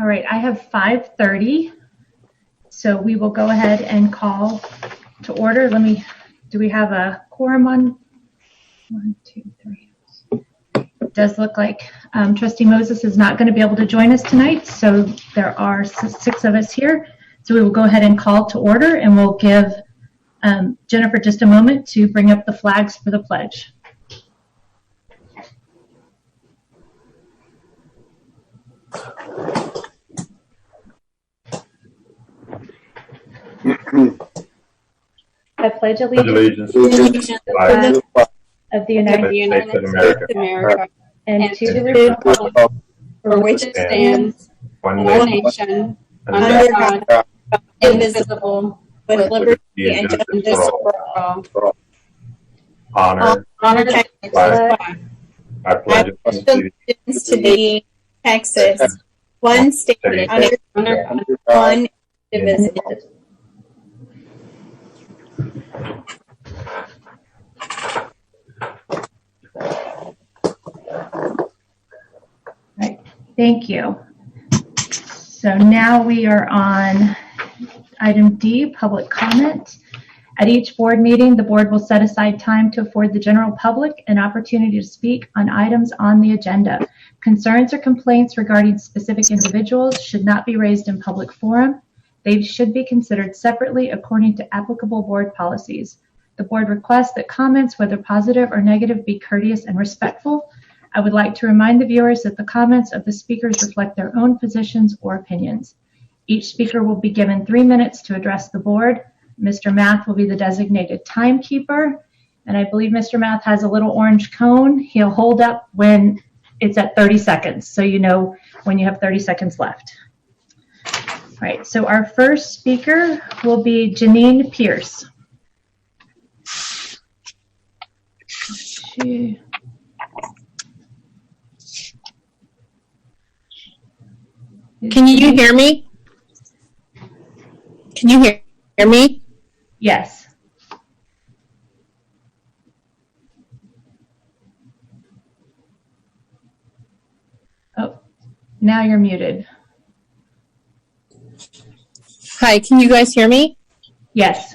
All right, I have 5:30, so we will go ahead and call to order. Do we have a quorum on? 1, 2, 3. It does look like Trustee Moses is not going to be able to join us tonight, so there are 6 of us here. So we will go ahead and call to order, and we'll give Jennifer just a moment to bring up the flags for the pledge. I pledge allegiance to the flag of the United States of America and to the republic for which it stands, one nation, under God, indivisible, with liberty and justice for all. Honor Texas flag. I pledge allegiance to thee, Texas, one state under God, one indivisible. Right. Thank you. So now we are on item D, public comment. At each board meeting, the board will set aside time to afford the general public an opportunity to speak on items on the agenda. Concerns or complaints regarding specific individuals should not be raised in public forum. They should be considered separately according to applicable board policies. The board requests that comments, whether positive or negative, be courteous and respectful. I would like to remind the viewers that the comments of the speakers reflect their own positions or opinions. Each speaker will be given 3 minutes to address the board. Mr. Math will be the designated timekeeper, and I believe Mr. Math has a little orange cone. He'll hold up when it's at 30 seconds, so you know when you have 30 seconds left. All right, so our first speaker will be Janine Pierce. Can you hear me? Can you hear me? Yes. Oh, now you're muted. Hi, can you guys hear me? Yes.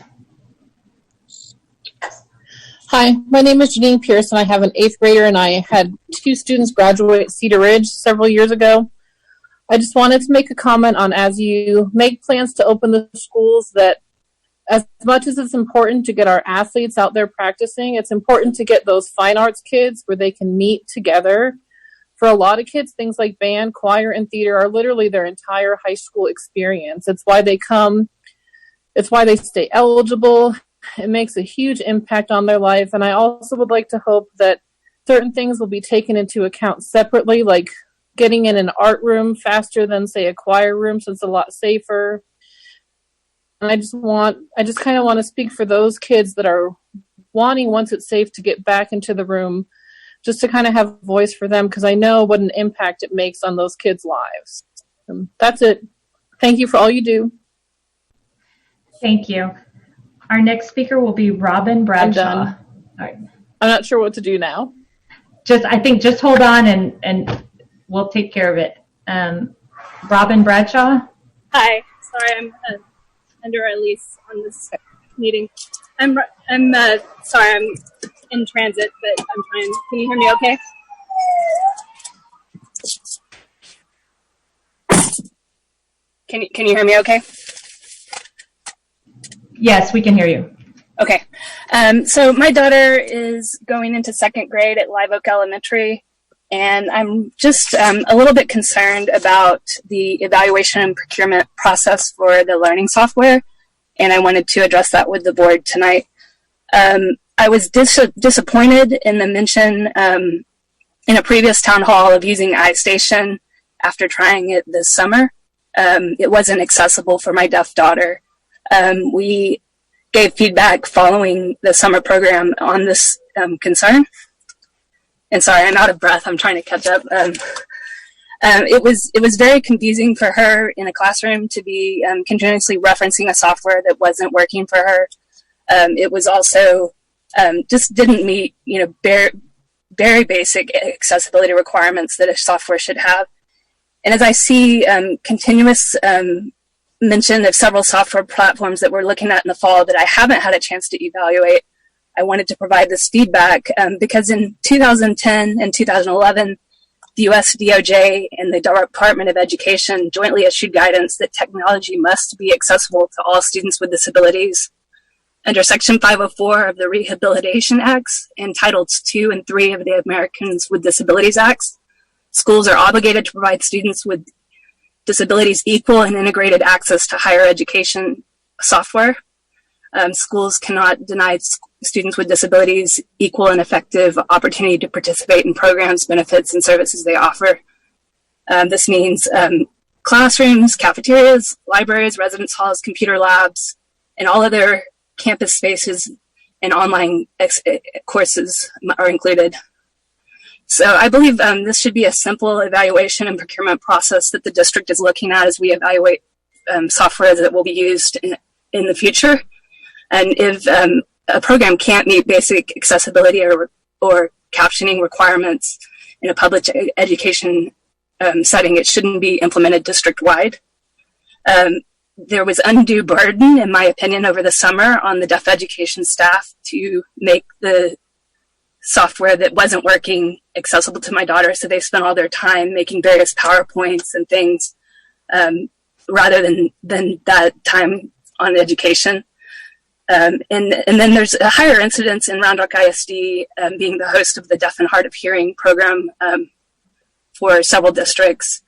Hi, my name is Janine Pierce, and I have an 8th grader, and I had 2 students graduate at Cedar Ridge several years ago. I just wanted to make a comment on, as you make plans to open the schools, that as much as it's important to get our athletes out there practicing, it's important to get those fine arts kids where they can meet together. For a lot of kids, things like band, choir, and theater are literally their entire high school experience. It's why they come. It's why they stay eligible. It makes a huge impact on their life. And I also would like to hope that certain things will be taken into account separately, like getting in an art room faster than, say, a choir room, since it's a lot safer. And I just kind of want to speak for those kids that are wanting, once it's safe, to get back into the room, just to kind of have a voice for them, because I know what an impact it makes on those kids' lives. That's it. Thank you for all you do. Thank you. Our next speaker will be Robin Bradshaw. I'm done. All right. I'm not sure what to do now. I think just hold on and we'll take care of it. Robin Bradshaw. Hi. Sorry, I'm under a lease on this meeting. I'm sorry, I'm in transit, but I'm trying. Can you hear me okay? Can you hear me okay? Yes, we can hear you. Okay. So my daughter is going into 2nd grade at Live Oak Elementary, and I'm just a little bit concerned about the evaluation and procurement process for the learning software, and I wanted to address that with the board tonight. I was disappointed in the mention in a previous town hall of using iStation after trying it this summer. It wasn't accessible for my deaf daughter. We gave feedback following the summer program on this concern. And sorry, I'm out of breath. I'm trying to catch up. It was very confusing for her in a classroom to be continuously referencing a software that wasn't working for her. It was also just didn't meet, very basic accessibility requirements that a software should have. And as I see continuous mention of several software platforms that we're looking at in the fall that I haven't had a chance to evaluate, I wanted to provide this feedback because in 2010 and 2011, the US DOJ and the Department of Education jointly issued guidance that technology must be accessible to all students with disabilities. Under Section 504 of the Rehabilitation Acts and Titles 2 and 3 of the Americans with Disabilities Acts, schools are obligated to provide students with disabilities equal and integrated access to higher education software. Schools cannot deny students with disabilities equal and effective opportunity to participate in programs, benefits, and services they offer. This means classrooms, cafeterias, libraries, residence halls, computer labs, and all other campus spaces and online courses are included. So I believe this should be a simple evaluation and procurement process that the district is looking at as we evaluate software that will be used in the future. And if a program can't meet basic accessibility or captioning requirements in a public education setting, it shouldn't be implemented district-wide. There was undue burden, in my opinion, over the summer on the deaf education staff to make the software that wasn't working accessible to my daughter. So they spent all their time making various PowerPoints and things rather than that time on education. And then there's a higher incidence in Round Rock ISD being the host of the Deaf and Hard of Hearing program for several districts.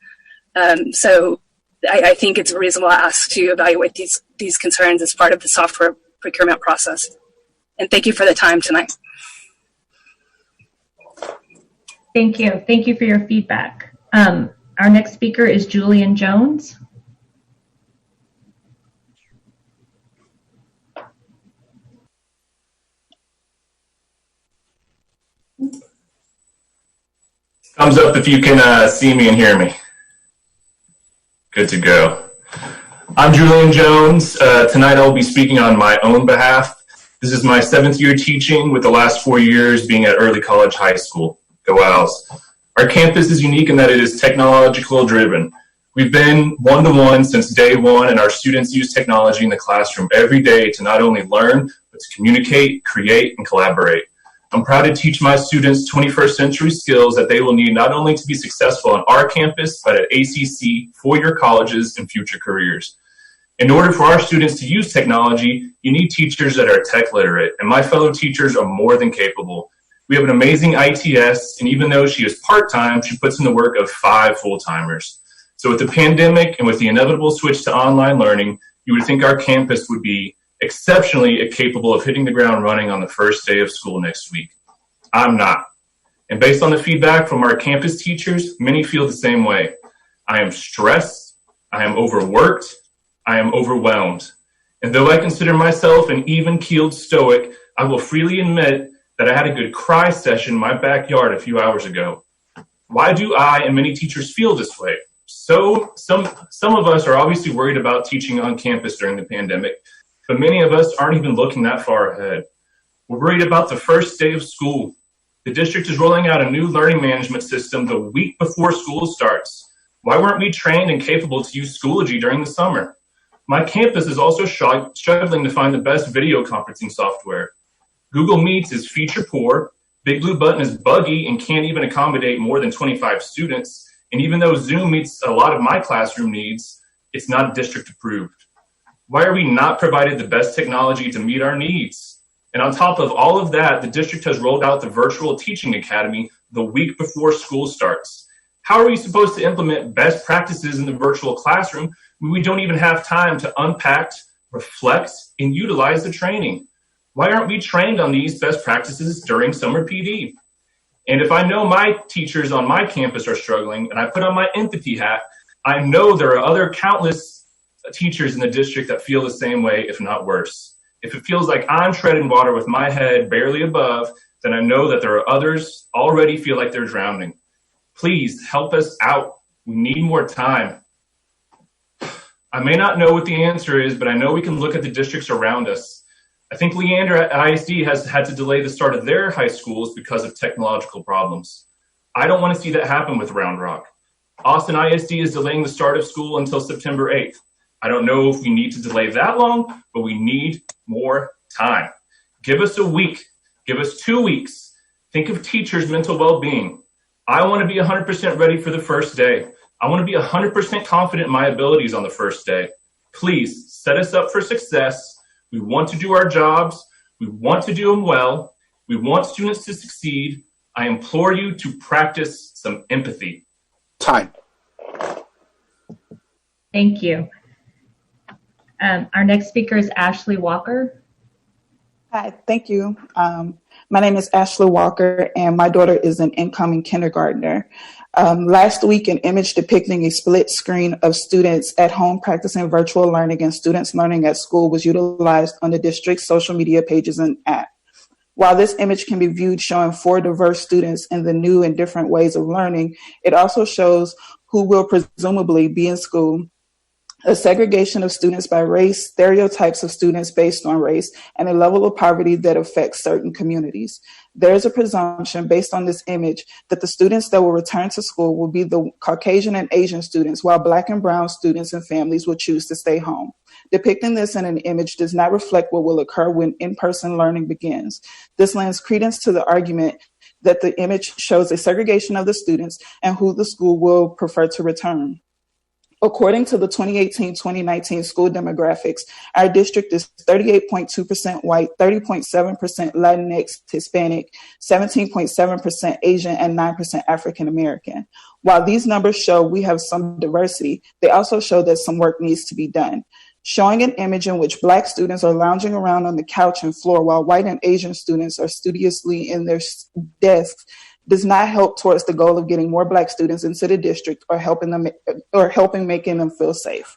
So I think it's a reasonable ask to evaluate these concerns as part of the software procurement process. And thank you for the time tonight. Thank you. Thank you for your feedback. Our next speaker is Julian Jones. Thumbs up if you can see me and hear me. Good to go. I'm Julian Jones. Tonight I'll be speaking on my own behalf. This is my 7th year teaching, with the last 4 years being at Early College High School. Go Owls. Our campus is unique in that it is technological driven. We've been one-to-one since day one, and our students use technology in the classroom every day to not only learn, but to communicate, create, and collaborate. I'm proud to teach my students 21st century skills that they will need not only to be successful on our campus, but at ACC, four-year colleges, and future careers. In order for our students to use technology, you need teachers that are tech literate, and my fellow teachers are more than capable. We have an amazing ITS, and even though she is part-time, she puts in the work of 5 full-timers. So with the pandemic and with the inevitable switch to online learning, you would think our campus would be exceptionally capable of hitting the ground running on the first day of school next week. I'm not. And based on the feedback from our campus teachers, many feel the same way. I am stressed, I am overworked, I am overwhelmed. And though I consider myself an even-keeled stoic, I will freely admit that I had a good cry session in my backyard a few hours ago. Why do I and many teachers feel this way? So some of us are obviously worried about teaching on campus during the pandemic, but many of us aren't even looking that far ahead. We're worried about the first day of school. The district is rolling out a new learning management system the week before school starts. Why weren't we trained and capable to use Schoology during the summer? My campus is also struggling to find the best video conferencing software. Google Meets is feature poor, Big Blue Button is buggy and can't even accommodate more than 25 students, and even though Zoom meets a lot of my classroom needs, it's not district approved. Why are we not provided the best technology to meet our needs? And on top of all of that, the district has rolled out the Virtual Teaching Academy the week before school starts. How are we supposed to implement best practices in the virtual classroom when we don't even have time to unpack, reflect, and utilize the training? Why aren't we trained on these best practices during summer PD? And if I know my teachers on my campus are struggling and I put on my empathy hat, I know there are other countless teachers in the district that feel the same way, if not worse. If it feels like I'm treading water with my head barely above, then I know that there are others already feel like they're drowning. Please help us out. We need more time. I may not know what the answer is, but I know we can look at the districts around us. I think Leander at ISD has had to delay the start of their high schools because of technological problems. I don't want to see that happen with Round Rock. Austin ISD is delaying the start of school until September 8th. I don't know if we need to delay that long, but we need more time. Give us a week. Give us 2 weeks. Think of teachers' mental well-being. I want to be 100% ready for the first day. I want to be 100% confident in my abilities on the first day. Please set us up for success. We want to do our jobs. We want to do them well. We want students to succeed. I implore you to practice some empathy. Time. Thank you. Our next speaker is Ashley Walker. Hi, thank you. My name is Ashley Walker, and my daughter is an incoming kindergartner. Last week, an image depicting a split screen of students at home practicing virtual learning and students learning at school was utilized on the district's social media pages and app. While this image can be viewed showing 4 diverse students in the new and different ways of learning, it also shows who will presumably be in school, a segregation of students by race, stereotypes of students based on race, and a level of poverty that affects certain communities. There is a presumption based on this image that the students that will return to school will be the Caucasian and Asian students, while Black and Brown students and families will choose to stay home. Depicting this in an image does not reflect what will occur when in-person learning begins. This lends credence to the argument that the image shows a segregation of the students and who the school will prefer to return. According to the 2018-2019 school demographics, our district is 38.2% white, 30.7% Latinx, Hispanic, 17.7% Asian, and 9% African American. While these numbers show we have some diversity, they also show that some work needs to be done. Showing an image in which Black students are lounging around on the couch and floor while white and Asian students are studiously in their desks does not help towards the goal of getting more Black students into the district or helping making them feel safe.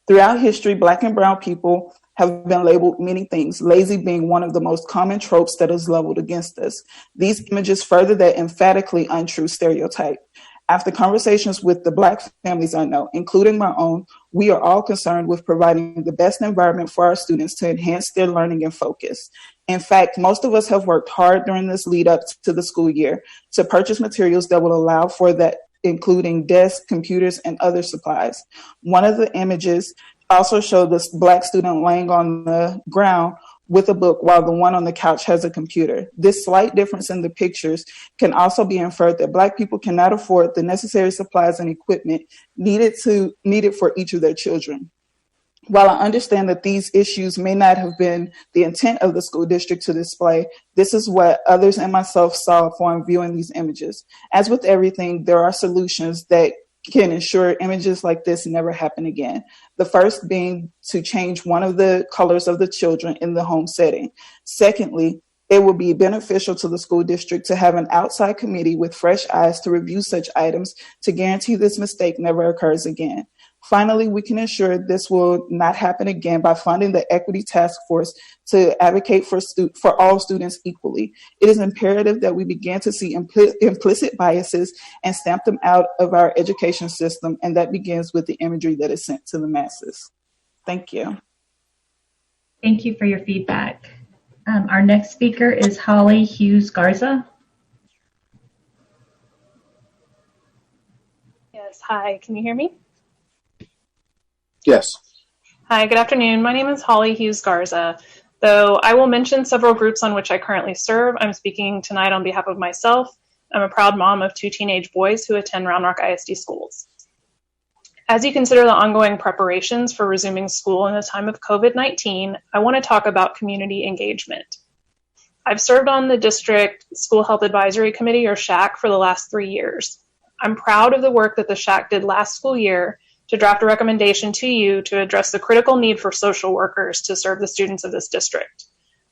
Throughout history, Black and Brown people have been labeled many things, lazy being one of the most common tropes that is leveled against us. These images further that emphatically untrue stereotype. After conversations with the Black families I know, including my own, we are all concerned with providing the best environment for our students to enhance their learning and focus. In fact, most of us have worked hard during this lead up to the school year to purchase materials that will allow for that, including desks, computers, and other supplies. One of the images also showed this Black student laying on the ground with a book while the one on the couch has a computer. This slight difference in the pictures can also be inferred that Black people cannot afford the necessary supplies and equipment needed for each of their children. While I understand that these issues may not have been the intent of the school district to display, this is what others and myself saw upon viewing these images. As with everything, there are solutions that can ensure images like this never happen again. The first being to change one of the colors of the children in the home setting. Secondly, it would be beneficial to the school district to have an outside committee with fresh eyes to review such items to guarantee this mistake never occurs again. Finally, we can ensure this will not happen again by funding the Equity Task Force to advocate for all students equally. It is imperative that we begin to see implicit biases and stamp them out of our education system, and that begins with the imagery that is sent to the masses. Thank you. Thank you for your feedback. Our next speaker is Holly Hughes Garza. Yes, hi, can you hear me? Yes. Hi, good afternoon. My name is Holly Hughes Garza. Though I will mention several groups on which I currently serve, I'm speaking tonight on behalf of myself. I'm a proud mom of 2 teenage boys who attend Round Rock ISD schools. As you consider the ongoing preparations for resuming school in the time of COVID-19, I want to talk about community engagement. I've served on the District School Health Advisory Committee, or SHAC, for the last 3 years. I'm proud of the work that the SHAC did last school year to draft a recommendation to you to address the critical need for social workers to serve the students of this district.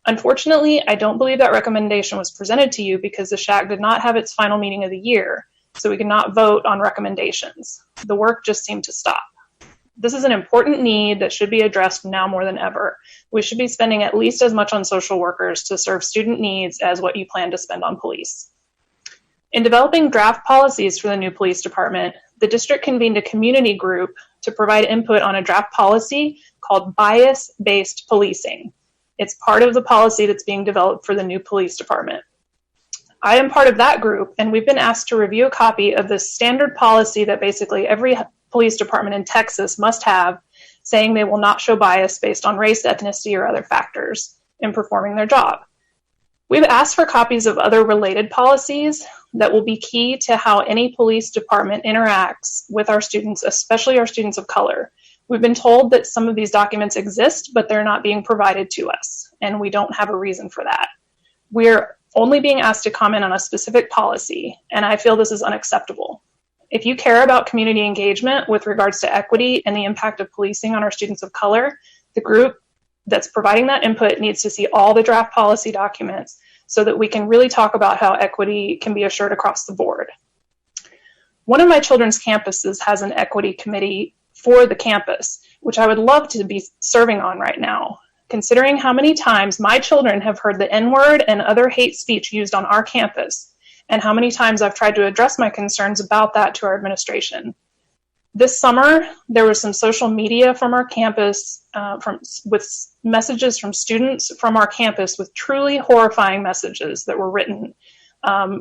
Unfortunately, I don't believe that recommendation was presented to you because the SHAC did not have its final meeting of the year, so we could not vote on recommendations. The work just seemed to stop. This is an important need that should be addressed now more than ever. We should be spending at least as much on social workers to serve student needs as what you plan to spend on police. In developing draft policies for the new police department, the district convened a community group to provide input on a draft policy called bias-based policing. It's part of the policy that's being developed for the new police department. I am part of that group, and we've been asked to review a copy of the standard policy that basically every police department in Texas must have, saying they will not show bias based on race, ethnicity, or other factors in performing their job. We've asked for copies of other related policies that will be key to how any police department interacts with our students, especially our students of color. We've been told that some of these documents exist, but they're not being provided to us, and we don't have a reason for that. We're only being asked to comment on a specific policy, and I feel this is unacceptable. If you care about community engagement with regards to equity and the impact of policing on our students of color, the group that's providing that input needs to see all the draft policy documents so that we can really talk about how equity can be assured across the board. One of my children's campuses has an equity committee for the campus, which I would love to be serving on right now. Considering how many times my children have heard the N-word and other hate speech used on our campus, and how many times I've tried to address my concerns about that to our administration. This summer, there was some social media from our campus with messages from students from our campus with truly horrifying messages that were written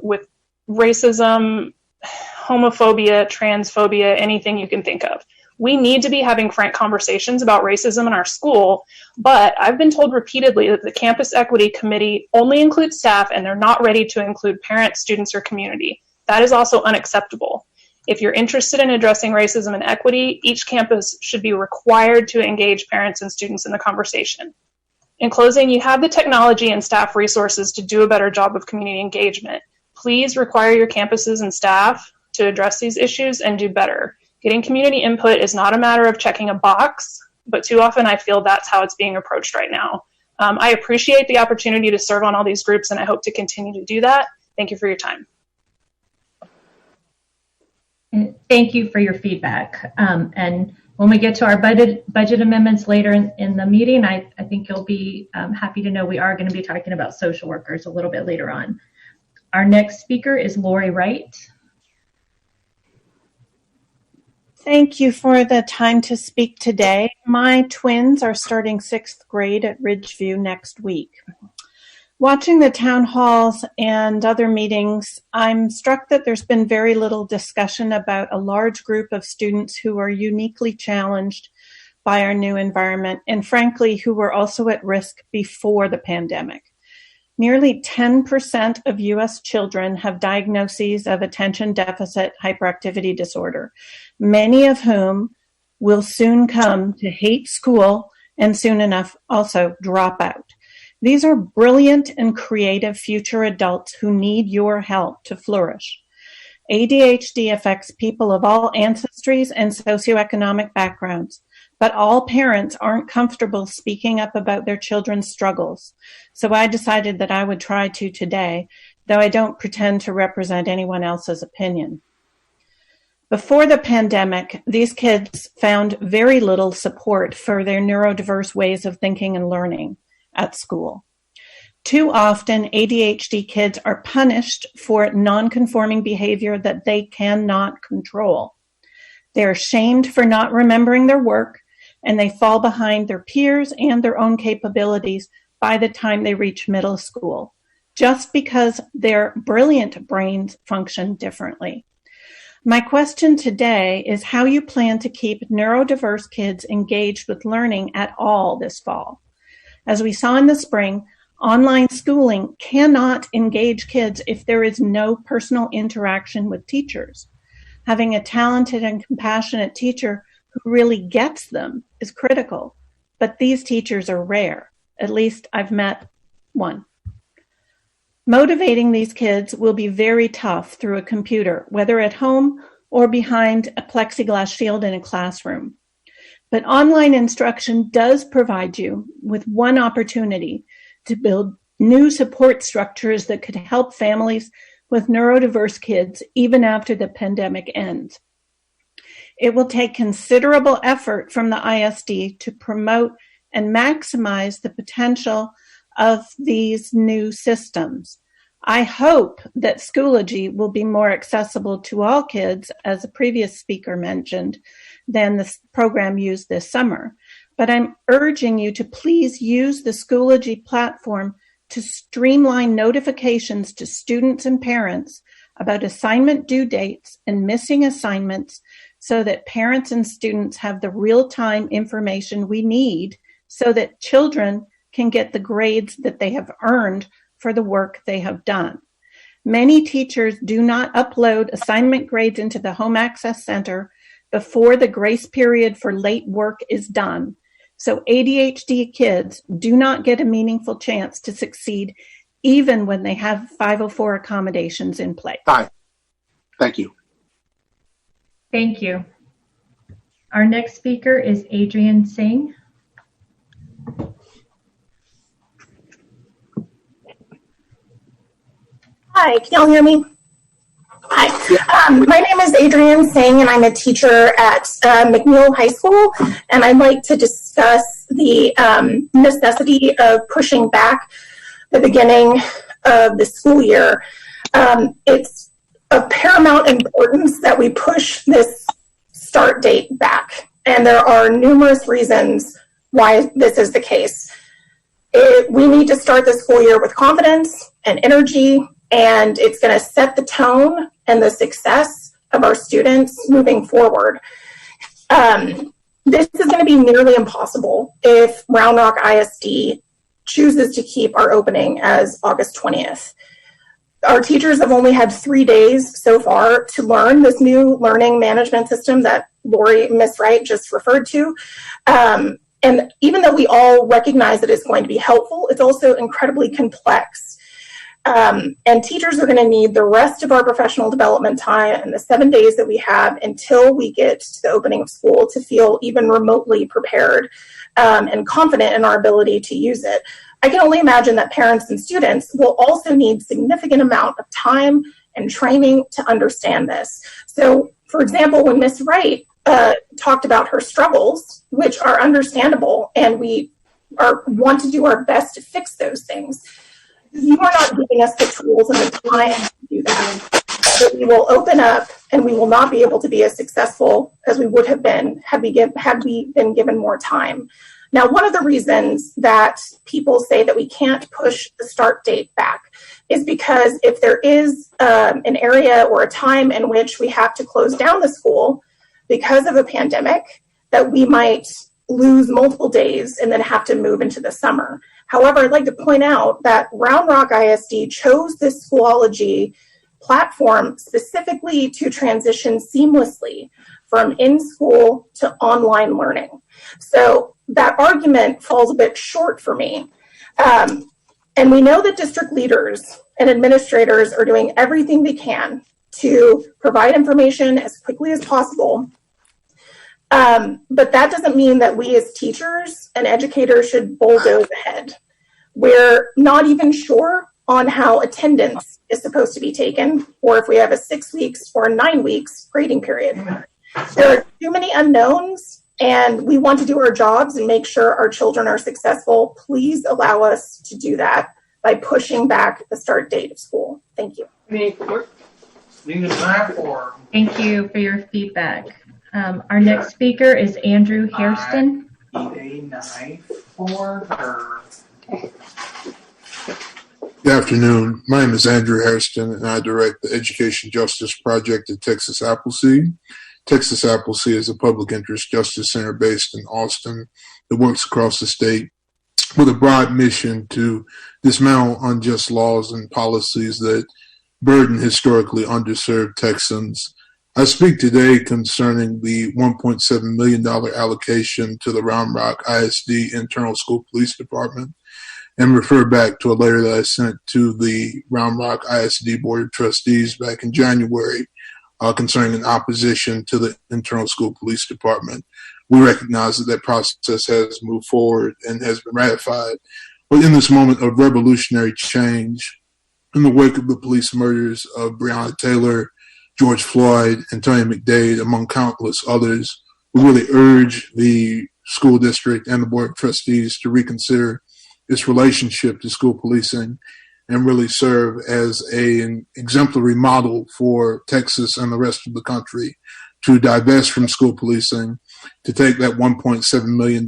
with racism, homophobia, transphobia, anything you can think of. We need to be having frank conversations about racism in our school, but I've been told repeatedly that the Campus Equity Committee only includes staff and they're not ready to include parents, students, or community. That is also unacceptable. If you're interested in addressing racism and equity, each campus should be required to engage parents and students in the conversation. In closing, you have the technology and staff resources to do a better job of community engagement. Please require your campuses and staff to address these issues and do better. Getting community input is not a matter of checking a box, but too often I feel that's how it's being approached right now. I appreciate the opportunity to serve on all these groups, and I hope to continue to do that. Thank you for your time. And thank you for your feedback. And when we get to our budget amendments later in the meeting, I think you'll be happy to know we are going to be talking about social workers a little bit later on. Our next speaker is Lori Wright. Thank you for the time to speak today. My twins are starting 6th grade at Ridgeview next week. Watching the town halls and other meetings, I'm struck that there's been very little discussion about a large group of students who are uniquely challenged by our new environment and frankly, who were also at risk before the pandemic. Nearly 10% of U.S. children have diagnoses of attention deficit hyperactivity disorder, many of whom will soon come to hate school and soon enough also drop out. These are brilliant and creative future adults who need your help to flourish. ADHD affects people of all ancestries and socioeconomic backgrounds, but all parents aren't comfortable speaking up about their children's struggles. So I decided that I would try to today, though I don't pretend to represent anyone else's opinion. Before the pandemic, these kids found very little support for their neurodiverse ways of thinking and learning at school. Too often, ADHD kids are punished for non-conforming behavior that they cannot control. They're shamed for not remembering their work, and they fall behind their peers and their own capabilities by the time they reach middle school, just because their brilliant brains function differently. My question today is how you plan to keep neurodiverse kids engaged with learning at all this fall. As we saw in the spring, online schooling cannot engage kids if there is no personal interaction with teachers. Having a talented and compassionate teacher who really gets them is critical, but these teachers are rare. At least I've met one. Motivating these kids will be very tough through a computer, whether at home or behind a plexiglass shield in a classroom. But online instruction does provide you with one opportunity to build new support structures that could help families with neurodiverse kids even after the pandemic ends. It will take considerable effort from the ISD to promote and maximize the potential of these new systems. I hope that Schoology will be more accessible to all kids, as a previous speaker mentioned, than the program used this summer. But I'm urging you to please use the Schoology platform to streamline notifications to students and parents about assignment due dates and missing assignments so that parents and students have the real-time information we need so that children can get the grades that they have earned for the work they have done. Many teachers do not upload assignment grades into the Home Access Center before the grace period for late work is done. So ADHD kids do not get a meaningful chance to succeed even when they have 504 accommodations in place. Hi. Thank you. Thank you. Our next speaker is Adrian Singh. Hi, can y'all hear me? Hi, my name is Adrian Singh and I'm a teacher at McNeil High School, and I'd like to discuss the necessity of pushing back the beginning of the school year. It's of paramount importance that we push this start date back, and there are numerous reasons why this is the case. We need to start the school year with confidence and energy, and it's going to set the tone and the success of our students moving forward. This is going to be nearly impossible if Round Rock ISD chooses to keep our opening as August 20th. Our teachers have only had 3 days so far to learn this new learning management system that Miss Wright just referred to. And even though we all recognize that it's going to be helpful, it's also incredibly complex. And teachers are going to need the rest of our professional development time and the 7 days that we have until we get to the opening of school to feel even remotely prepared and confident in our ability to use it. I can only imagine that parents and students will also need significant amount of time and training to understand this. So, for example, when Ms. Wright talked about her struggles, which are understandable, and we want to do our best to fix those things, you are not giving us the tools and the time to do that. So we will open up and we will not be able to be as successful as we would have been had we been given more time. Now, one of the reasons that people say that we can't push the start date back is because if there is an area or a time in which we have to close down the school because of a pandemic, that we might lose multiple days and then have to move into the summer. However, I'd like to point out that Round Rock ISD chose this Schoology platform specifically to transition seamlessly from in-school to online learning. So that argument falls a bit short for me. And we know that district leaders and administrators are doing everything they can to provide information as quickly as possible. But that doesn't mean that we as teachers and educators should bulldoze ahead. We're not even sure on how attendance is supposed to be taken, or if we have a 6 weeks or 9 weeks grading period. There are too many unknowns, and we want to do our jobs and make sure our children are successful. Please allow us to do that by pushing back the start date of school. Thank you. Thank you for your feedback. Our next speaker is Andrew Hairston. Good afternoon. My name is Andrew Hairston, and I direct the Education Justice Project at Texas Appleseed. Texas Appleseed is a public interest justice center based in Austin that works across the state with a broad mission to dismantle unjust laws and policies that burden historically underserved Texans. I speak today concerning the $1.7 million allocation to the Round Rock ISD Internal School Police Department, and refer back to a letter that I sent to the Round Rock ISD Board of Trustees back in January concerning an opposition to the Internal School Police Department. We recognize that that process has moved forward and has been ratified. But in this moment of revolutionary change, in the wake of the police murders of Breonna Taylor, George Floyd, and Tony McDade, among countless others, we really urge the school district and the Board of Trustees to reconsider its relationship to school policing and really serve as an exemplary model for Texas and the rest of the country to divest from school policing, to take that $1.7 million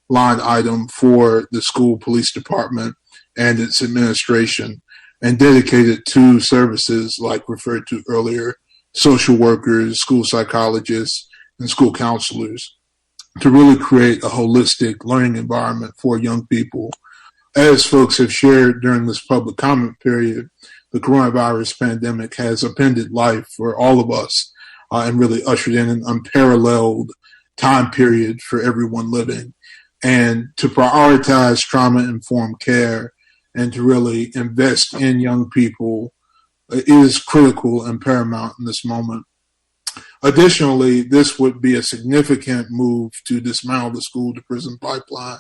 line item for the school police department and its administration, and dedicated to services like referred to earlier, social workers, school psychologists, and school counselors, to really create a holistic learning environment for young people. As folks have shared during this public comment period, the coronavirus pandemic has upended life for all of us and really ushered in an unparalleled time period for everyone living. And to prioritize trauma-informed care and to really invest in young people is critical and paramount in this moment. Additionally, this would be a significant move to dismantle the school-to-prison pipeline,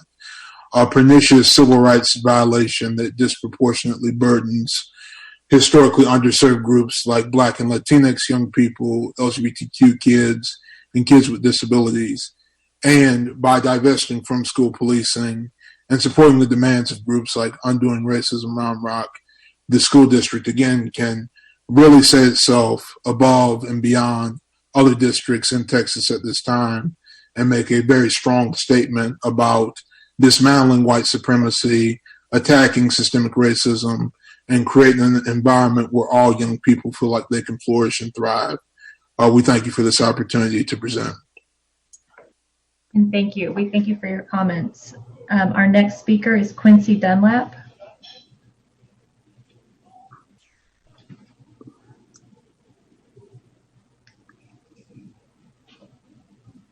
a pernicious civil rights violation that disproportionately burdens historically underserved groups like Black and Latinx young people, LGBTQ kids, and kids with disabilities. And by divesting from school policing and supporting the demands of groups like Undoing Racism Round Rock, the school district, again, can really set itself above and beyond other districts in Texas at this time and make a very strong statement about dismantling white supremacy, attacking systemic racism, and creating an environment where all young people feel like they can flourish and thrive. We thank you for this opportunity to present. And thank you. We thank you for your comments. Our next speaker is Quincy Dunlap.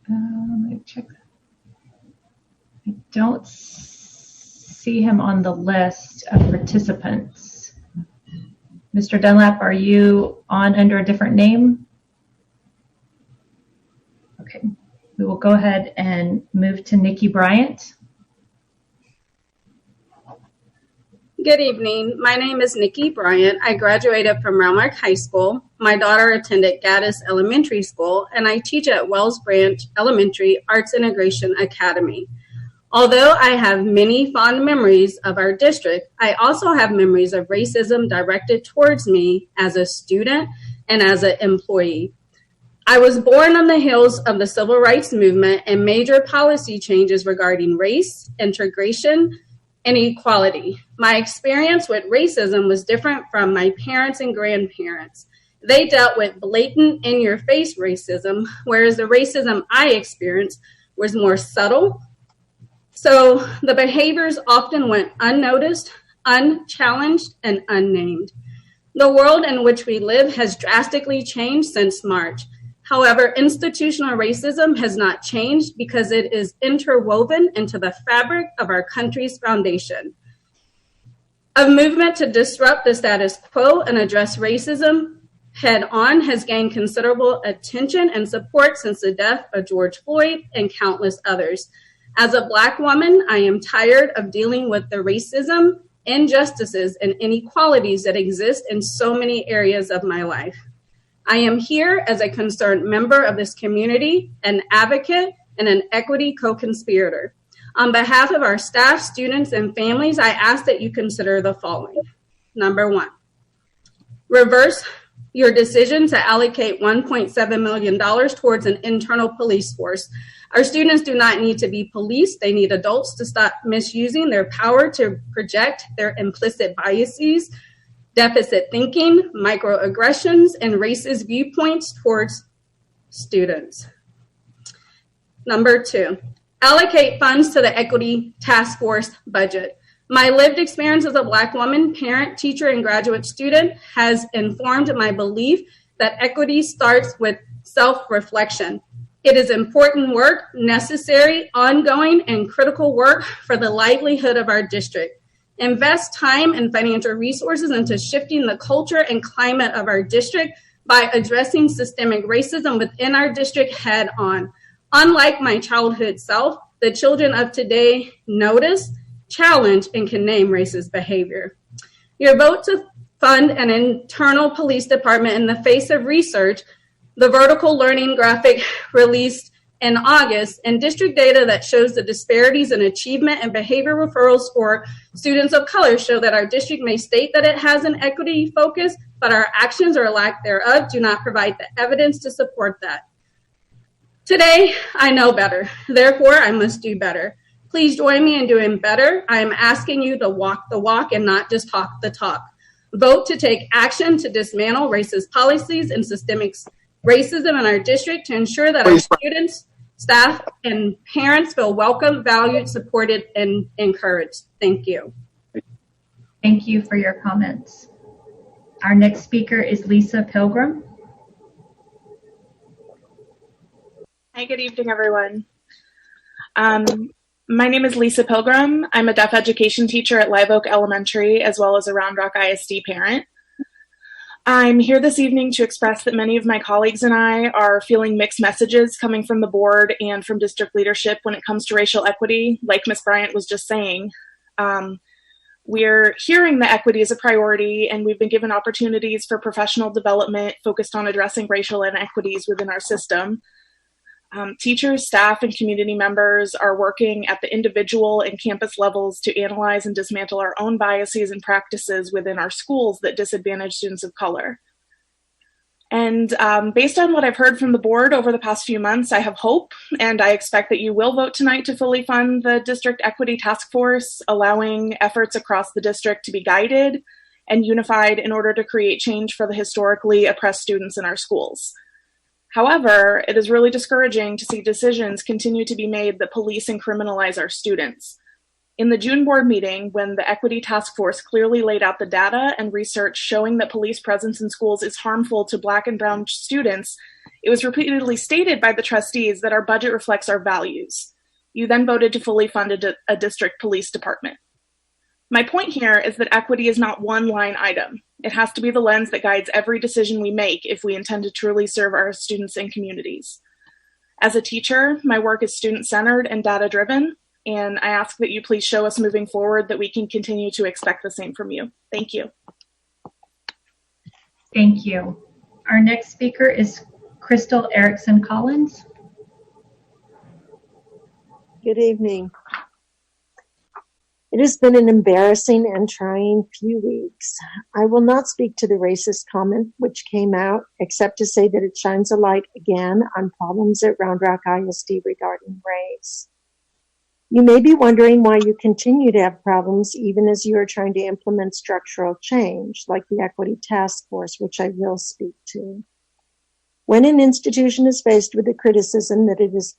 Let me check. I don't see him on the list of participants. Mr. Dunlap, are you on under a different name? Okay, we will go ahead and move to Nikki Bryant. Good evening. My name is Nikki Bryant. I graduated from Round Rock High School. My daughter attended Gaddis Elementary School, and I teach at Wells Branch Elementary Arts Integration Academy. Although I have many fond memories of our district, I also have memories of racism directed towards me as a student and as an employee. I was born on the heels of the civil rights movement and major policy changes regarding race, integration, and equality. My experience with racism was different from my parents and grandparents. They dealt with blatant, in-your-face racism, whereas the racism I experienced was more subtle. So the behaviors often went unnoticed, unchallenged, and unnamed. The world in which we live has drastically changed since March. However, institutional racism has not changed because it is interwoven into the fabric of our country's foundation. A movement to disrupt the status quo and address racism head on has gained considerable attention and support since the death of George Floyd and countless others. As a Black woman, I am tired of dealing with the racism, injustices, and inequalities that exist in so many areas of my life. I am here as a concerned member of this community, an advocate, and an equity co-conspirator. On behalf of our staff, students, and families, I ask that you consider the following. Number one, reverse your decision to allocate $1.7 million towards an internal police force. Our students do not need to be policed. They need adults to stop misusing their power to project their implicit biases, deficit thinking, microaggressions, and racist viewpoints towards students. Number two, allocate funds to the Equity Task Force budget. My lived experience as a Black woman, parent, teacher, and graduate student has informed my belief that equity starts with self-reflection. It is important work, necessary, ongoing, and critical work for the livelihood of our district. Invest time and financial resources into shifting the culture and climate of our district by addressing systemic racism within our district head on. Unlike my childhood self, the children of today notice, challenge, and can name racist behavior. Your vote to fund an internal police department in the face of research, the vertical learning graphic released in August, and district data that shows the disparities in achievement and behavior referrals for students of color show that our district may state that it has an equity focus, but our actions or lack thereof do not provide the evidence to support that. Today, I know better. Therefore, I must do better. Please join me in doing better. I am asking you to walk the walk and not just talk the talk. Vote to take action to dismantle racist policies and systemic racism in our district to ensure that our students, staff, and parents feel welcome, valued, supported, and encouraged. Thank you. Thank you for your comments. Our next speaker is Lisa Pilgrim. Hi, good evening, everyone. My name is Lisa Pilgrim. I'm a deaf education teacher at Live Oak Elementary, as well as a Round Rock ISD parent. I'm here this evening to express that many of my colleagues and I are feeling mixed messages coming from the board and from district leadership when it comes to racial equity, like Ms. Bryant was just saying. We're hearing that equity is a priority, and we've been given opportunities for professional development focused on addressing racial inequities within our system. Teachers, staff, and community members are working at the individual and campus levels to analyze and dismantle our own biases and practices within our schools that disadvantage students of color. And based on what I've heard from the board over the past few months, I have hope, and I expect that you will vote tonight to fully fund the District Equity Task Force, allowing efforts across the district to be guided and unified in order to create change for the historically oppressed students in our schools. However, it is really discouraging to see decisions continue to be made that police and criminalize our students. In the June board meeting, when the Equity Task Force clearly laid out the data and research showing that police presence in schools is harmful to Black and Brown students, it was repeatedly stated by the trustees that our budget reflects our values. You then voted to fully fund a district police department. My point here is that equity is not one line item. It has to be the lens that guides every decision we make if we intend to truly serve our students and communities. As a teacher, my work is student-centered and data-driven, and I ask that you please show us moving forward that we can continue to expect the same from you. Thank you. Thank you. Our next speaker is Crystal Erickson Collins. Good evening. It has been an embarrassing and trying few weeks. I will not speak to the racist comment which came out, except to say that it shines a light again on problems at Round Rock ISD regarding race. You may be wondering why you continue to have problems even as you are trying to implement structural change, like the Equity Task Force, which I will speak to. When an institution is faced with the criticism that it is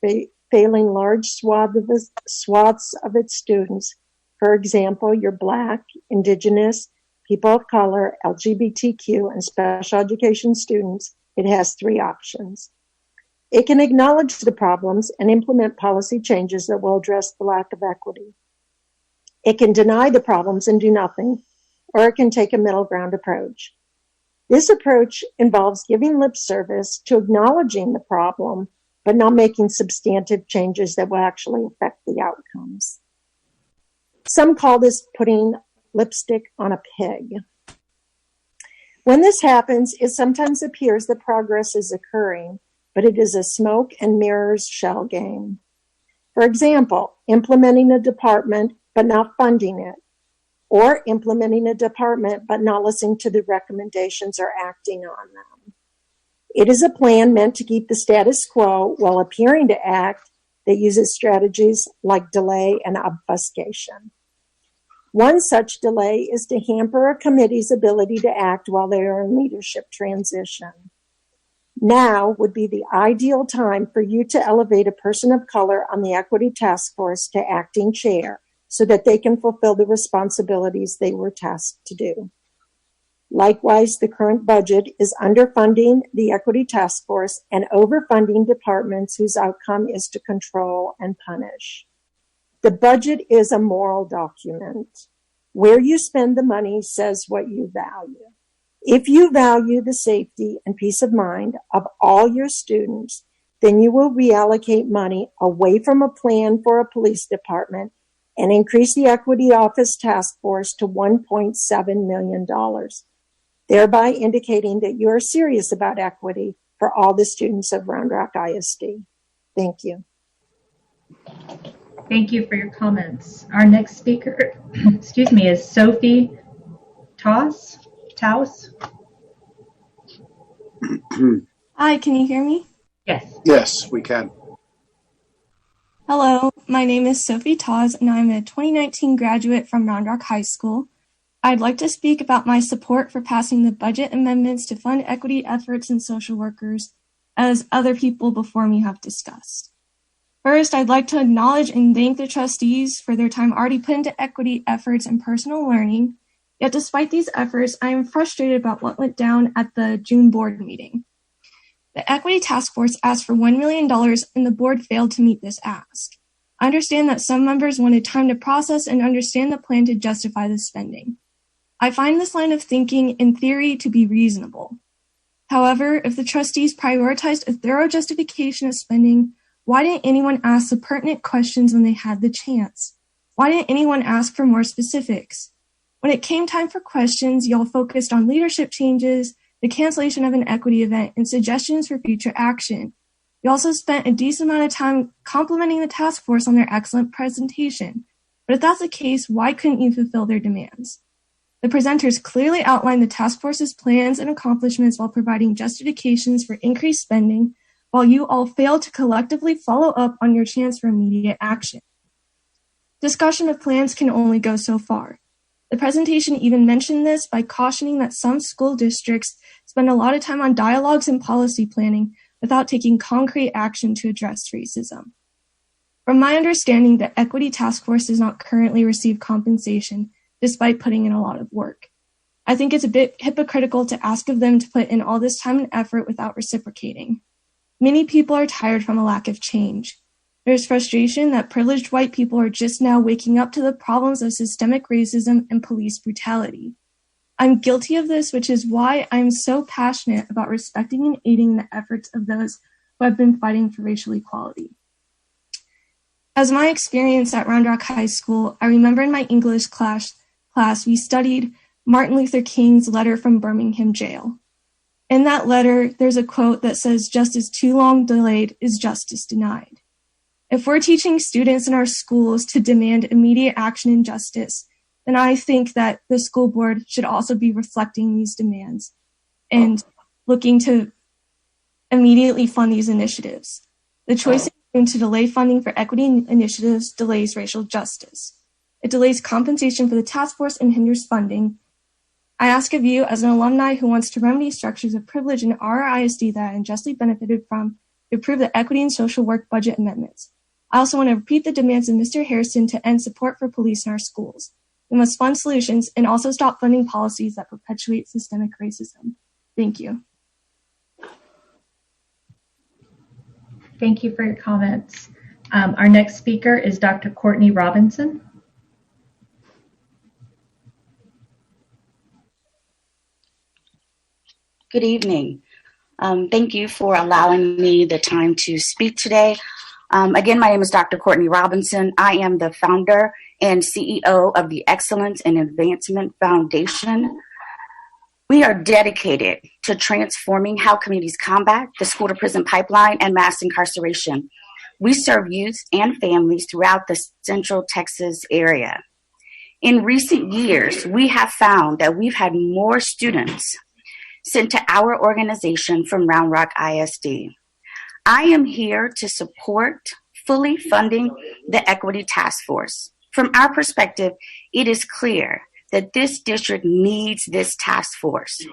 failing large swaths of its students, for example, your Black, Indigenous, people of color, LGBTQ, and special education students, it has three options. It can acknowledge the problems and implement policy changes that will address the lack of equity. It can deny the problems and do nothing, or it can take a middle ground approach. This approach involves giving lip service to acknowledging the problem, but not making substantive changes that will actually affect the outcomes. Some call this putting lipstick on a pig. When this happens, it sometimes appears that progress is occurring, but it is a smoke and mirrors shell game. For example, implementing a department but not funding it, or implementing a department but not listening to the recommendations or acting on them. It is a plan meant to keep the status quo while appearing to act that uses strategies like delay and obfuscation. One such delay is to hamper a committee's ability to act while they are in leadership transition. Now would be the ideal time for you to elevate a person of color on the Equity Task Force to acting chair so that they can fulfill the responsibilities they were tasked to do. Likewise, the current budget is underfunding the Equity Task Force and overfunding departments whose outcome is to control and punish. The budget is a moral document. Where you spend the money says what you value. If you value the safety and peace of mind of all your students, then you will reallocate money away from a plan for a police department and increase the Equity Office Task Force to $1.7 million, thereby indicating that you are serious about equity for all the students of Round Rock ISD. Thank you. Thank you for your comments. Our next speaker, is Sophie Taus. Hi, can you hear me? Yes. Yes, we can. Hello, my name is Sophie Taz, and I'm a 2019 graduate from Round Rock High School. I'd like to speak about my support for passing the budget amendments to fund equity efforts in social workers, as other people before me have discussed. First, I'd like to acknowledge and thank the trustees for their time already put into equity efforts and personal learning. Yet despite these efforts, I am frustrated about what went down at the June board meeting. The Equity Task Force asked for $1 million and the board failed to meet this ask. I understand that some members wanted time to process and understand the plan to justify the spending. I find this line of thinking in theory to be reasonable. However, if the trustees prioritized a thorough justification of spending, why didn't anyone ask the pertinent questions when they had the chance? Why didn't anyone ask for more specifics? When it came time for questions, y'all focused on leadership changes, the cancellation of an equity event, and suggestions for future action. You also spent a decent amount of time complimenting the task force on their excellent presentation. But if that's the case, why couldn't you fulfill their demands? The presenters clearly outlined the task force's plans and accomplishments while providing justifications for increased spending, while you all failed to collectively follow up on your chance for immediate action. Discussion of plans can only go so far. The presentation even mentioned this by cautioning that some school districts spend a lot of time on dialogues and policy planning without taking concrete action to address racism. From my understanding, the Equity Task Force does not currently receive compensation despite putting in a lot of work. I think it's a bit hypocritical to ask of them to put in all this time and effort without reciprocating. Many people are tired from a lack of change. There's frustration that privileged white people are just now waking up to the problems of systemic racism and police brutality. I'm guilty of this, which is why I'm so passionate about respecting and aiding the efforts of those who have been fighting for racial equality. As my experience at Round Rock High School, I remember in my English class we studied Martin Luther King's letter from Birmingham jail. In that letter, there's a quote that says, "Justice too long delayed is justice denied." If we're teaching students in our schools to demand immediate action and justice, then I think that the school board should also be reflecting these demands and looking to immediately fund these initiatives. The choice to delay funding for equity initiatives delays racial justice. It delays compensation for the task force and hinders funding. I ask of you, as an alumni who wants to remedy structures of privilege in our ISD that I unjustly benefited from, to approve the equity and social work budget amendments. I also want to repeat the demands of Mr. Harrison to end support for police in our schools. We must fund solutions and also stop funding policies that perpetuate systemic racism. Thank you. Thank you for your comments. Our next speaker is Dr. Courtney Robinson. Good evening. Thank you for allowing me the time to speak today. Again, my name is Dr. Courtney Robinson. I am the founder and CEO of the Excellence and Advancement Foundation. We are dedicated to transforming how communities combat the school-to-prison pipeline and mass incarceration. We serve youth and families throughout the Central Texas area. In recent years, we have found that we've had more students sent to our organization from Round Rock ISD. I am here to support fully funding the Equity Task Force. From our perspective, it is clear that this district needs this task force.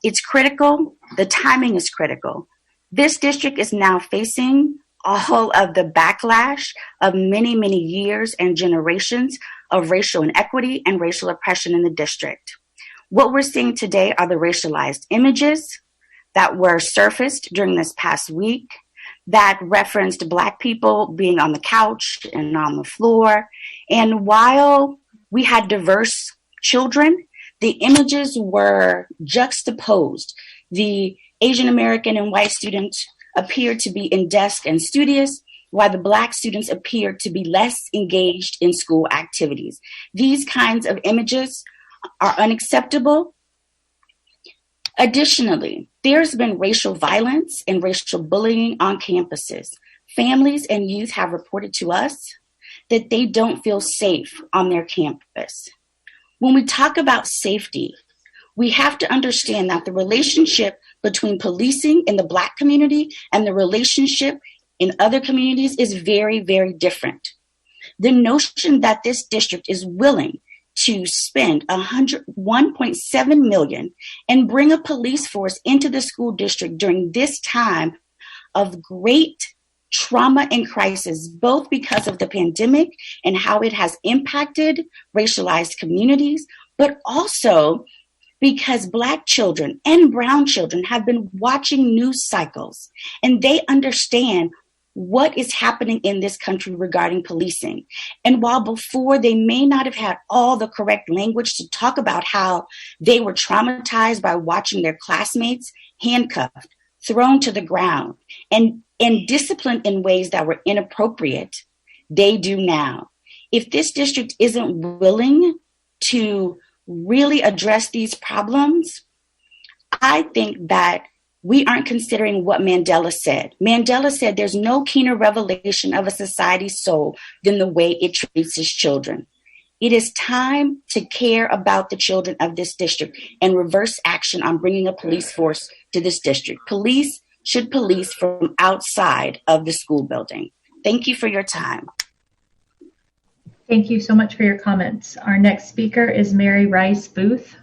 It's critical. The timing is critical. This district is now facing all of the backlash of many, many years and generations of racial inequity and racial oppression in the district. What we're seeing today are the racialized images that were surfaced during this past week that referenced Black people being on the couch and on the floor. And while we had diverse children, the images were juxtaposed. The Asian American and white students appeared to be in desk and studious, while the Black students appeared to be less engaged in school activities. These kinds of images are unacceptable. Additionally, there's been racial violence and racial bullying on campuses. Families and youth have reported to us that they don't feel safe on their campus. When we talk about safety, we have to understand that the relationship between policing in the Black community and the relationship in other communities is very, very different. The notion that this district is willing to spend $1.7 million and bring a police force into the school district during this time of great trauma and crisis, both because of the pandemic and how it has impacted racialized communities, but also because Black children and brown children have been watching news cycles and they understand what is happening in this country regarding policing. And while before they may not have had all the correct language to talk about how they were traumatized by watching their classmates handcuffed, thrown to the ground, and disciplined in ways that were inappropriate, they do now. If this district isn't willing to really address these problems, I think that we aren't considering what Mandela said. Mandela said there's no keener revelation of a society's soul than the way it treats its children. It is time to care about the children of this district and reverse action on bringing a police force to this district. Police should police from outside of the school building. Thank you for your time. Thank you so much for your comments. Our next speaker is Mary Rice Booth.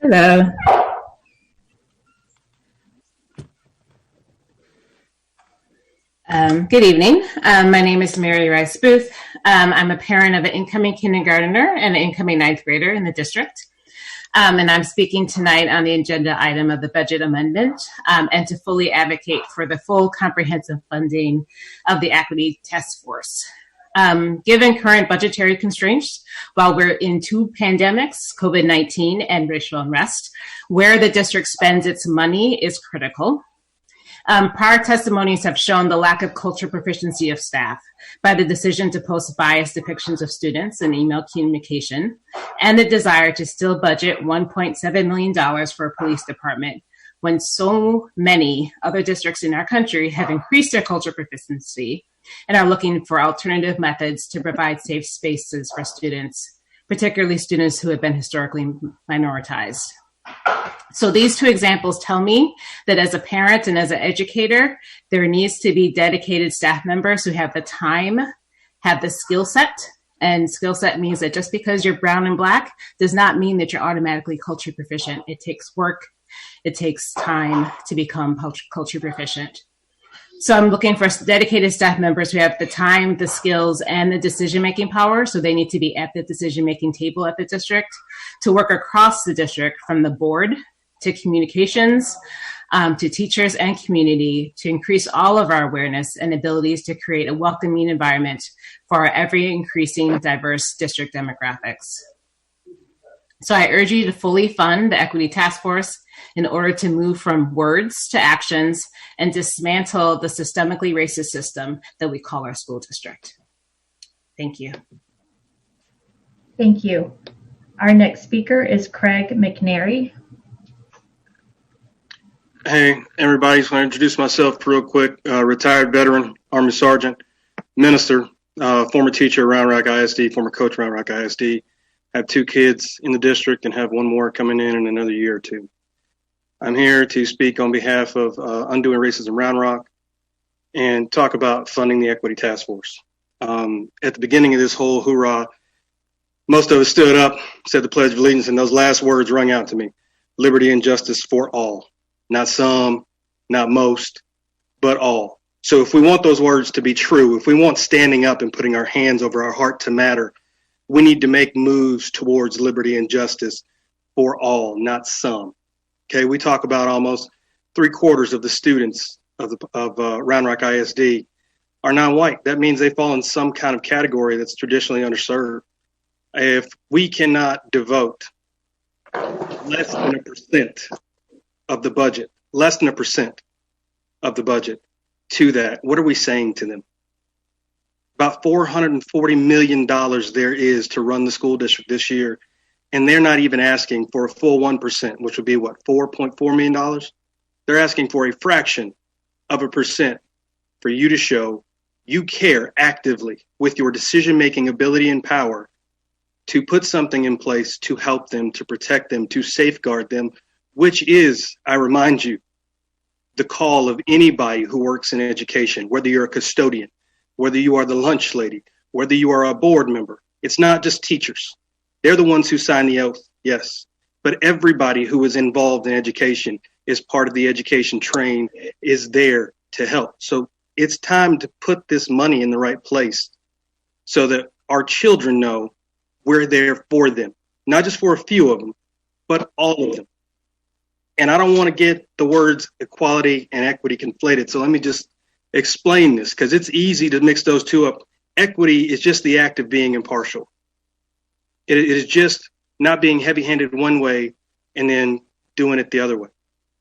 Hello. Good evening. My name is Mary Rice Booth. I'm a parent of an incoming kindergartner and an incoming ninth grader in the district. And I'm speaking tonight on the agenda item of the budget amendment and to fully advocate for the full comprehensive funding of the Equity Task Force. Given current budgetary constraints, while we're in two pandemics, COVID-19 and racial unrest, where the district spends its money is critical. Prior testimonies have shown the lack of culture proficiency of staff by the decision to post biased depictions of students in email communication and the desire to still budget $1.7 million for a police department when so many other districts in our country have increased their culture proficiency and are looking for alternative methods to provide safe spaces for students, particularly students who have been historically minoritized. So these two examples tell me that as a parent and as an educator, there needs to be dedicated staff members who have the time, have the skill set, and skill set means that just because you're brown and Black does not mean that you're automatically culture proficient. It takes work, it takes time to become culture proficient. So I'm looking for dedicated staff members who have the time, the skills, and the decision-making power. So they need to be at the decision-making table at the district to work across the district from the board to communications, to teachers and community to increase all of our awareness and abilities to create a welcoming environment for our ever-increasing diverse district demographics. So I urge you to fully fund the Equity Task Force in order to move from words to actions and dismantle the systemically racist system that we call our school district. Thank you. Thank you. Our next speaker is Craig McNary. Hey, everybody. Just want to introduce myself real quick. Retired veteran, Army Sergeant, minister, former teacher at Round Rock ISD, former coach at Round Rock ISD. Have 2 kids in the district and have 1 more coming in another year or 2. I'm here to speak on behalf of Undoing Racism Round Rock and talk about funding the Equity Task Force. At the beginning of this whole hoorah, most of us stood up, said the Pledge of Allegiance, and those last words rung out to me. Liberty and justice for all. Not some, not most, but all. So if we want those words to be true, if we want standing up and putting our hands over our heart to matter, we need to make moves towards liberty and justice for all, not some. Okay, we talk about almost 3/4 of the students of Round Rock ISD are non-white. That means they fall in some kind of category that's traditionally underserved. If we cannot devote less than 1% of the budget, less than 1% of the budget to that, what are we saying to them? About $440 million there is to run the school district this year. And they're not even asking for a full 1%, which would be what, $4.4 million? They're asking for a fraction of a percent for you to show you care actively with your decision-making ability and power to put something in place to help them, to protect them, to safeguard them, which is, I remind you, the call of anybody who works in education, whether you're a custodian, whether you are the lunch lady, whether you are a board member. It's not just teachers. They're the ones who sign the oath, yes. But everybody who is involved in education is part of the education train, is there to help. So it's time to put this money in the right place so that our children know we're there for them, not just for a few of them, but all of them. And I don't want to get the words equality and equity conflated. So let me just explain this, because it's easy to mix those two up. Equity is just the act of being impartial. It is just not being heavy-handed one way and then doing it the other way.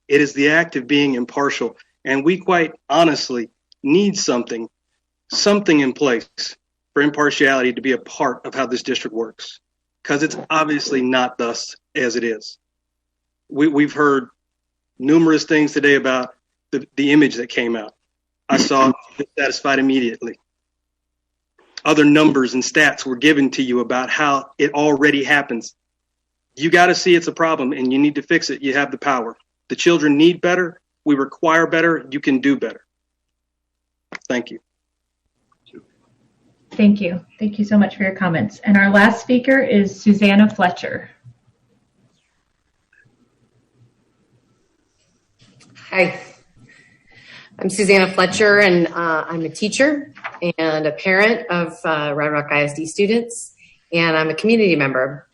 It is the act of being impartial. And we quite honestly need something in place for impartiality to be a part of how this district works, because it's obviously not thus as it is. We've heard numerous things today about the image that came out. I saw dissatisfied immediately. Other numbers and stats were given to you about how it already happens. You got to see it's a problem and you need to fix it. You have the power. The children need better. We require better. You can do better. Thank you. Thank you. Thank you so much for your comments. And our last speaker is Susanna Fletcher. Hi, I'm Susanna Fletcher, and I'm a teacher and a parent of Round Rock ISD students, and I'm a community member.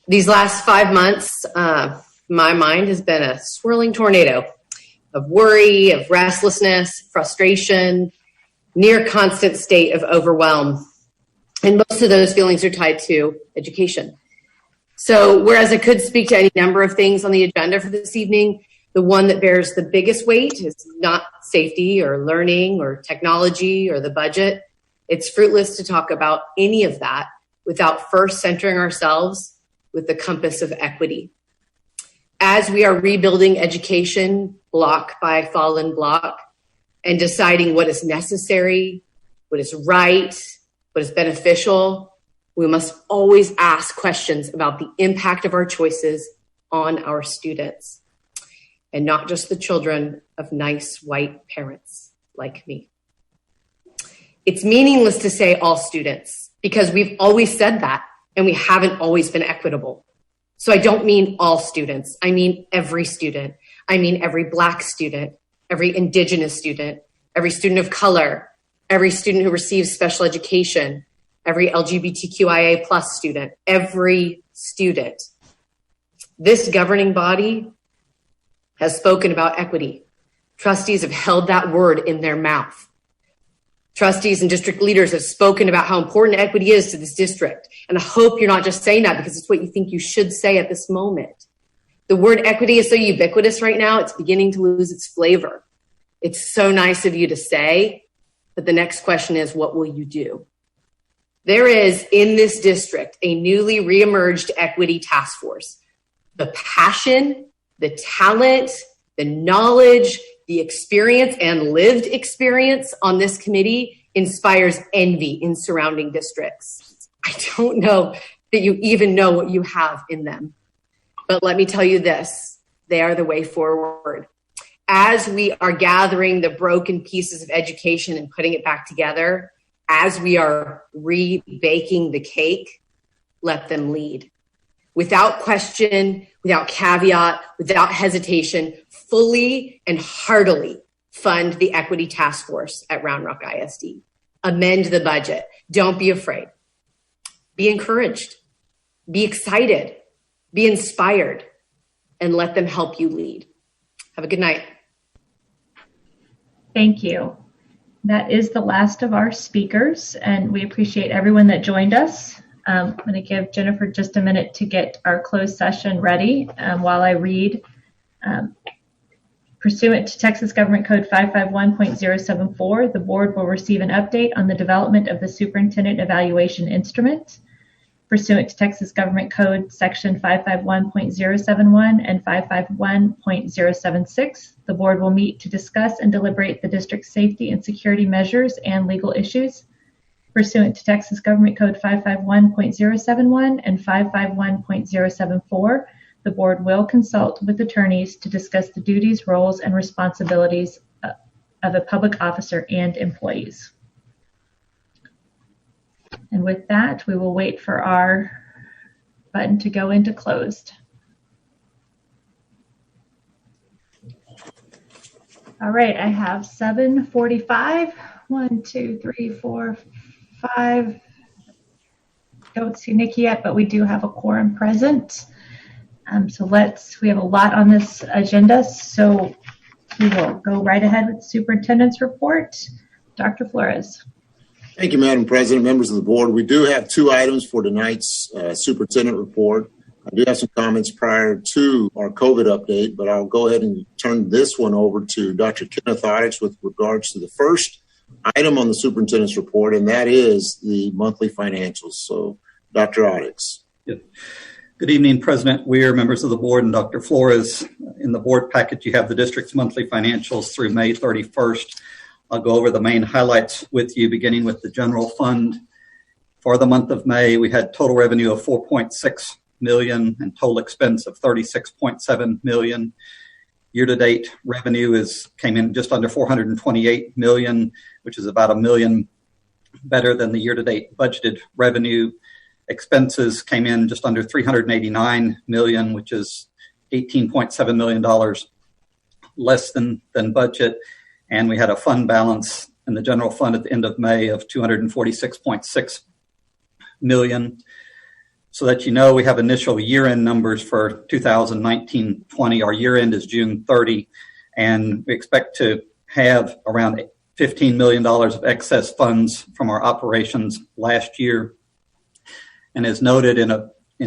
These last 5 months, my mind has been a swirling tornado of worry, of restlessness, frustration, near constant state of overwhelm. And most of those feelings are tied to education. So whereas I could speak to any number of things on the agenda for this evening, the one that bears the biggest weight is not safety or learning or technology or the budget. It's fruitless to talk about any of that without first centering ourselves with the compass of equity. As we are rebuilding education block by fallen block and deciding what is necessary, what is right, what is beneficial, we must always ask questions about the impact of our choices on our students, and not just the children of nice white parents like me. It's meaningless to say all students, because we've always said that and we haven't always been equitable. So I don't mean all students. I mean every student. I mean every Black student, every Indigenous student, every student of color, every student who receives special education, every LGBTQIA+ student, every student. This governing body has spoken about equity. Trustees have held that word in their mouth. Trustees and district leaders have spoken about how important equity is to this district. And I hope you're not just saying that because it's what you think you should say at this moment. The word equity is so ubiquitous right now, it's beginning to lose its flavor. It's so nice of you to say, but the next question is, what will you do? There is in this district a newly reemerged equity task force. The passion, the talent, the knowledge, the experience and lived experience on this committee inspires envy in surrounding districts. I don't know that you even know what you have in them. But let me tell you this, they are the way forward. As we are gathering the broken pieces of education and putting it back together, as we are rebaking the cake, let them lead. Without question, without caveat, without hesitation, fully and heartily fund the Equity Task Force at Round Rock ISD. Amend the budget. Don't be afraid. Be encouraged. Be excited. Be inspired. And let them help you lead. Have a good night. Thank you. That is the last of our speakers, and we appreciate everyone that joined us. I'm going to give Jennifer just a minute to get our closed session ready while I read. Pursuant to Texas Government Code 551.074, the board will receive an update on the development of the Superintendent Evaluation Instrument. Pursuant to Texas Government Code Section 551.071 and 551.076, the board will meet to discuss and deliberate the district's safety and security measures and legal issues. pursuant to Texas Government Code 551.071 and 551.074. The board will consult with attorneys to discuss the duties, roles, and responsibilities of a public officer and employees. And with that, we will wait for our button to go into closed. All right, I have 7:45. 1, 2, 3, 4, 5. Don't see Nikki yet, but we do have a quorum present. We have a lot on this agenda, so we will go right ahead with the superintendent's report. Dr. Flores. Thank you, Madam President, members of the board. We do have 2 items for tonight's superintendent report. I do have some comments prior to our COVID update, but I'll go ahead and turn this one over to Dr. Kenneth Ottix with regards to the first item on the superintendent's report, and that is the monthly financials. So, Dr. Ottix. Yep. Good evening, President Weir, members of the board, and Dr. Flores. In the board packet, you have the district's monthly financials through May 31st. I'll go over the main highlights with you, beginning with the general fund. For the month of May, we had total revenue of $4.6 million and total expense of $36.7 million. Year-to-date revenue came in just under $428 million, which is about $1 million better than the year-to-date budgeted revenue. Expenses came in just under $389 million, which is $18.7 million less than budget. And we had a fund balance in the general fund at the end of May of $246.6 million. So that you know, we have initial year-end numbers for 2019-20. Our year-end is June 30, and we expect to have around $15 million of excess funds from our operations last year. And as noted in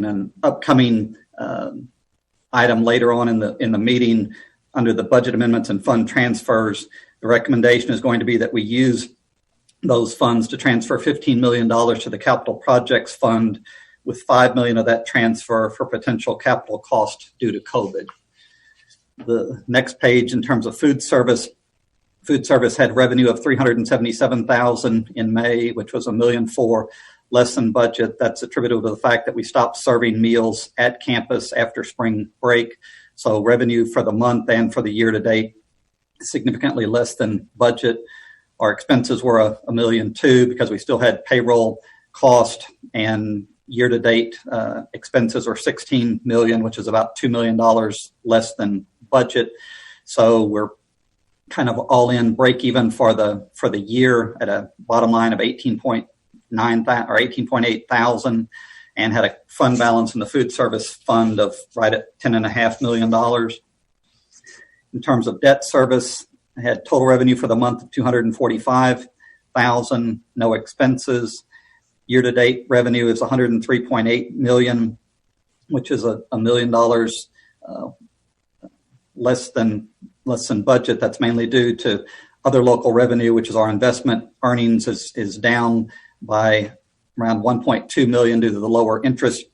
an upcoming item later on in the meeting, under the budget amendments and fund transfers, the recommendation is going to be that we use those funds to transfer $15 million to the capital projects fund, with $5 million of that transfer for potential capital cost due to COVID. The next page, in terms of food service had revenue of $377,000 in May, which was $1.4 million less than budget. That's attributable to the fact that we stopped serving meals at campus after spring break. So revenue for the month and for the year to date significantly less than budget. Our expenses were $1.2 million because we still had payroll cost, and year-to-date expenses are $16 million, which is about $2 million less than budget. So we're kind of all in break even for the year at a bottom line of $18.8 thousand, and had a fund balance in the food service fund of right at $10.5 million. In terms of debt service, I had total revenue for the month of $245,000, no expenses. Year-to-date revenue is $103.8 million, which is $1 million less than budget. That's mainly due to other local revenue, which is our investment earnings is down by around $1.2 million due to the lower interest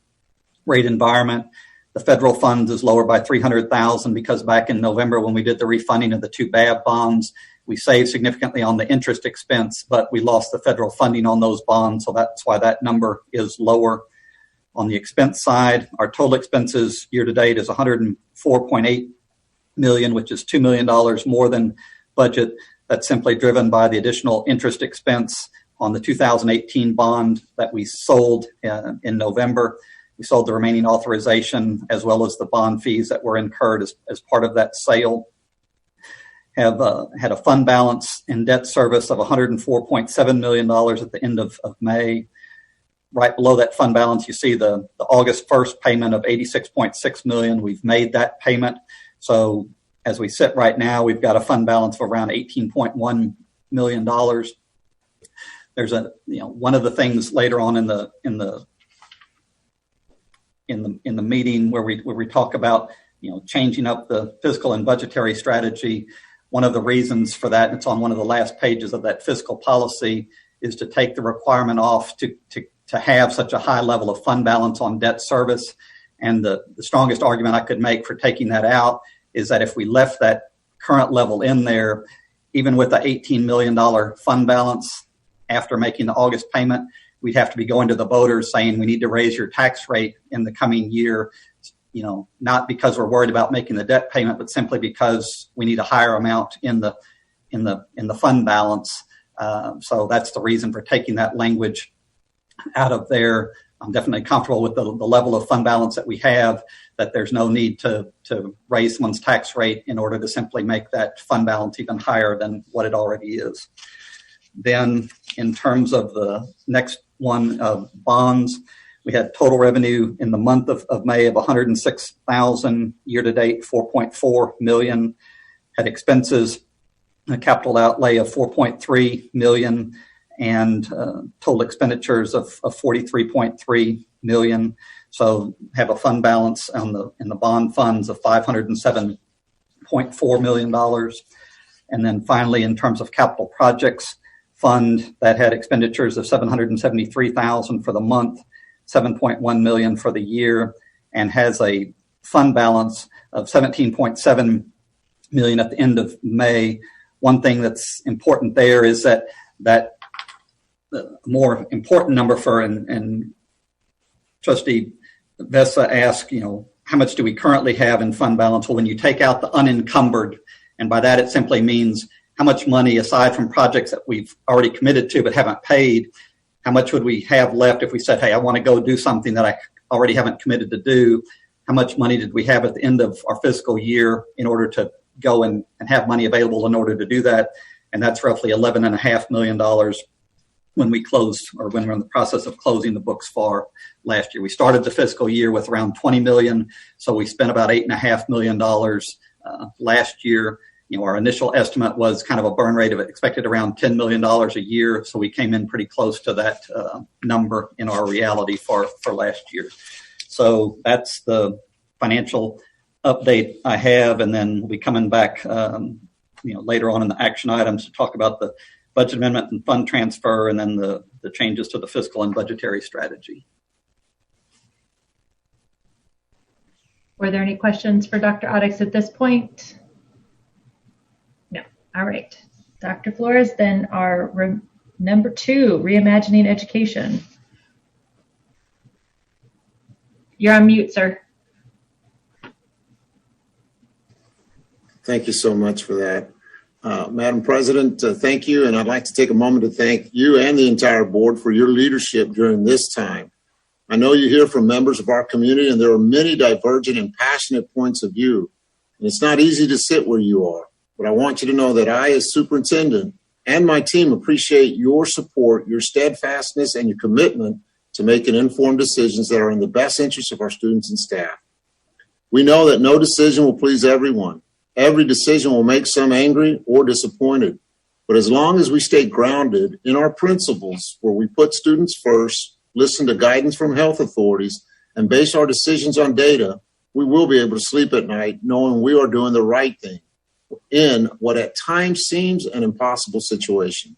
rate environment. The federal funds is lower by $300,000 because back in November when we did the refunding of the 2 BAB bonds, we saved significantly on the interest expense, but we lost the federal funding on those bonds, so that's why that number is lower. On the expense side, our total expenses year-to-date is $104.8 million, which is $2 million more than budget. That's simply driven by the additional interest expense on the 2018 bond that we sold in November. We sold the remaining authorization as well as the bond fees that were incurred as part of that sale. Had a fund balance in debt service of $104.7 million at the end of May. Right below that fund balance, you see the August 1st payment of $86.6 million. We've made that payment. So as we sit right now, we've got a fund balance of around $18.1 million. There's one of the things later on in the meeting where we talk about changing up the fiscal and budgetary strategy. One of the reasons for that, it's on one of the last pages of that fiscal policy, is to take the requirement off to have such a high level of fund balance on debt service. And the strongest argument I could make for taking that out is that if we left that current level in there, even with the $18 million fund balance, after making the August payment, we'd have to be going to the voters saying we need to raise your tax rate in the coming year, not because we're worried about making the debt payment, but simply because we need a higher amount in the fund balance. So that's the reason for taking that language out of there. I'm definitely comfortable with the level of fund balance that we have, that there's no need to raise someone's tax rate in order to simply make that fund balance even higher than what it already is. Then in terms of the next one, bonds, we had total revenue in the month of May of $106,000, year to date $4.4 million, had expenses, a capital outlay of $4.3 million, and total expenditures of $43.3 million. So have a fund balance in the bond funds of $507.4 million. And then finally, in terms of capital projects fund, that had expenditures of $773,000 for the month, $7.1 million for the year, and has a fund balance of $17.7 million at the end of May. One thing that's important there is that the more important number for, and Trustee Vessa asked, how much do we currently have in fund balance? Well, when you take out the unencumbered, and by that it simply means how much money, aside from projects that we've already committed to but haven't paid, how much would we have left if we said, hey, I want to go do something that I already haven't committed to do? How much money did we have at the end of our fiscal year in order to go and have money available in order to do that? And that's roughly $11.5 million when we closed, or when we're in the process of closing the books for last year. We started the fiscal year with around 20 million, so we spent about $8.5 million last year. Our initial estimate was kind of a burn rate of expected around $10 million a year, so we came in pretty close to that number in our reality for last year. So that's the financial update I have, and then we'll be coming back later on in the action items to talk about the budget amendment and fund transfer, and then the changes to the fiscal and budgetary strategy. Were there any questions for Dr. Audix at this point? No. All right. Dr. Flores, then our number 2, reimagining education. You're on mute, sir. Thank you so much for that. Madam President, thank you. And I'd like to take a moment to thank you and the entire board for your leadership during this time. I know you hear from members of our community, and there are many divergent and passionate points of view. And it's not easy to sit where you are, but I want you to know that I, as superintendent, and my team appreciate your support, your steadfastness, and your commitment to making informed decisions that are in the best interest of our students and staff. We know that no decision will please everyone. Every decision will make some angry or disappointed. But as long as we stay grounded in our principles, where we put students first, listen to guidance from health authorities, and base our decisions on data, we will be able to sleep at night knowing we are doing the right thing in what at times seems an impossible situation.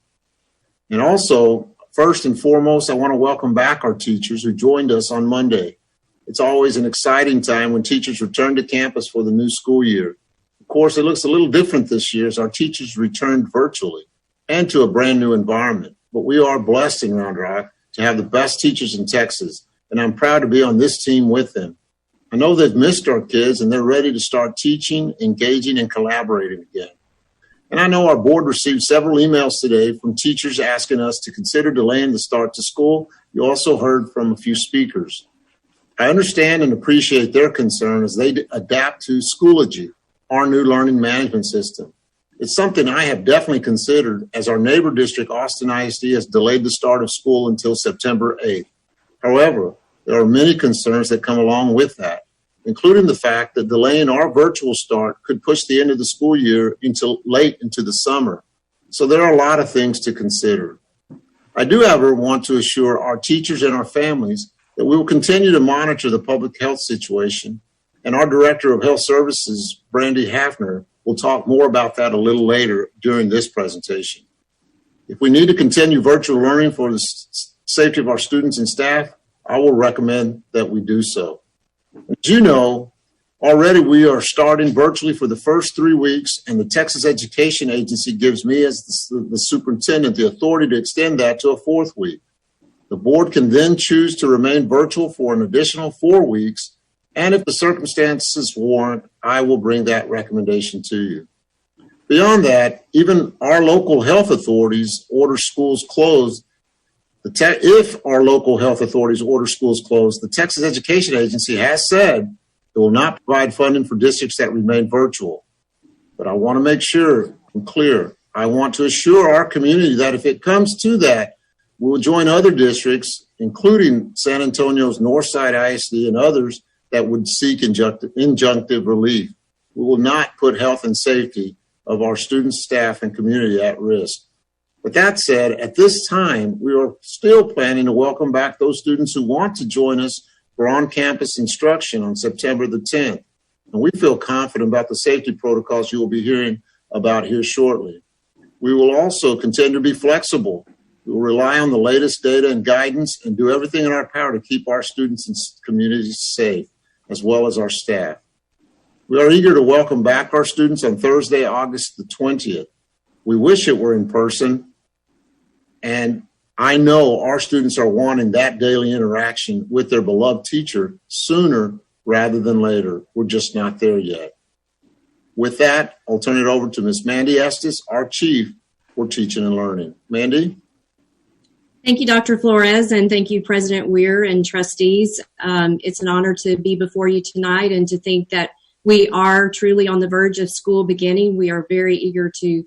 And also, first and foremost, I want to welcome back our teachers who joined us on Monday. It's always an exciting time when teachers return to campus for the new school year. Of course, it looks a little different this year as our teachers returned virtually and to a brand new environment. But we are blessed in Round Rock to have the best teachers in Texas, and I'm proud to be on this team with them. I know they've missed our kids, and they're ready to start teaching, engaging, and collaborating again. And I know our board received several emails today from teachers asking us to consider delaying the start to school. You also heard from a few speakers. I understand and appreciate their concern as they adapt to Schoology, our new learning management system. It's something I have definitely considered, as our neighbor district, Austin ISD, has delayed the start of school until September 8th. However, there are many concerns that come along with that, including the fact that delaying our virtual start could push the end of the school year until late into the summer. So there are a lot of things to consider. I do, however, want to assure our teachers and our families that we will continue to monitor the public health situation, and our Director of Health Services, Brandy Hafner, will talk more about that a little later during this presentation. If we need to continue virtual learning for the safety of our students and staff, I will recommend that we do so. As you know, Already, we are starting virtually for the first 3 weeks, and the Texas Education Agency gives me, as the superintendent, the authority to extend that to a 4th week. The board can then choose to remain virtual for an additional 4 weeks, and if the circumstances warrant, I will bring that recommendation to you. Beyond that, even our local health authorities order schools closed. If our local health authorities order schools closed, the Texas Education Agency has said it will not provide funding for districts that remain virtual. But I want to make sure I'm clear. I want to assure our community that if it comes to that, we will join other districts, including San Antonio's Northside ISD and others that would seek injunctive relief. We will not put health and safety of our students, staff, and community at risk. With that said, at this time, we are still planning to welcome back those students who want to join us for on-campus instruction on September the 10th. And we feel confident about the safety protocols you will be hearing about here shortly. We will also continue to be flexible. We will rely on the latest data and guidance and do everything in our power to keep our students and communities safe, as well as our staff. We are eager to welcome back our students on Thursday, August the 20th. We wish it were in person, and I know our students are wanting that daily interaction with their beloved teacher sooner rather than later. We're just not there yet. With that, I'll turn it over to Ms. Mandy Estes, our Chief for Teaching and Learning. Mandy? Thank you, Dr. Flores, and thank you, President Weir and trustees. It's an honor to be before you tonight and to think that we are truly on the verge of school beginning. We are very eager to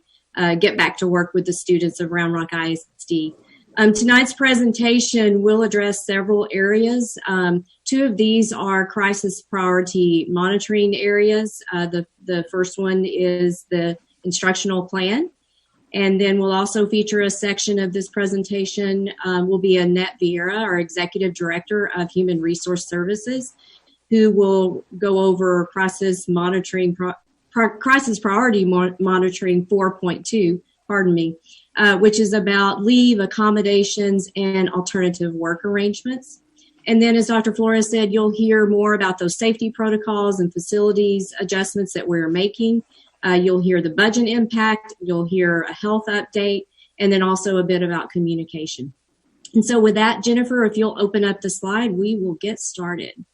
get back to work with the students of Round Rock ISD. Tonight's presentation will address several areas. 2 of these are crisis priority monitoring areas. The first one is the instructional plan. And then we'll also feature a section of this presentation will be Annette Vieira, our Executive Director of Human Resource Services, who will go over crisis monitoring, crisis priority monitoring 4.2, which is about leave, accommodations, and alternative work arrangements. And then, as Dr. Flores said, you'll hear more about those safety protocols and facilities adjustments that we're making. You'll hear the budget impact, you'll hear a health update, and then also a bit about communication. And so with that, Jennifer, if you'll open up the slide, we will get started.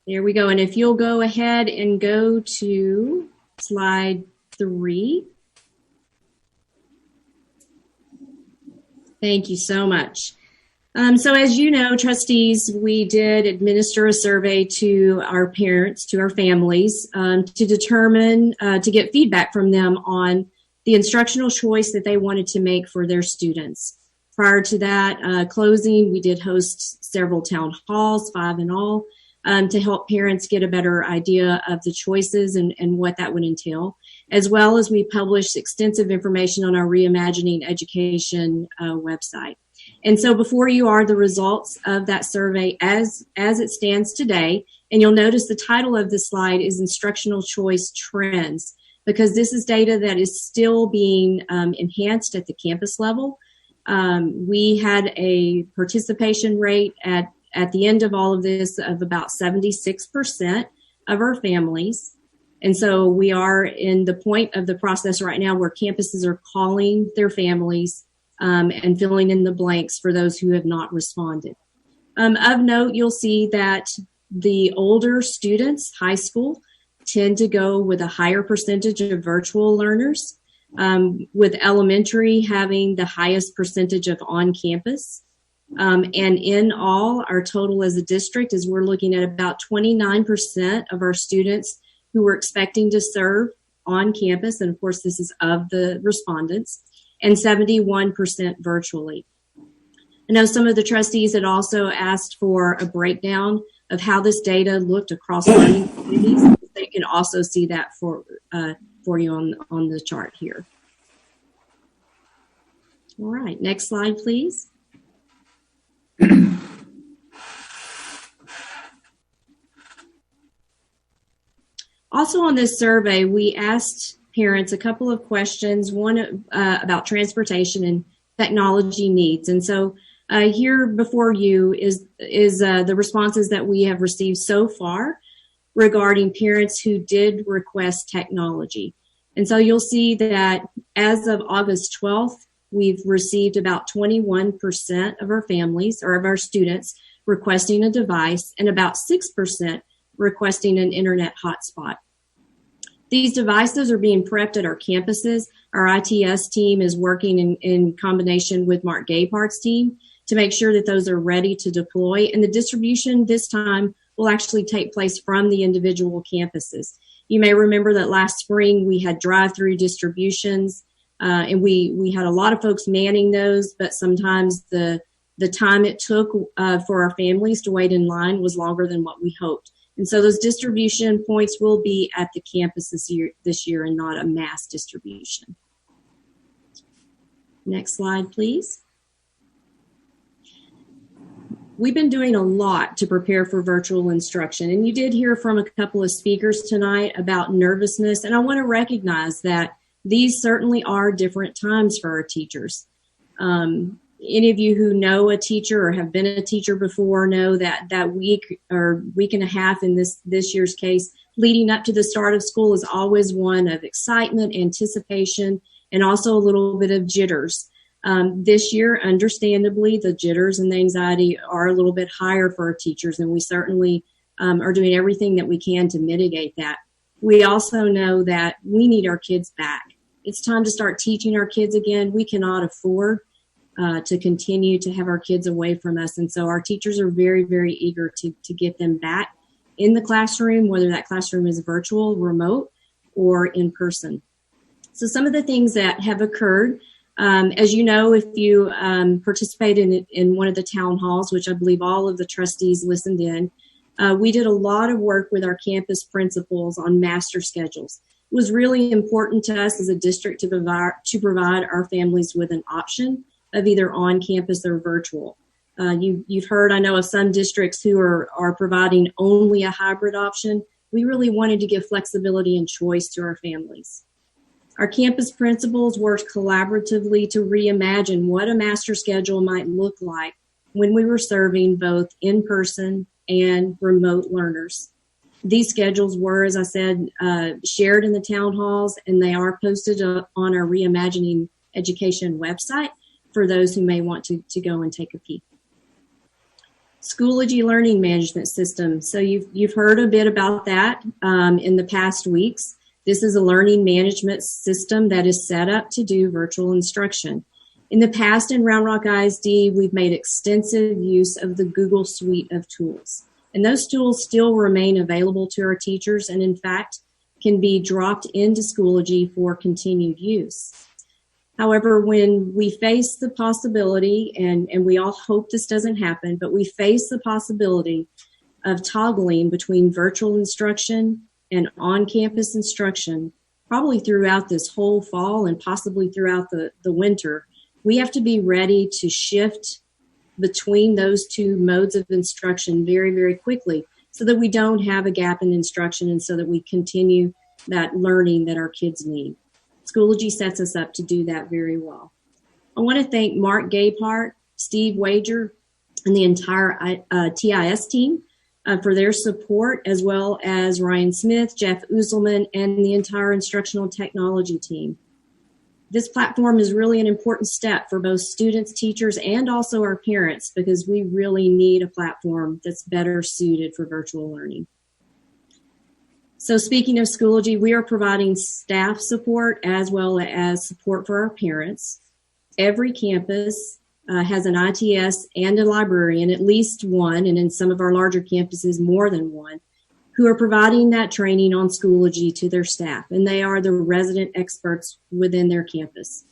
There we go. And if you'll go ahead and go to slide 3. Thank you so much. So as you know, trustees, we did administer a survey to our parents, to our families, to determine, to get feedback from them on the instructional choice that they wanted to make for their students. Prior to that closing, we did host several town halls, 5 in all, to help parents get a better idea of the choices and what that would entail, as well as we published extensive information on our Reimagining Education website. And so before you are the results of that survey as it stands today, and you'll notice the title of this slide is Instructional Choice Trends, because this is data that is still being enhanced at the campus level. We had a participation rate at the end of all of this of about 76% of our families. And so we are in the point of the process right now where campuses are calling their families and filling in the blanks for those who have not responded. Of note, you'll see that the older students, high school, tend to go with a higher percentage of virtual learners, with elementary having the highest percentage of on-campus. And in all, our total as a district is we're looking at about 29% of our students who we're expecting to serve on campus. And of course, this is of the respondents, and 71% virtually. I know some of the trustees had also asked for a breakdown of how this data looked across learning communities. They can also see that for you on the chart here. All right, next slide, please. Also on this survey, we asked parents a couple of questions, one about transportation and technology needs. And so here before you is the responses that we have received so far regarding parents who did request technology. And so you'll see that as of August 12th, we've received about 21% of our families or of our students requesting a device and about 6% requesting an internet hotspot. These devices are being prepped at our campuses. Our ITS team is working in combination with Mark Gapehart's team to make sure that those are ready to deploy. And the distribution this time will actually take place from the individual campuses. You may remember that last spring we had drive-through distributions, and we had a lot of folks manning those, but sometimes the time it took for our families to wait in line was longer than what we hoped. And so those distribution points will be at the campus this year and not a mass distribution. Next slide, please. We've been doing a lot to prepare for virtual instruction, and you did hear from a couple of speakers tonight about nervousness, and I want to recognize that these certainly are different times for our teachers. Any of you who know a teacher or have been a teacher before know that that week or week and a half in this year's case, leading up to the start of school is always one of excitement, anticipation, and also a little bit of jitters. This year, understandably, the jitters and the anxiety are a little bit higher for our teachers, and we certainly are doing everything that we can to mitigate that. We also know that we need our kids back. It's time to start teaching our kids again. We cannot afford to continue to have our kids away from us. And so our teachers are very, very eager to get them back in the classroom, whether that classroom is virtual, remote, or in person. So some of the things that have occurred, as you know, if you participated in one of the town halls, which I believe all of the trustees listened in, we did a lot of work with our campus principals on master schedules. It was really important to us as a district to provide our families with an option of either on campus or virtual. You've heard, I know, of some districts who are providing only a hybrid option. We really wanted to give flexibility and choice to our families. Our campus principals worked collaboratively to reimagine what a master schedule might look like when we were serving both in-person and remote learners. These schedules were, as I said, shared in the town halls, and they are posted on our Reimagining Education website for those who may want to go and take a peek. Schoology Learning Management System. So you've heard a bit about that in the past weeks. This is a learning management system that is set up to do virtual instruction. In the past in Round Rock ISD, we've made extensive use of the Google suite of tools. And those tools still remain available to our teachers and, in fact, can be dropped into Schoology for continued use. However, when we face the possibility, and we all hope this doesn't happen, but we face the possibility of toggling between virtual instruction and on-campus instruction, probably throughout this whole fall and possibly throughout the winter, we have to be ready to shift between those two modes of instruction very, very quickly so that we don't have a gap in instruction and so that we continue that learning that our kids need. Schoology sets us up to do that very well. I want to thank Mark Gapehart, Steve Wager, and the entire TIS team for their support, as well as Ryan Smith, Jeff Uselman, and the entire instructional technology team. This platform is really an important step for both students, teachers, and also our parents, because we really need a platform that's better suited for virtual learning. So speaking of Schoology, we are providing staff support as well as support for our parents. Every campus has an ITS and a librarian, at least one, and in some of our larger campuses, more than one, who are providing that training on Schoology to their staff, and they are the resident experts within their campus.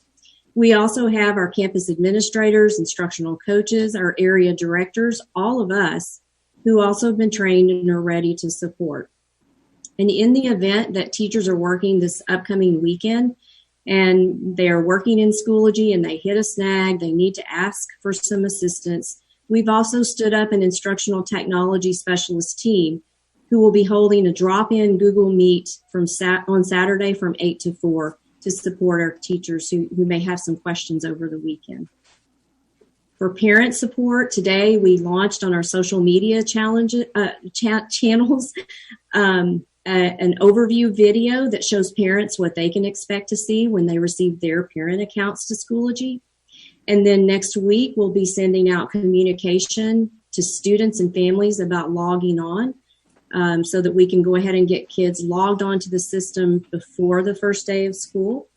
We also have our campus administrators, instructional coaches, our area directors, all of us who also have been trained and are ready to support. And in the event that teachers are working this upcoming weekend and they're working in Schoology and they hit a snag, they need to ask for some assistance, we've also stood up an instructional technology specialist team who will be holding a drop-in Google Meet on Saturday from 8 to 4 to support our teachers who may have some questions over the weekend. For parent support, today we launched on our social media channels an overview video that shows parents what they can expect to see when they receive their parent accounts to Schoology. And then next week, we'll be sending out communication to students and families about logging on so that we can go ahead and get kids logged onto the system before the first day of school.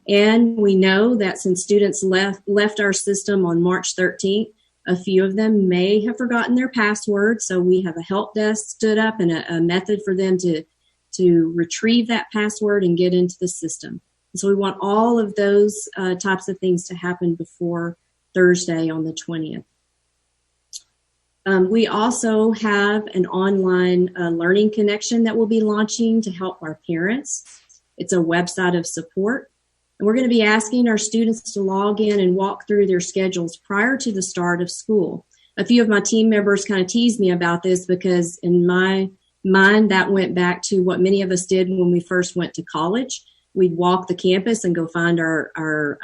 And we know that since students left our system on March 13th, a few of them may have forgotten their password. So we have a help desk stood up and a method for them to retrieve that password and get into the system. So we want all of those types of things to happen before Thursday on the 20th. We also have an online learning connection that we'll be launching to help our parents. It's a website of support. And we're going to be asking our students to log in and walk through their schedules prior to the start of school. A few of my team members kind of teased me about this because in my mind, that went back to what many of us did when we first went to college. We'd walk the campus and go find our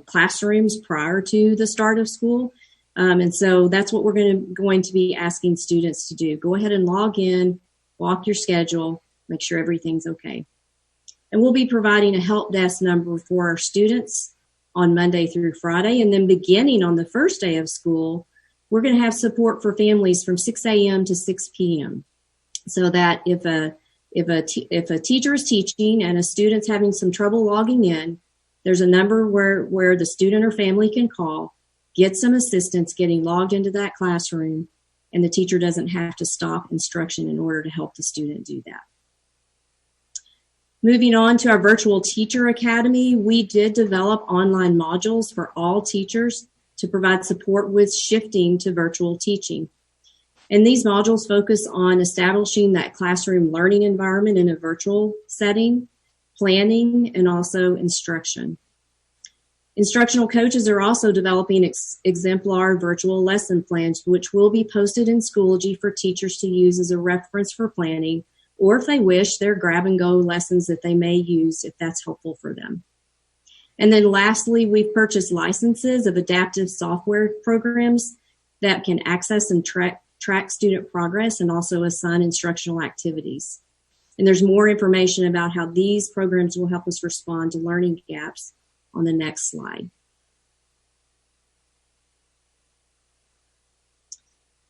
classrooms prior to the start of school. And so that's what we're going to be asking students to do. Go ahead and log in, walk your schedule, make sure everything's okay. And we'll be providing a help desk number for our students on Monday through Friday. And then beginning on the first day of school, we're going to have support for families from 6 a.m. to 6 p.m. So that if a teacher is teaching and a student's having some trouble logging in, there's a number where the student or family can call, get some assistance getting logged into that classroom, and the teacher doesn't have to stop instruction in order to help the student do that. Moving on to our Virtual Teacher Academy, we did develop online modules for all teachers to provide support with shifting to virtual teaching. And these modules focus on establishing that classroom learning environment in a virtual setting, planning, and also instruction. Instructional coaches are also developing exemplar virtual lesson plans, which will be posted in Schoology for teachers to use as a reference for planning, or if they wish, they're grab-and-go lessons that they may use if that's helpful for them. And then lastly, we've purchased licenses of adaptive software programs that can access and track student progress and also assign instructional activities. And there's more information about how these programs will help us respond to learning gaps on the next slide.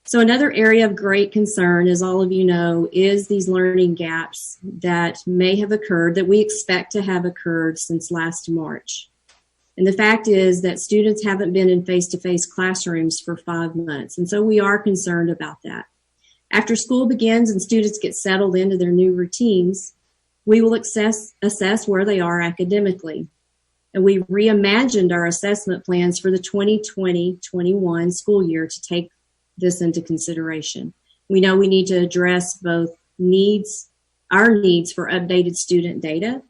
So another area of great concern, as all of you know, is these learning gaps that may have occurred, that we expect to have occurred since last March. And the fact is that students haven't been in face-to-face classrooms for 5 months, and so we are concerned about that. After school begins and students get settled into their new routines, we will assess where they are academically. And we reimagined our assessment plans for the 2020-21 school year to take this into consideration. We know we need to address both our needs for updated student data,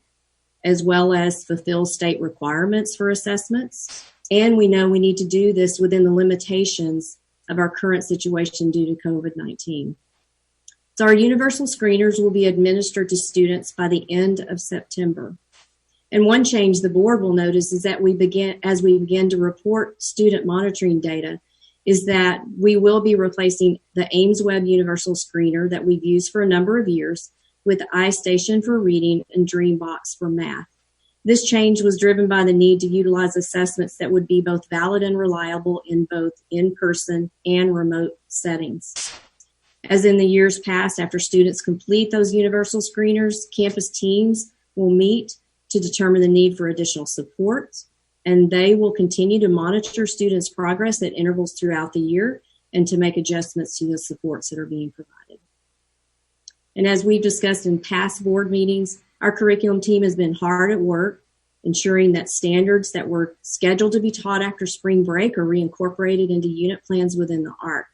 as well as fulfill state requirements for assessments. And we know we need to do this within the limitations of our current situation due to COVID-19. So our universal screeners will be administered to students by the end of September. And one change the board will notice is that as we begin to report student monitoring data, is that we will be replacing the AimsWeb Universal Screener that we've used for a number of years with iStation for reading and DreamBox for math. This change was driven by the need to utilize assessments that would be both valid and reliable in both in-person and remote settings. As in the years past, after students complete those universal screeners, campus teams will meet to determine the need for additional support, and they will continue to monitor students' progress at intervals throughout the year and to make adjustments to the supports that are being provided. And as we've discussed in past board meetings, our curriculum team has been hard at work ensuring that standards that were scheduled to be taught after spring break are reincorporated into unit plans within the ARC.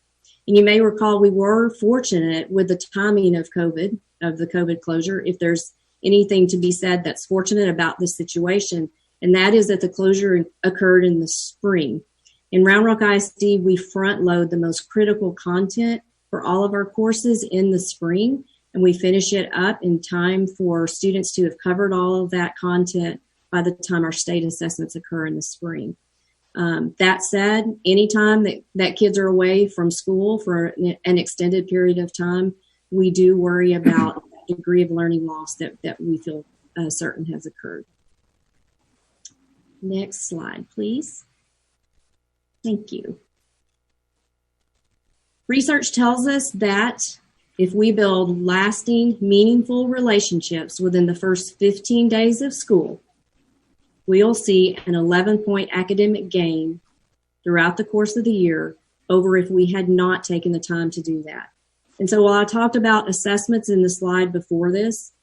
And you may recall we were fortunate with the timing of the COVID closure, if there's anything to be said that's fortunate about this situation, and that is that the closure occurred in the spring. In Round Rock ISD, we front load the most critical content for all of our courses in the spring, and we finish it up in time for students to have covered all of that content by the time our state assessments occur in the spring. That said, anytime that kids are away from school for an extended period of time, we do worry about the degree of learning loss that we feel certain has occurred. Next slide, please. Thank you. Research tells us that if we build lasting, meaningful relationships within the first 15 days of school, we'll see an 11-point academic gain throughout the course of the year over if we had not taken the time to do that. And so while I talked about assessments in the slide before this,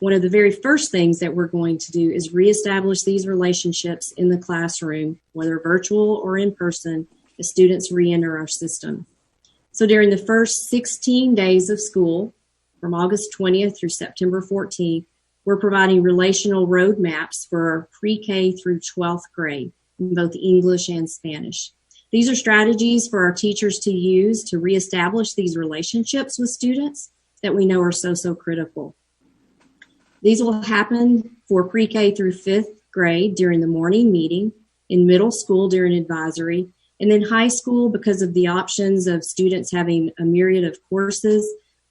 one of the very first things that we're going to do is reestablish these relationships in the classroom, whether virtual or in person, as students re-enter our system. So during the first 16 days of school, from August 20th through September 14th, we're providing relational roadmaps for pre-K through 12th grade in both English and Spanish. These are strategies for our teachers to use to reestablish these relationships with students that we know are so critical. These will happen for pre-K through 5th grade during the morning meeting, in middle school during advisory, and then high school, because of the options of students having a myriad of courses,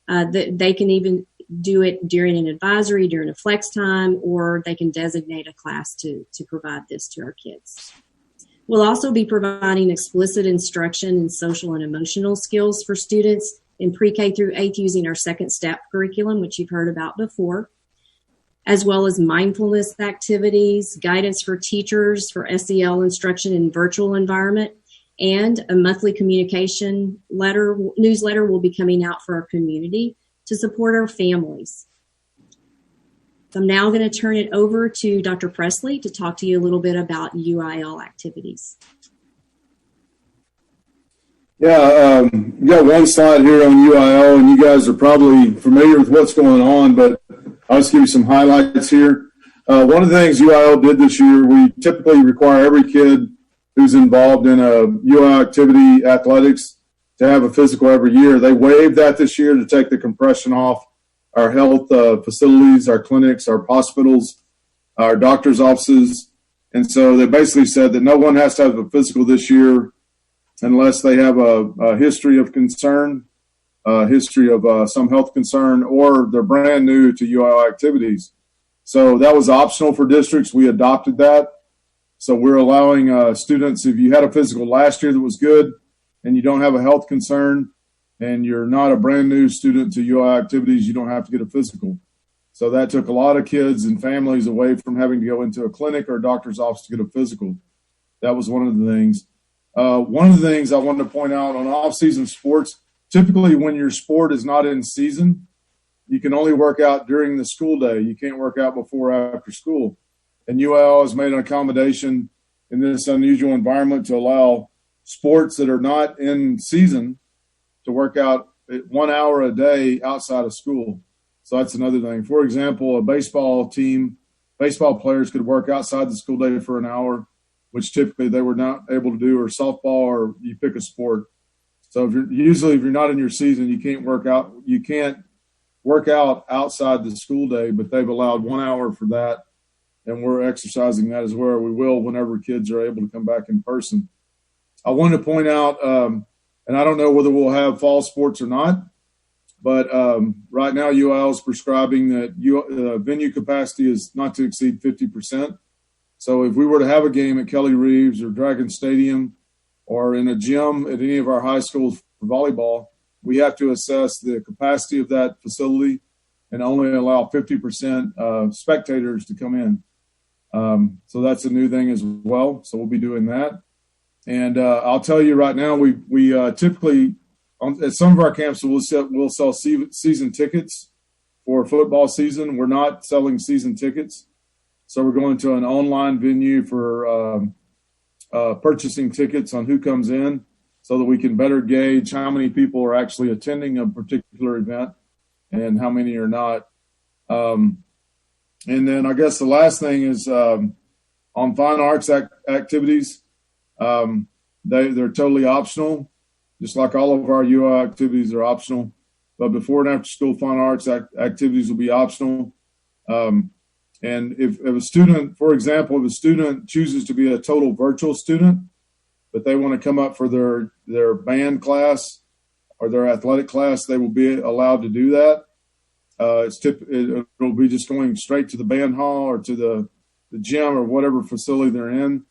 that they can even do it during an advisory, during a flex time, or they can designate a class to provide this to our kids. We'll also be providing explicit instruction in social and emotional skills for students in pre-K through 8th using our second step curriculum, which you've heard about before, as well as mindfulness activities, guidance for teachers for SEL instruction in virtual environment, and a monthly communication newsletter will be coming out for our community to support our families. So I'm now going to turn it over to Dr. Presley to talk to you a little bit about UIL activities. Yeah, we got one slide here on UIL, and you guys are probably familiar with what's going on, but I'll just give you some highlights here. One of the things UIL did this year, we typically require every kid who's involved in a UIL activity, athletics, to have a physical every year. They waived that this year to take the compression off our health facilities, our clinics, our hospitals, our doctor's offices. And so they basically said that no one has to have a physical this year unless they have a history of concern, history of some health concern, or they're brand new to UIL activities. So that was optional for districts. We adopted that. So we're allowing students, if you had a physical last year that was good and you don't have a health concern and you're not a brand new student to UIL activities, you don't have to get a physical. So that took a lot of kids and families away from having to go into a clinic or a doctor's office to get a physical. That was one of the things. One of the things I wanted to point out on off-season sports, typically when your sport is not in season, you can only work out during the school day. You can't work out before or after school. And UIL has made an accommodation in this unusual environment to allow sports that are not in season to work out 1 hour a day outside of school. So that's another thing. For example, a baseball team, baseball players could work outside the school day for an hour, which typically they were not able to do, or softball, or you pick a sport. So if you're not in your season, you can't work out. You can't work out outside the school day, but they've allowed 1 hour for that. And we're exercising that as well. We will whenever kids are able to come back in person. I wanted to point out, and I don't know whether we'll have fall sports or not, but right now UIL is prescribing that venue capacity is not to exceed 50%. So if we were to have a game at Kelly Reeves or Dragon Stadium or in a gym at any of our high schools for volleyball, we have to assess the capacity of that facility and only allow 50% spectators to come in. So that's a new thing as well. So we'll be doing that. And I'll tell you right now, we typically at some of our campuses we'll sell season tickets for football season. We're not selling season tickets, so we're going to an online venue for purchasing tickets on who comes in, so that we can better gauge how many people are actually attending a particular event and how many are not. And then I guess the last thing is on fine arts activities. They're totally optional. just like all of our UI activities are optional. But before and after school fine arts activities will be optional. And if a student, for example, if a student chooses to be a total virtual student, but they want to come up for their band class or their athletic class, they will be allowed to do that. It'll be just going straight to the band hall or to the gym or whatever facility they're in,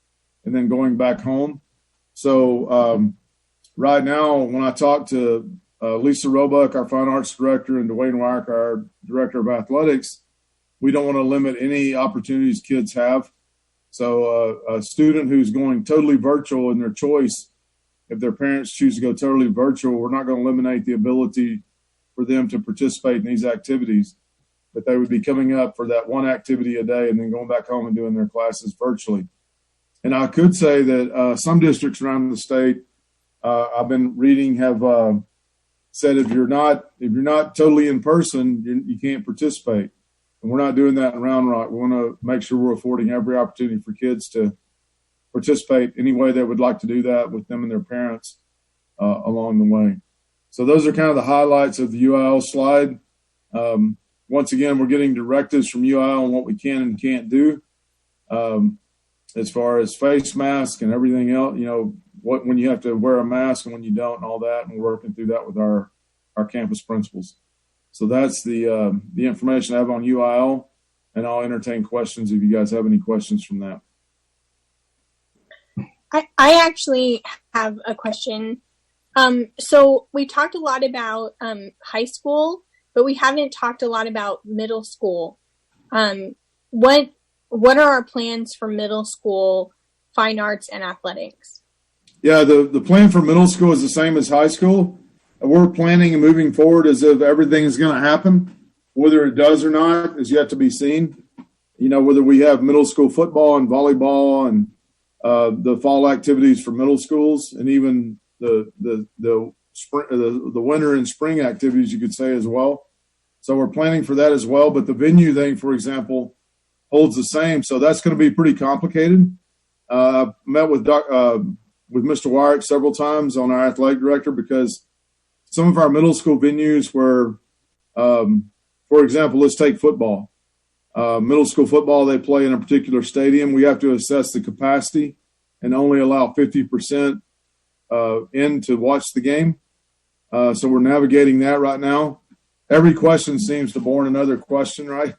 and then going back home. So right now, when I talk to Lisa Roebuck, our fine arts director, and Dwayne Wyrick, our director of athletics, we don't want to limit any opportunities kids have. So a student who's going totally virtual in their choice, if their parents choose to go totally virtual, we're not going to eliminate the ability for them to participate in these activities, but they would be coming up for that one activity a day and then going back home and doing their classes virtually. And I could say that some districts around the state, I've been reading, have said if you're not totally in person, you can't participate. And we're not doing that in Round Rock. We want to make sure we're affording every opportunity for kids to participate any way they would like to do that with them and their parents along the way. So those are kind of the highlights of the UIL slide. Once again, we're getting directives from UIL on what we can and can't do as far as face masks and everything else, when you have to wear a mask and when you don't and all that. And we're working through that with our campus principals. So that's the information I have on UIL, and I'll entertain questions if you guys have any questions from that. I actually have a question. So we talked a lot about high school, but we haven't talked a lot about middle school. What are our plans for middle school fine arts and athletics? Yeah, the plan for middle school is the same as high school. We're planning and moving forward as if everything is going to happen. Whether it does or not is yet to be seen. Whether we have middle school football and volleyball and the fall activities for middle schools, and even the winter and spring activities, you could say, as well. So we're planning for that as well. But the venue thing, for example, holds the same. So that's going to be pretty complicated. I've met with Mr. Wyrick several times on our athletic director, because some of our middle school venues were, for example, let's take football. Middle school football, they play in a particular stadium. We have to assess the capacity and only allow 50% in to watch the game. So we're navigating that right now. Every question seems to born another question, right?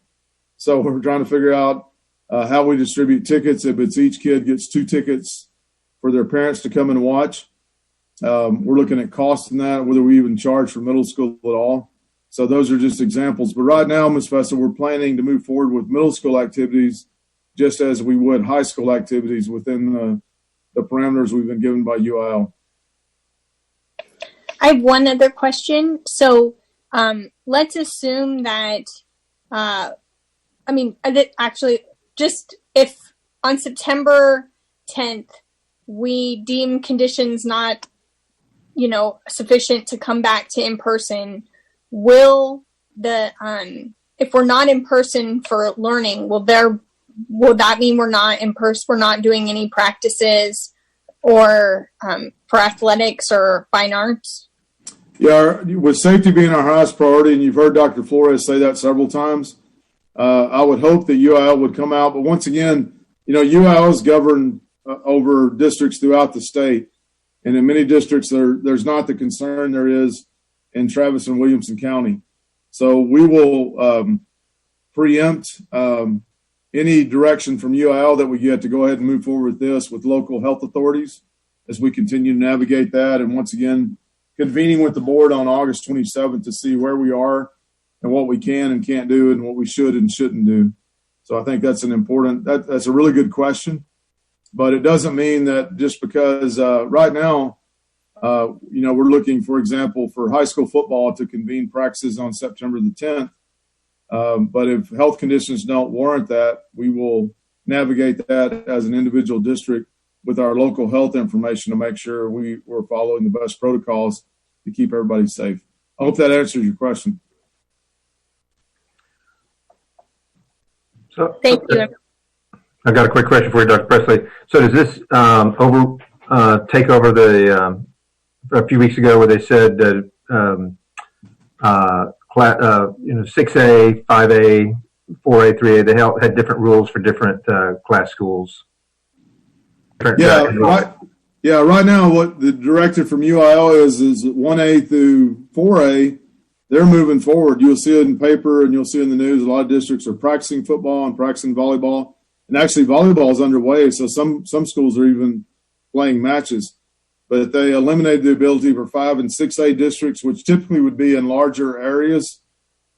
So we're trying to figure out how we distribute tickets. If it's each kid gets 2 tickets for their parents to come and watch. We're looking at costs in that, whether we even charge for middle school at all. So those are just examples. But right now, Ms. Fessa, we're planning to move forward with middle school activities just as we would high school activities within the parameters we've been given by UIL. I have one other question. So let's assume that, just if on September 10th, we deem conditions not, sufficient to come back to in person, will if we're not in person for learning, will that mean we're not in person, we're not doing any practices or for athletics or fine arts? Yeah, with safety being our highest priority, and you've heard Dr. Flores say that several times, I would hope that UIL would come out. But once again, UIL is governed over districts throughout the state. And in many districts, there's not the concern there is in Travis and Williamson County. So we will preempt any direction from UIL that we get to go ahead and move forward with this with local health authorities as we continue to navigate that. And once again, convening with the board on August 27th to see where we are and what we can and can't do and what we should and shouldn't do. So I think that's that's a really good question. But it doesn't mean that just because right now, we're looking, for example, for high school football to convene practices on September the 10th. But if health conditions don't warrant that, we will navigate that as an individual district with our local health information to make sure we're following the best protocols to keep everybody safe. I hope that answers your question. So, thank you. I've got a quick question for you, Dr. Presley. So does this take over the a few weeks ago where they said that 6A, 5A, 4A, 3A, they had different rules for different class schools. Yeah, right. Yeah, right now what the directive from UIL is 1A through 4A, they're moving forward. You'll see it in paper and you'll see it in the news. A lot of districts are practicing football and practicing volleyball. And actually volleyball is underway, so some schools are even playing matches. But they eliminated the ability for 5 and 6A districts, which typically would be in larger areas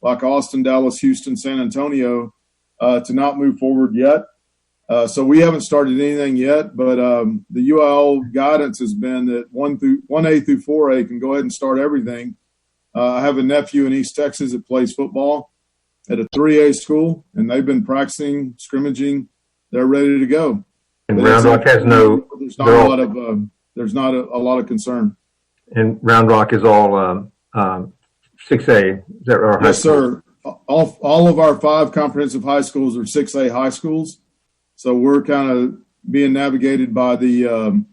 like Austin, Dallas, Houston, San Antonio, to not move forward yet. So we haven't started anything yet, but the UIL guidance has been that 1A through 4A can go ahead and start everything. I have a nephew in East Texas that plays football at a 3A school, and they've been practicing, scrimmaging. They're ready to go. And Round Rock has no. There's not a lot of. There's not a lot of concern. And Round Rock is all 6A. Is that right? Yes, sir. All of our 5 comprehensive high schools are 6A high schools. So we're kind of being navigated by the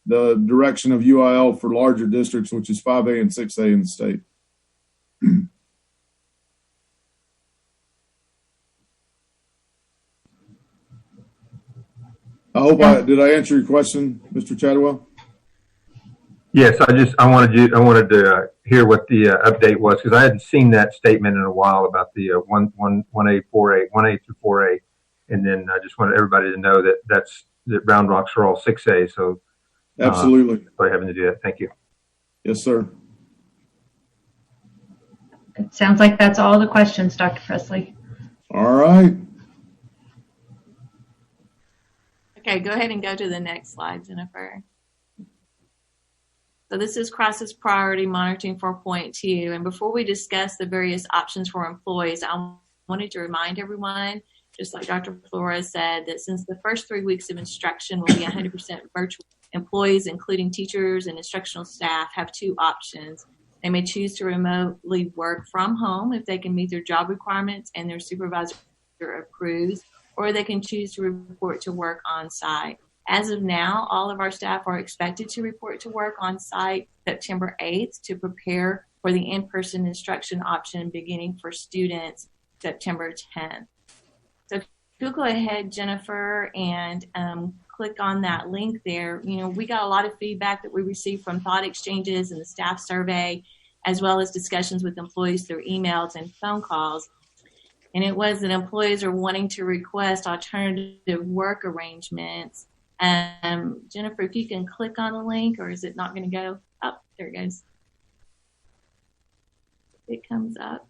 direction of UIL for larger districts, which is 5A and 6A in the state. Did I answer your question, Mr. Chadwell? Yes, I wanted to hear what the update was, because I hadn't seen that statement in a while about the 1A through 4A. And then I just wanted everybody to know that Round Rocks are all 6A. So absolutely, by having to do that. Thank you. Yes, sir. It sounds like that's all the questions, Dr. Presley. All right. Okay, go ahead and go to the next slide, Jennifer. So this is crisis priority monitoring 4.2. And before we discuss the various options for employees, I wanted to remind everyone, just like Dr. Flores said, that since the first 3 weeks of instruction will be 100% virtual, employees, including teachers and instructional staff, have 2 options. They may choose to remotely work from home if they can meet their job requirements and their supervisor approves, or they can choose to report to work on site. As of now, all of our staff are expected to report to work on site September 8th to prepare for the in-person instruction option beginning for students September 10th. So if you'll go ahead, Jennifer, and click on that link there. You know, we got a lot of feedback that we received from thought exchanges and the staff survey, as well as discussions with employees through emails and phone calls. And it was that employees are wanting to request alternative work arrangements. Jennifer, if you can click on the link, or is it not going to go? Oh, there it goes. It comes up.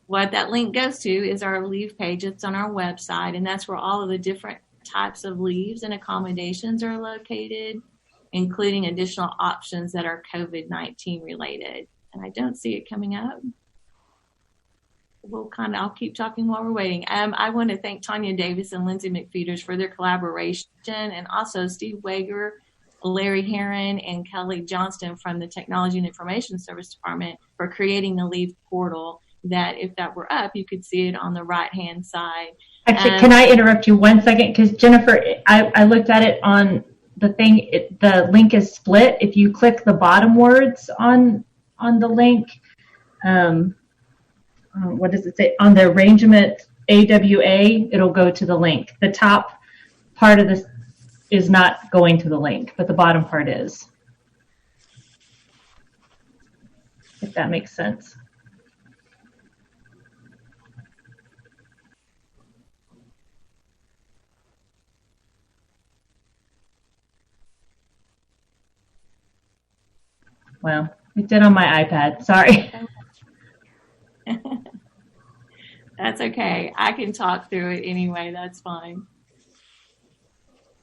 What that link goes to is our leave page. It's on our website, and that's where all of the different types of leaves and accommodations are located, including additional options that are COVID-19 related. And I don't see it coming up. I'll keep talking while we're waiting. I want to thank Tanya Davis and Lindsay McFeeters for their collaboration, and also Steve Wager, Larry Heron, and Kelly Johnston from the Technology and Information Service Department for creating the leave portal that if that were up, you could see it on the right-hand side. Actually, can I interrupt you 1 second? Because Jennifer, I looked at it on the thing. The link is split. If you click the bottom words on the link, what does it say? On the arrangement AWA, it'll go to the link. The top part of this is not going to the link, but the bottom part is. If that makes sense. Well, it did on my iPad. Sorry. That's okay. I can talk through it anyway. That's fine.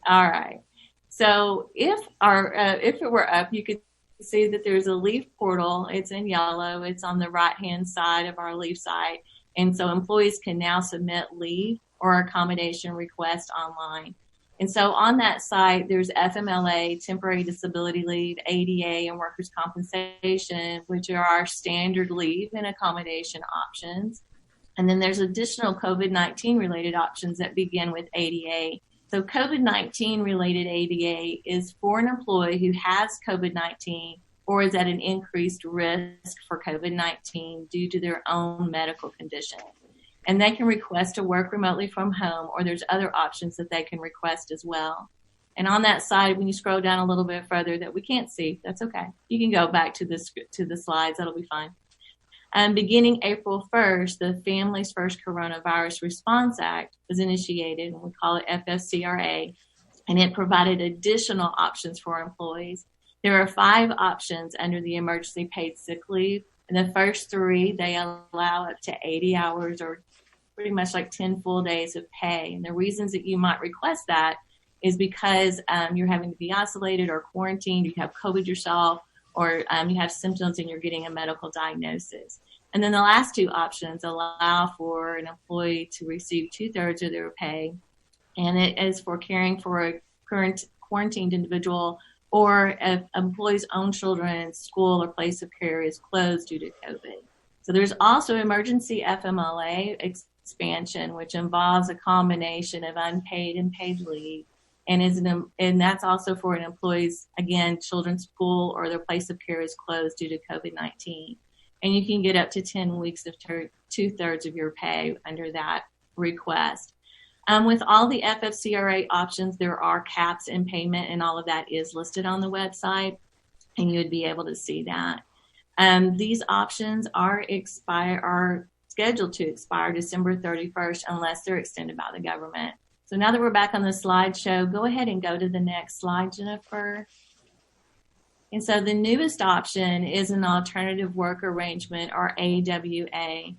All right. So if it were up, you could see that there's a leave portal. It's in yellow. It's on the right-hand side of our leave site. And so employees can now submit leave or accommodation request online. And so on that site, there's FMLA, temporary disability leave, ADA, and workers' compensation, which are our standard leave and accommodation options. And then there's additional COVID-19 related options that begin with ADA So COVID-19 related ADA is for an employee who has COVID-19 or is at an increased risk for COVID-19 due to their own medical condition. And they can request to work remotely from home, or there's other options that they can request as well. And on that side, when you scroll down a little bit further that we can't see, that's okay. You can go back to the slides, that'll be fine. Beginning April 1st, the Families First Coronavirus Response Act was initiated, and we call it FFCRA, and it provided additional options for employees. There are 5 options under the emergency paid sick leave, and the first 3, they allow up to 80 hours or pretty much like 10 full days of pay. And the reasons that you might request that is because you're having to be isolated or quarantined, you have COVID yourself, or you have symptoms and you're getting a medical diagnosis. And then the last 2 options allow for an employee to receive 2/3 of their pay, and it is for caring for a current quarantined individual or if an employee's own children's school or place of care is closed due to COVID. So there's also emergency FMLA expansion, which involves a combination of unpaid and paid leave, and that's also for an employee's, again, children's school or their place of care is closed due to COVID-19. And you can get up to 10 weeks of 2/3 of your pay under that request. With all the FFCRA options, there are caps in payment, and all of that is listed on the website, and you would be able to see that. These options are scheduled to expire December 31st unless they're extended by the government. So now that we're back on the slideshow, go ahead and go to the next slide, Jennifer. And so the newest option is an alternative work arrangement, or AWA.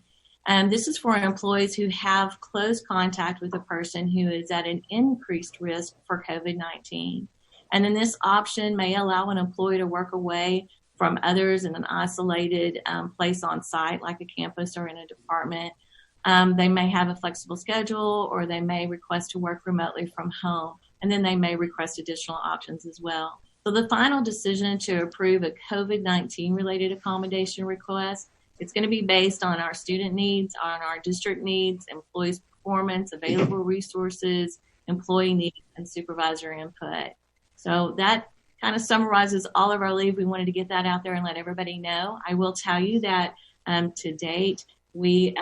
This is for employees who have close contact with a person who is at an increased risk for COVID-19. And then this option may allow an employee to work away from others in an isolated place on site, like a campus or in a department. They may have a flexible schedule, or they may request to work remotely from home. And then they may request additional options as well. So the final decision to approve a COVID-19 related accommodation request, it's going to be based on our student needs, on our district needs, employees' performance, available resources, employee needs, and supervisor input. So that kind of summarizes all of our leave. We wanted to get that out there and let everybody know. I will tell you that to date, we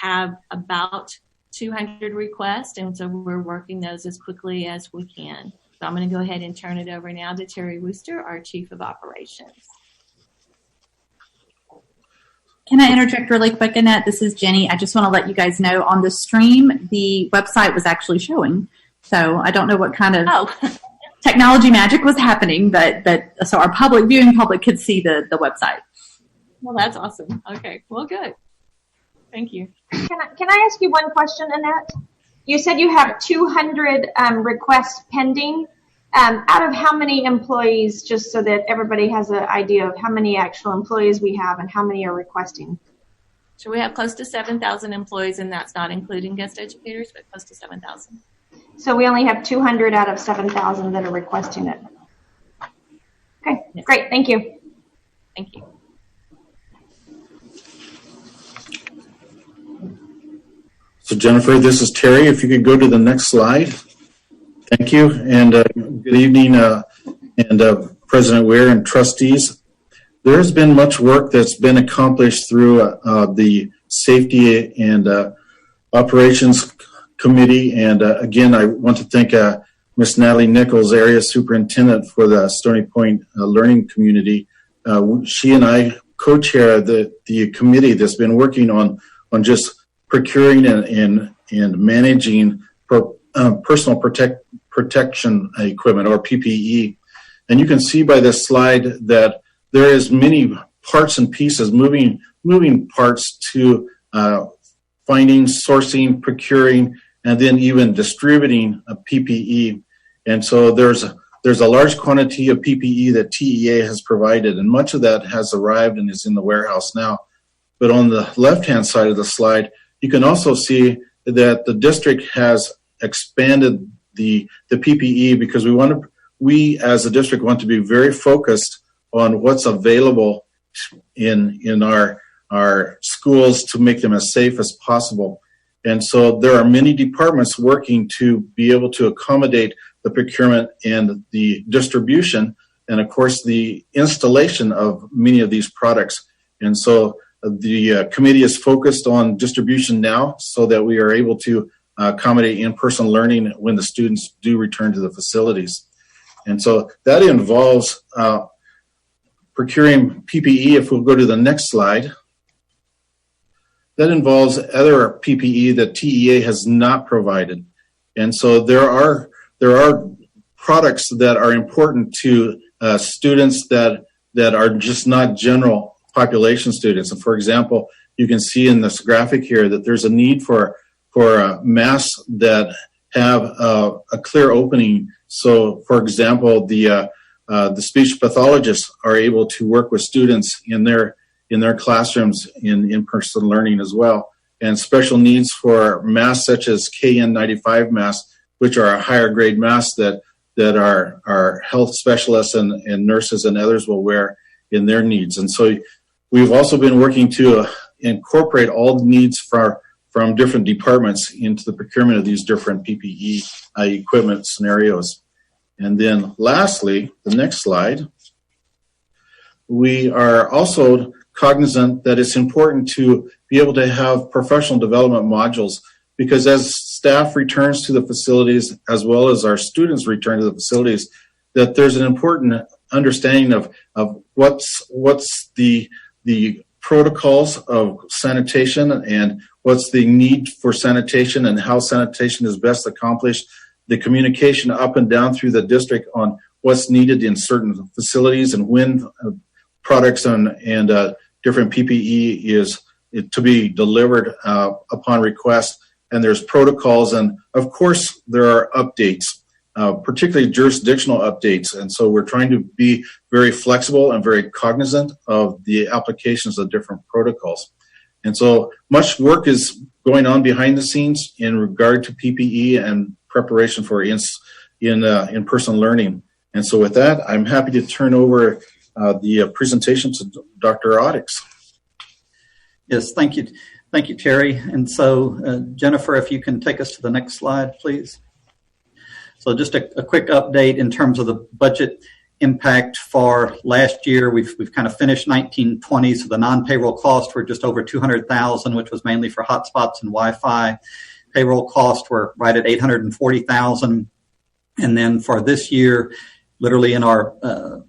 have about 200 requests, and so we're working those as quickly as we can. So I'm going to go ahead and turn it over now to Terry Wooster, our Chief of Operations. Can I interject really quick, Annette? This is Jenny. I just want to let you guys know on the stream, the website was actually showing. So I don't know what kind of technology magic was happening, but so our viewing public could see the website. Well, that's awesome. Okay, well, good. Thank you. Can I ask you one question, Annette? You said you have 200 requests pending. Out of how many employees, just so that everybody has an idea of how many actual employees we have and how many are requesting? So we have close to 7,000 employees, and that's not including guest educators, but close to 7,000. So we only have 200 out of 7,000 that are requesting it. Okay, yes. Great. Thank you. Thank you. So Jennifer, this is Terry. If you could go to the next slide. Thank you, and good evening, President Weir and trustees. There has been much work that's been accomplished through the Safety and Operations Committee, and again, I want to thank Ms. Natalie Nichols, Area Superintendent for the Stony Point Learning Community. She and I co-chair the committee that's been working on just procuring and managing personal protection equipment, or PPE. And you can see by this slide that there is many parts and pieces, moving parts to finding, sourcing, procuring, and then even distributing a PPE. And so there's a large quantity of PPE that TEA has provided, and much of that has arrived and is in the warehouse now. But on the left-hand side of the slide, you can also see that the district has expanded the PPE because we as a district want to be very focused on what's available in our schools to make them as safe as possible. And so there are many departments working to be able to accommodate the procurement and the distribution, and of course the installation of many of these products. And so the committee is focused on distribution now so that we are able to accommodate in-person learning when the students do return to the facilities. And so that involves procuring PPE. If we'll go to the next slide, that involves other PPE that TEA has not provided. And so there are products that are important to students that are just not general population students. And for example, you can see in this graphic here that there's a need for masks that have a clear opening. So for example, the speech pathologists are able to work with students in their classrooms in in-person learning as well. And special needs for masks such as KN95 masks, which are a higher grade masks that our health specialists and nurses and others will wear in their needs. And so we've also been working to incorporate all the needs from different departments into the procurement of these different PPE equipment scenarios. And then lastly, the next slide, we are also cognizant that it's important to be able to have professional development modules, because as staff returns to the facilities, as well as our students return to the facilities, that there's an important understanding of what's the protocols of sanitation and what's the need for sanitation and how sanitation is best accomplished, the communication up and down through the district on what's needed in certain facilities and when products and different PPE is to be delivered upon request. And there's protocols, and of course there are updates, particularly jurisdictional updates. And so we're trying to be very flexible and very cognizant of the applications of different protocols. And so much work is going on behind the scenes in regard to PPE and preparation for in-person learning. And so with that, I'm happy to turn over the presentation to Dr. Audix. Yes, thank you. Thank you, Terry. And so, Jennifer, if you can take us to the next slide, please. So just a quick update in terms of the budget impact for last year. We've kind of finished 1920, so the non-payroll costs were just over $200,000, which was mainly for hotspots and Wi-Fi. Payroll costs were right at $840,000. And then for this year, literally in our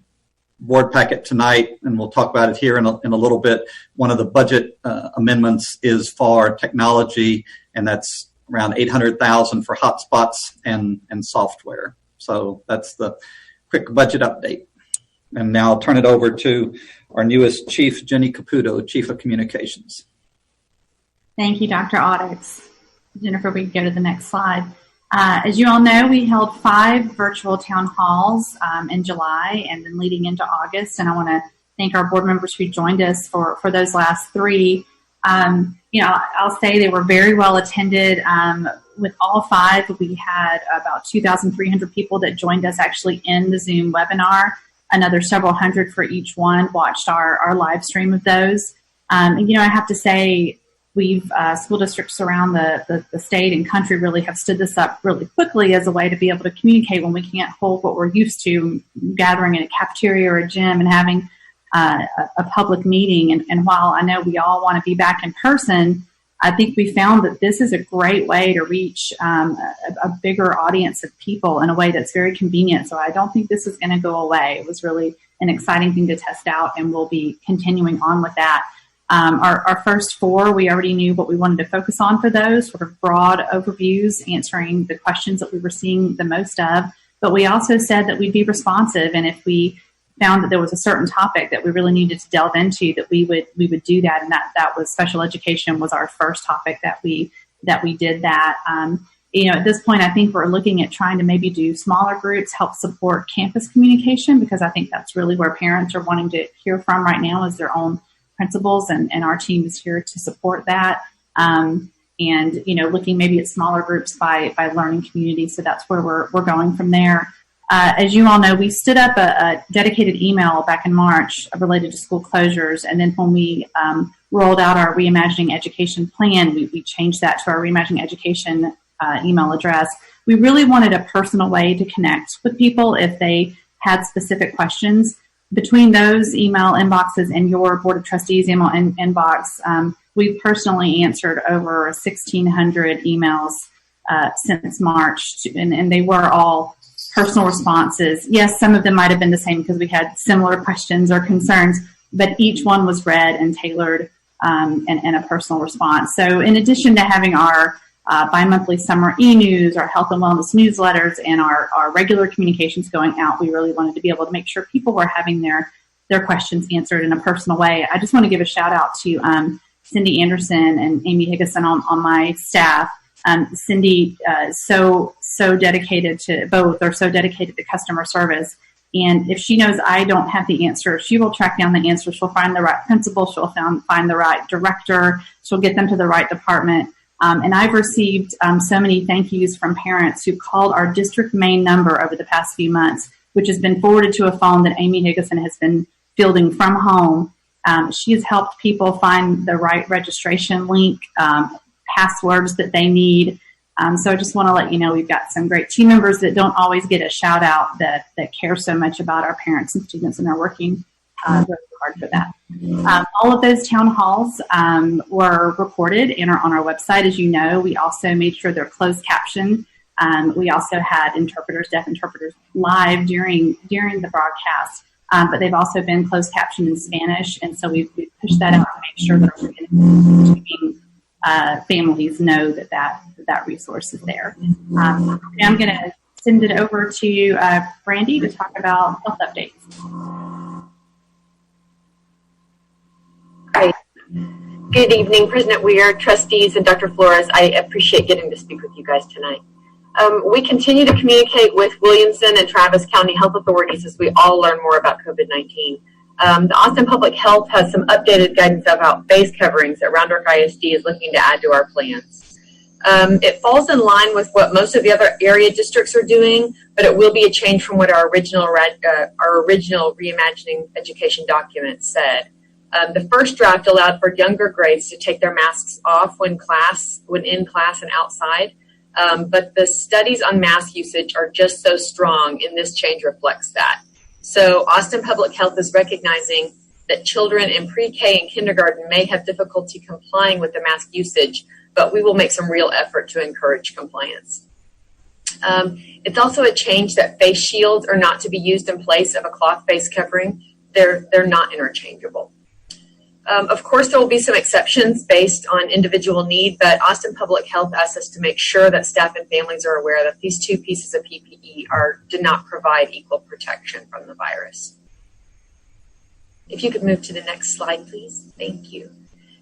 board packet tonight, and we'll talk about it here in a little bit, one of the budget amendments is for technology, and that's around $800,000 for hotspots and software. So that's the quick budget update. And now I'll turn it over to our newest chief, Jenny Caputo, Chief of Communications. Thank you, Dr. Audix. Jennifer, we can go to the next slide. As you all know, we held 5 virtual town halls in July and then leading into August. And I want to thank our board members who joined us for those last 3. I'll say they were very well attended. With all 5, we had about 2,300 people that joined us actually in the Zoom webinar. Another several hundred for each one watched our live stream of those. I have to say, school districts around the state and country really have stood this up really quickly as a way to be able to communicate when we can't hold what we're used to, gathering in a cafeteria or a gym and having a public meeting. And while I know we all want to be back in person, I think we found that this is a great way to reach a bigger audience of people in a way that's very convenient. So I don't think this is going to go away. It was really an exciting thing to test out, and we'll be continuing on with that. Our first 4, we already knew what we wanted to focus on for those, sort of broad overviews, answering the questions that we were seeing the most of. But we also said that we'd be responsive, and if we found that there was a certain topic that we really needed to delve into, that we would do that. And that was special education was our first topic that we did that. At this point, I think we're looking at trying to maybe do smaller groups, help support campus communication, because I think that's really where parents are wanting to hear from right now is their own principals, and our team is here to support that. Looking maybe at smaller groups by learning communities. So that's where we're going from there. As you all know, we stood up a dedicated email back in March related to school closures. And then when we rolled out our Reimagining Education plan, we changed that to our Reimagining Education email address. We really wanted a personal way to connect with people if they had specific questions. Between those email inboxes and your Board of Trustees email inbox, we've personally answered over 1,600 emails since March, and they were all personal responses. Yes, some of them might have been the same because we had similar questions or concerns, but each one was read and tailored and a personal response. So in addition to having our bi-monthly summer e-news, our health and wellness newsletters, and our regular communications going out, we really wanted to be able to make sure people were having their questions answered in a personal way. I just want to give a shout out to Cindy Anderson and Amy Higginson on my staff. Cindy is so dedicated to both, or so dedicated to customer service. And if she knows I don't have the answer, she will track down the answer. She'll find the right principal. She'll find the right director. She'll get them to the right department. And I've received so many thank yous from parents who called our district main number over the past few months, which has been forwarded to a phone that Amy Higginson has been fielding from home. She has helped people find the right registration link, passwords that they need. So I just want to let you know we've got some great team members that don't always get a shout out that care so much about our parents and students, and are working really hard for that. All of those town halls were recorded and are on our website. As you know, we also made sure they're closed captioned. We also had interpreters, deaf interpreters, live during the broadcast, but they've also been closed captioned in Spanish, and so we've pushed that out to make sure that our families know that resource is there. I'm going to send it over to Brandy to talk about health updates. Great. Good evening, President Weir, trustees, and Dr. Flores. I appreciate getting to speak with you guys tonight. We continue to communicate with Williamson and Travis County health authorities as we all learn more about COVID-19. The Austin Public Health has some updated guidance about face coverings that Round Rock ISD is looking to add to our plans. It falls in line with what most of the other area districts are doing, but it will be a change from what our original Reimagining Education document said. The first draft allowed for younger grades to take their masks off when in class and outside, but the studies on mask usage are just so strong, and this change reflects that. So Austin Public Health is recognizing that children in pre-K and kindergarten may have difficulty complying with the mask usage, but we will make some real effort to encourage compliance. It's also a change that face shields are not to be used in place of a cloth face covering. They're not interchangeable. Of course, there will be some exceptions based on individual need, but Austin Public Health asks us to make sure that staff and families are aware that these two pieces of PPE do not provide equal protection from the virus. If you could move to the next slide, please. Thank you.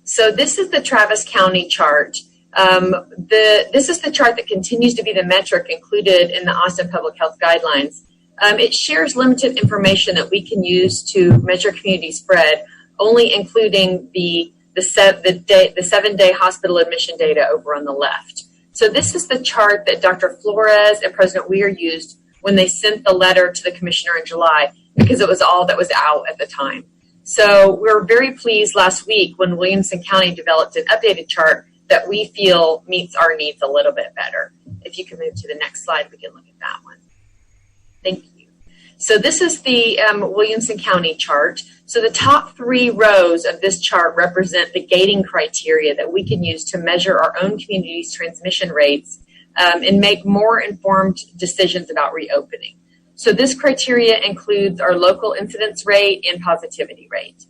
So this is the Travis County chart. This is the chart that continues to be the metric included in the Austin Public Health guidelines. It shares limited information that we can use to measure community spread, only including the 7-day hospital admission data over on the left. So this is the chart that Dr. Flores and President Weir used when they sent the letter to the commissioner in July, because it was all that was out at the time. So we were very pleased last week when Williamson County developed an updated chart that we feel meets our needs a little bit better. If you can move to the next slide, we can look at that one. Thank you. So this is the Williamson County chart. So the top 3 rows of this chart represent the gating criteria that we can use to measure our own community's transmission rates and make more informed decisions about reopening. So this criteria includes our local incidence rate and positivity rate.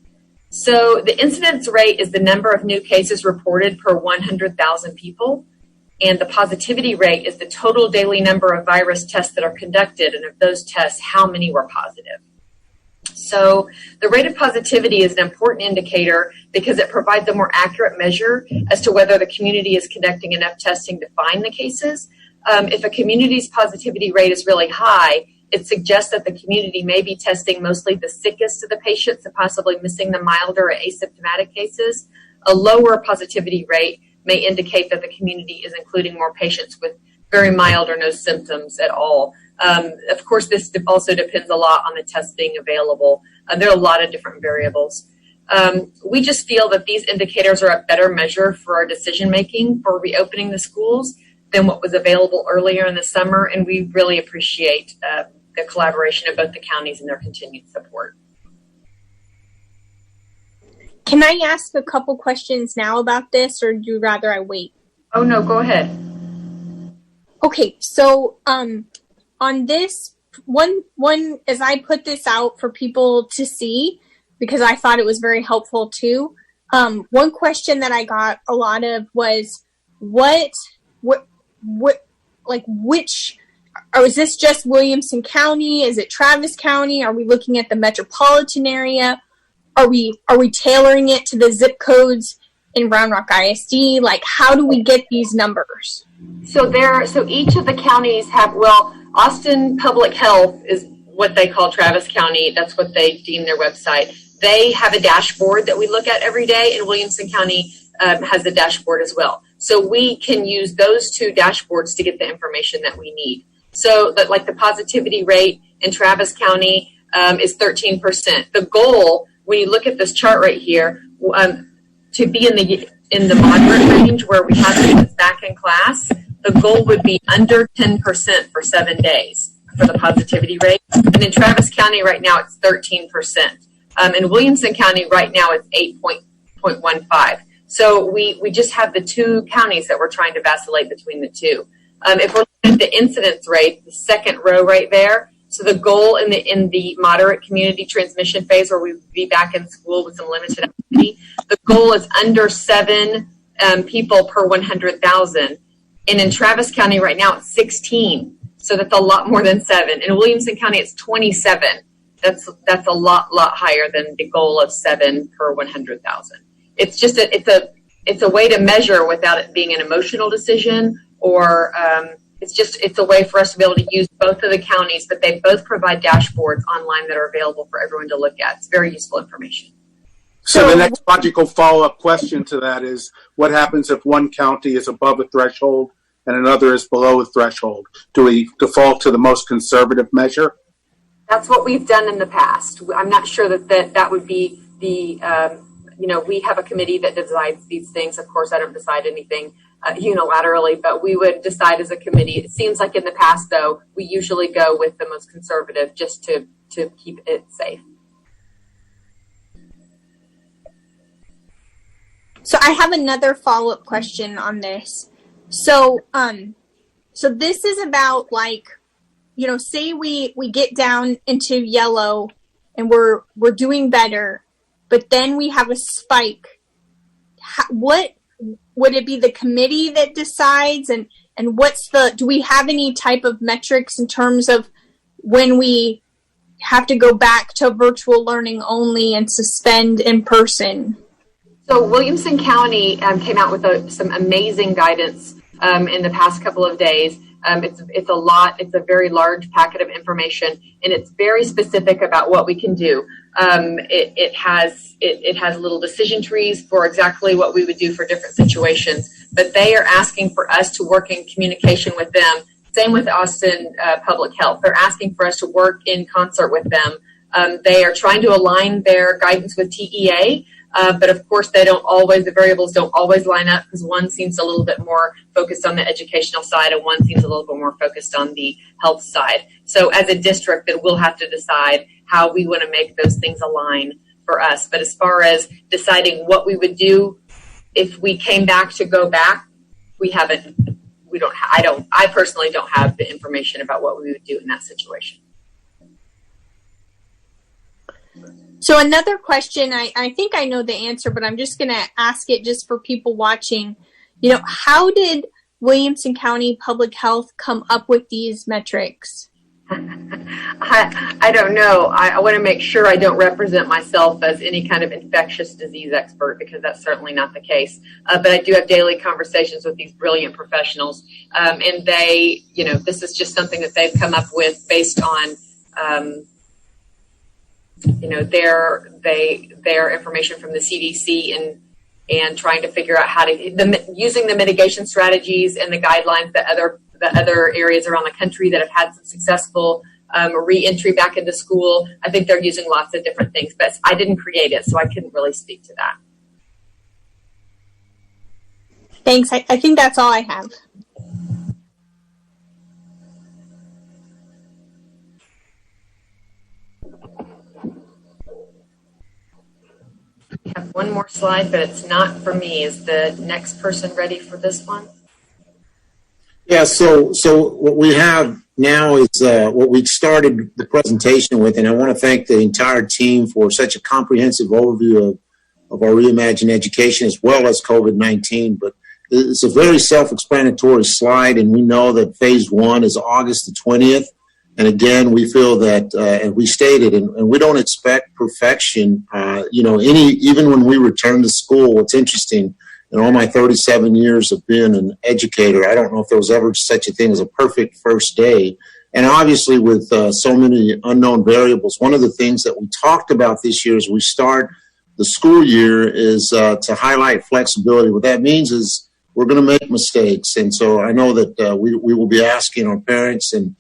So the incidence rate is the number of new cases reported per 100,000 people. And the positivity rate is the total daily number of virus tests that are conducted, and of those tests, how many were positive. So the rate of positivity is an important indicator because it provides a more accurate measure as to whether the community is conducting enough testing to find the cases. If a community's positivity rate is really high, it suggests that the community may be testing mostly the sickest of the patients and possibly missing the milder or asymptomatic cases. A lower positivity rate may indicate that the community is including more patients with very mild or no symptoms at all. Of course, this also depends a lot on the testing available. There are a lot of different variables. We just feel that these indicators are a better measure for our decision making for reopening the schools than what was available earlier in the summer, and we really appreciate the collaboration of both the counties and their continued support. Can I ask a couple questions now about this, or do you rather I wait? Oh, no, go ahead. Okay, so on this, one as I put this out for people to see, because I thought it was very helpful too, one question that I got a lot of was, which, or is this just Williamson County? Is it Travis County? Are we looking at the metropolitan area? Are we tailoring it to the zip codes in Round Rock ISD? Like, how do we get these numbers? So each of the counties have, Austin Public Health is what they call Travis County. That's what they deem their website. They have a dashboard that we look at every day, and Williamson County has a dashboard as well. So we can use those two dashboards to get the information that we need. So that, like, the positivity rate in Travis County is 13%. The goal, when you look at this chart right here, to be in the moderate range where we have students back in class, the goal would be under 10% for 7 days for the positivity rate. And in Travis County right now, it's 13%. In Williamson County right now, it's 8.15. So we just have the two counties that we're trying to vacillate between the two. If we're looking at the incidence rate, the second row right there, so the goal in the moderate community transmission phase, where we would be back in school with some limited activity, the goal is under 7 people per 100,000. And in Travis County right now, it's 16. So that's a lot more than 7. In Williamson County, it's 27. That's a lot higher than the goal of 7 per 100,000. It's just it's a way to measure without it being an emotional decision, or it's a way for us to be able to use both of the counties, but they both provide dashboards online that are available for everyone to look at. It's very useful information. So the next logical follow-up question to that is, what happens if one county is above a threshold and another is below a threshold? Do we default to the most conservative measure? That's what we've done in the past. I'm not sure that would be the, we have a committee that decides these things. Of course, I don't decide anything unilaterally, but we would decide as a committee. It seems like in the past, though, we usually go with the most conservative just to keep it safe. So I have another follow-up question on this. So this is about, like, say we get down into yellow and we're doing better, but then we have a spike. What would it be, the committee that decides, and do we have any type of metrics in terms of when we have to go back to virtual learning only and suspend in person? So Williamson County came out with some amazing guidance in the past couple of days. It's a lot. It's a very large packet of information, and it's very specific about what we can do. It has little decision trees for exactly what we would do for different situations. But they are asking for us to work in communication with them. Same with Austin Public Health. They're asking for us to work in concert with them. They are trying to align their guidance with TEA. But of course, the variables don't always line up, because one seems a little bit more focused on the educational side and one seems a little bit more focused on the health side. So as a district, that we'll have to decide how we want to make those things align for us. But as far as deciding what we would do if we came back to go back, I personally don't have the information about what we would do in that situation. So another question, I think I know the answer, but I'm just going to ask it just for people watching. How did Williamson County Public Health come up with these metrics? I don't know. I want to make sure I don't represent myself as any kind of infectious disease expert, because that's certainly not the case. But I do have daily conversations with these brilliant professionals. And they, this is just something that they've come up with based on their information from the CDC and trying to figure out how to using the mitigation strategies and the guidelines that other areas around the country that have had some successful re-entry back into school. I think they're using lots of different things, but I didn't create it, so I couldn't really speak to that. Thanks. I think that's all I have. I have one more slide, but it's not for me. Is the next person ready for this one? Yeah, so what we have now is what we started the presentation with, and I want to thank the entire team for such a comprehensive overview of our Reimagine Education as well as COVID-19. But it's a very self-explanatory slide, and we know that phase 1 is August the 20th. And again, we feel that, and we stated, and we don't expect perfection, even when we return to school. What's interesting, in all my 37 years of being an educator, I don't know if there was ever such a thing as a perfect first day. And obviously with so many unknown variables, one of the things that we talked about this year as we start the school year is to highlight flexibility. What that means is we're going to make mistakes. And so I know that we will be asking our parents and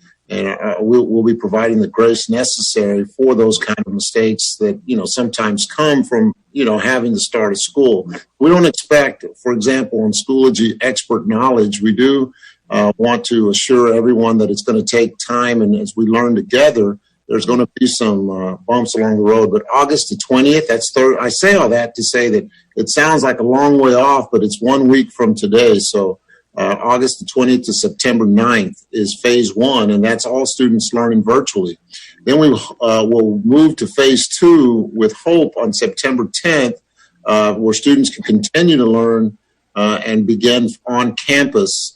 we'll be providing the grace necessary for those kind of mistakes that, sometimes come from, having to start a school. We don't expect, for example, on Schoology expert knowledge, we do want to assure everyone that it's going to take time. And as we learn together, there's going to be some bumps along the road. But August the 20th, that's I say all that to say that it sounds like a long way off, but it's 1 week from today. So August the 20th to September 9th is phase 1, and that's all students learning virtually. Then we will move to phase 2 with Hope on September 10th, where students can continue to learn and begin on-campus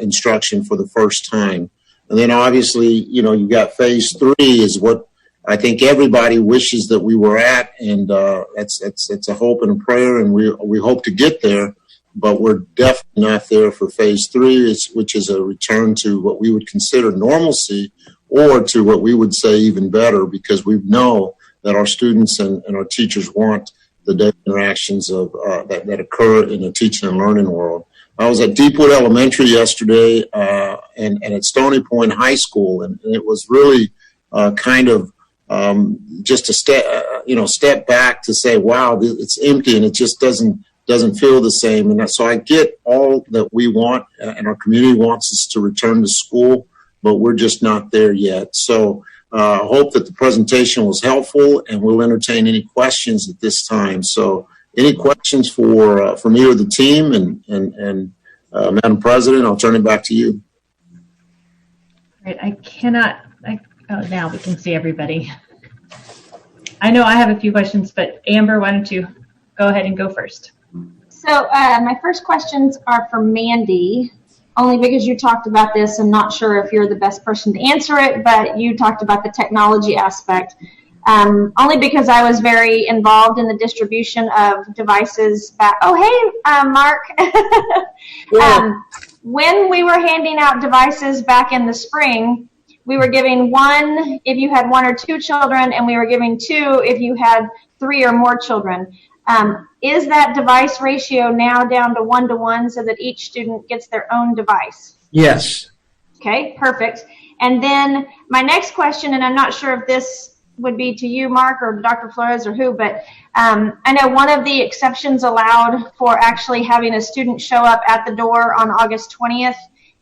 instruction for the first time. And then obviously, you got phase 3 is what I think everybody wishes that we were at, and it's a hope and a prayer, and we hope to get there. But we're definitely not there for phase 3, which is a return to what we would consider normalcy, or to what we would say even better, because we know that our students and our teachers want the daily interactions of that occur in a teaching and learning world. I was at Deepwood Elementary yesterday and at Stony Point High School, and it was really just a step back to say, wow, it's empty and it just doesn't feel the same. And so I get all that we want, and our community wants us to return to school, but we're just not there yet. So I hope that the presentation was helpful, and we'll entertain any questions at this time. So any questions for me or the team? And Madam President, I'll turn it back to you. Right, now we can see everybody. I know I have a few questions, but Amber, why don't you go ahead and go first? So my first questions are for Mandy, only because you talked about this. I'm not sure if you're the best person to answer it, but you talked about the technology aspect. Only because I was very involved in the distribution of devices back. Oh, hey, Mark. When we were handing out devices back in the spring, we were giving 1 if you had 1 or 2 children, and we were giving 2 if you had 3 or more children. Is that device ratio now down to 1-to-1 so that each student gets their own device? Yes. Okay, perfect. And then my next question, and I'm not sure if this would be to you, Mark, or Dr. Flores, or who, but I know one of the exceptions allowed for actually having a student show up at the door on August 20th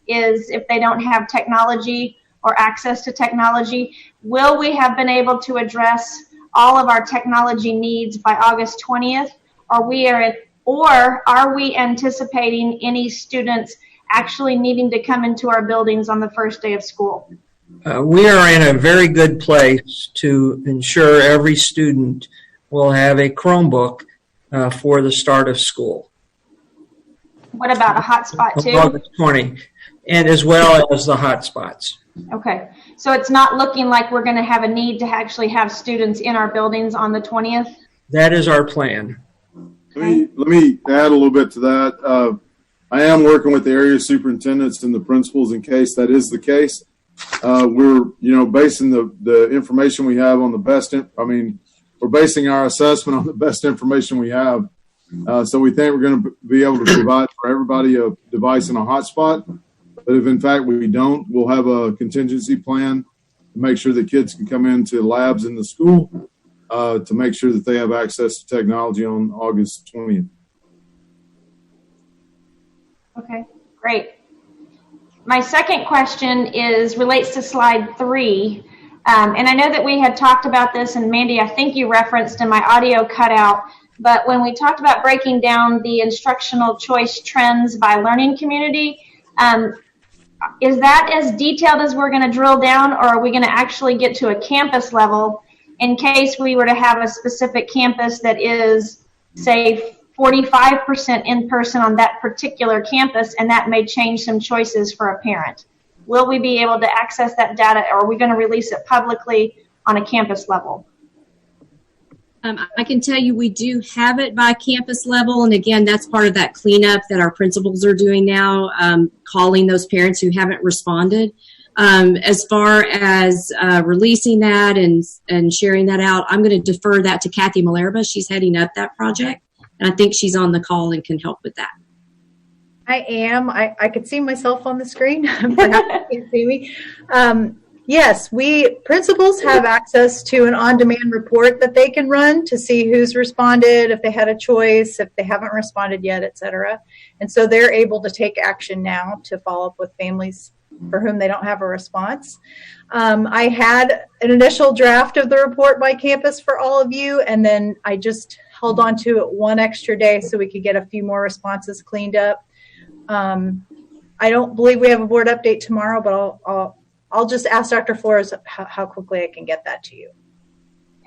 is if they don't have technology or access to technology. Will we have been able to address all of our technology needs by August 20th, or are we anticipating any students actually needing to come into our buildings on the first day of school? We are in a very good place to ensure every student will have a Chromebook for the start of school. What about a hotspot too? August 20, and as well as the hotspots. Okay, so it's not looking like we're going to have a need to actually have students in our buildings on the 20th? That is our plan. Let me add a little bit to that. I am working with the area superintendents and the principals in case that is the case. We're, basing the information we have on the best. We're basing our assessment on the best information we have. So we think we're going to be able to provide for everybody a device and a hotspot. But if in fact we don't, we'll have a contingency plan make sure that kids can come into labs in the school to make sure that they have access to technology on August 20th. Okay, great. My second question relates to slide 3. And I know that we had talked about this, and Mandy, I think you referenced in my audio cutout, but when we talked about breaking down the instructional choice trends by learning community, is that as detailed as we're going to drill down, or are we going to actually get to a campus level in case we were to have a specific campus that is, say, 45% in person on that particular campus, and that may change some choices for a parent? Will we be able to access that data, or are we going to release it publicly on a campus level? I can tell you we do have it by campus level, and again, that's part of that cleanup that our principals are doing now, calling those parents who haven't responded. As far as releasing that and sharing that out, I'm going to defer that to Kathy Malerba. She's heading up that project, and I think she's on the call and can help with that. I am. I could see myself on the screen. Perhaps you can't see me. Yes, principals have access to an on-demand report that they can run to see who's responded, if they had a choice, if they haven't responded yet, et cetera. And so they're able to take action now to follow up with families for whom they don't have a response. I had an initial draft of the report by campus for all of you, and then I just held on to it one extra day so we could get a few more responses cleaned up. I don't believe we have a board update tomorrow, but I'll just ask Dr. Flores how quickly I can get that to you.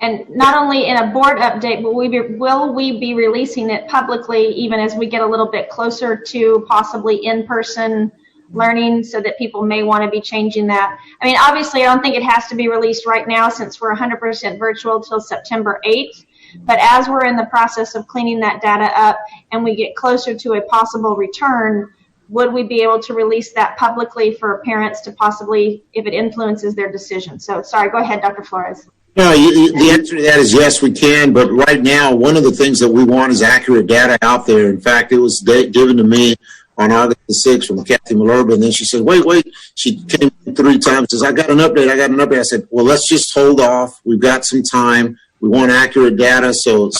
And not only in a board update, but will we be releasing it publicly even as we get a little bit closer to possibly in-person learning, so that people may want to be changing that? I mean, obviously, I don't think it has to be released right now since we're 100% virtual till September 8th. But as we're in the process of cleaning that data up and we get closer to a possible return, would we be able to release that publicly for parents to possibly, if it influences their decision? So, sorry, go ahead, Dr. Flores. No, the answer to that is yes, we can. But right now, one of the things that we want is accurate data out there. In fact, it was given to me on August the 6th from Kathy Malerba, and then she said, wait. She came 3 times, says, I got an update. I said, well, let's just hold off. We've got some time. We want accurate data. So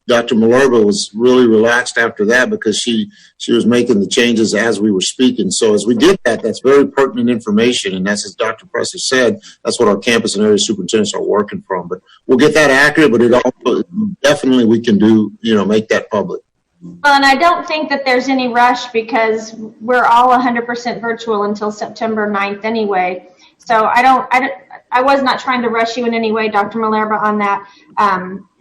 Dr. Malerba was really relaxed after that because she was making the changes as we were speaking. So as we did that, that's very pertinent information. And that's, as Dr. Presser said, that's what our campus and area superintendents are working from. But we'll get that accurate, but it also definitely we can do, make that public. Well, and I don't think that there's any rush because we're all 100% virtual until September 9th anyway. So I was not trying to rush you in any way, Dr. Malerba, on that.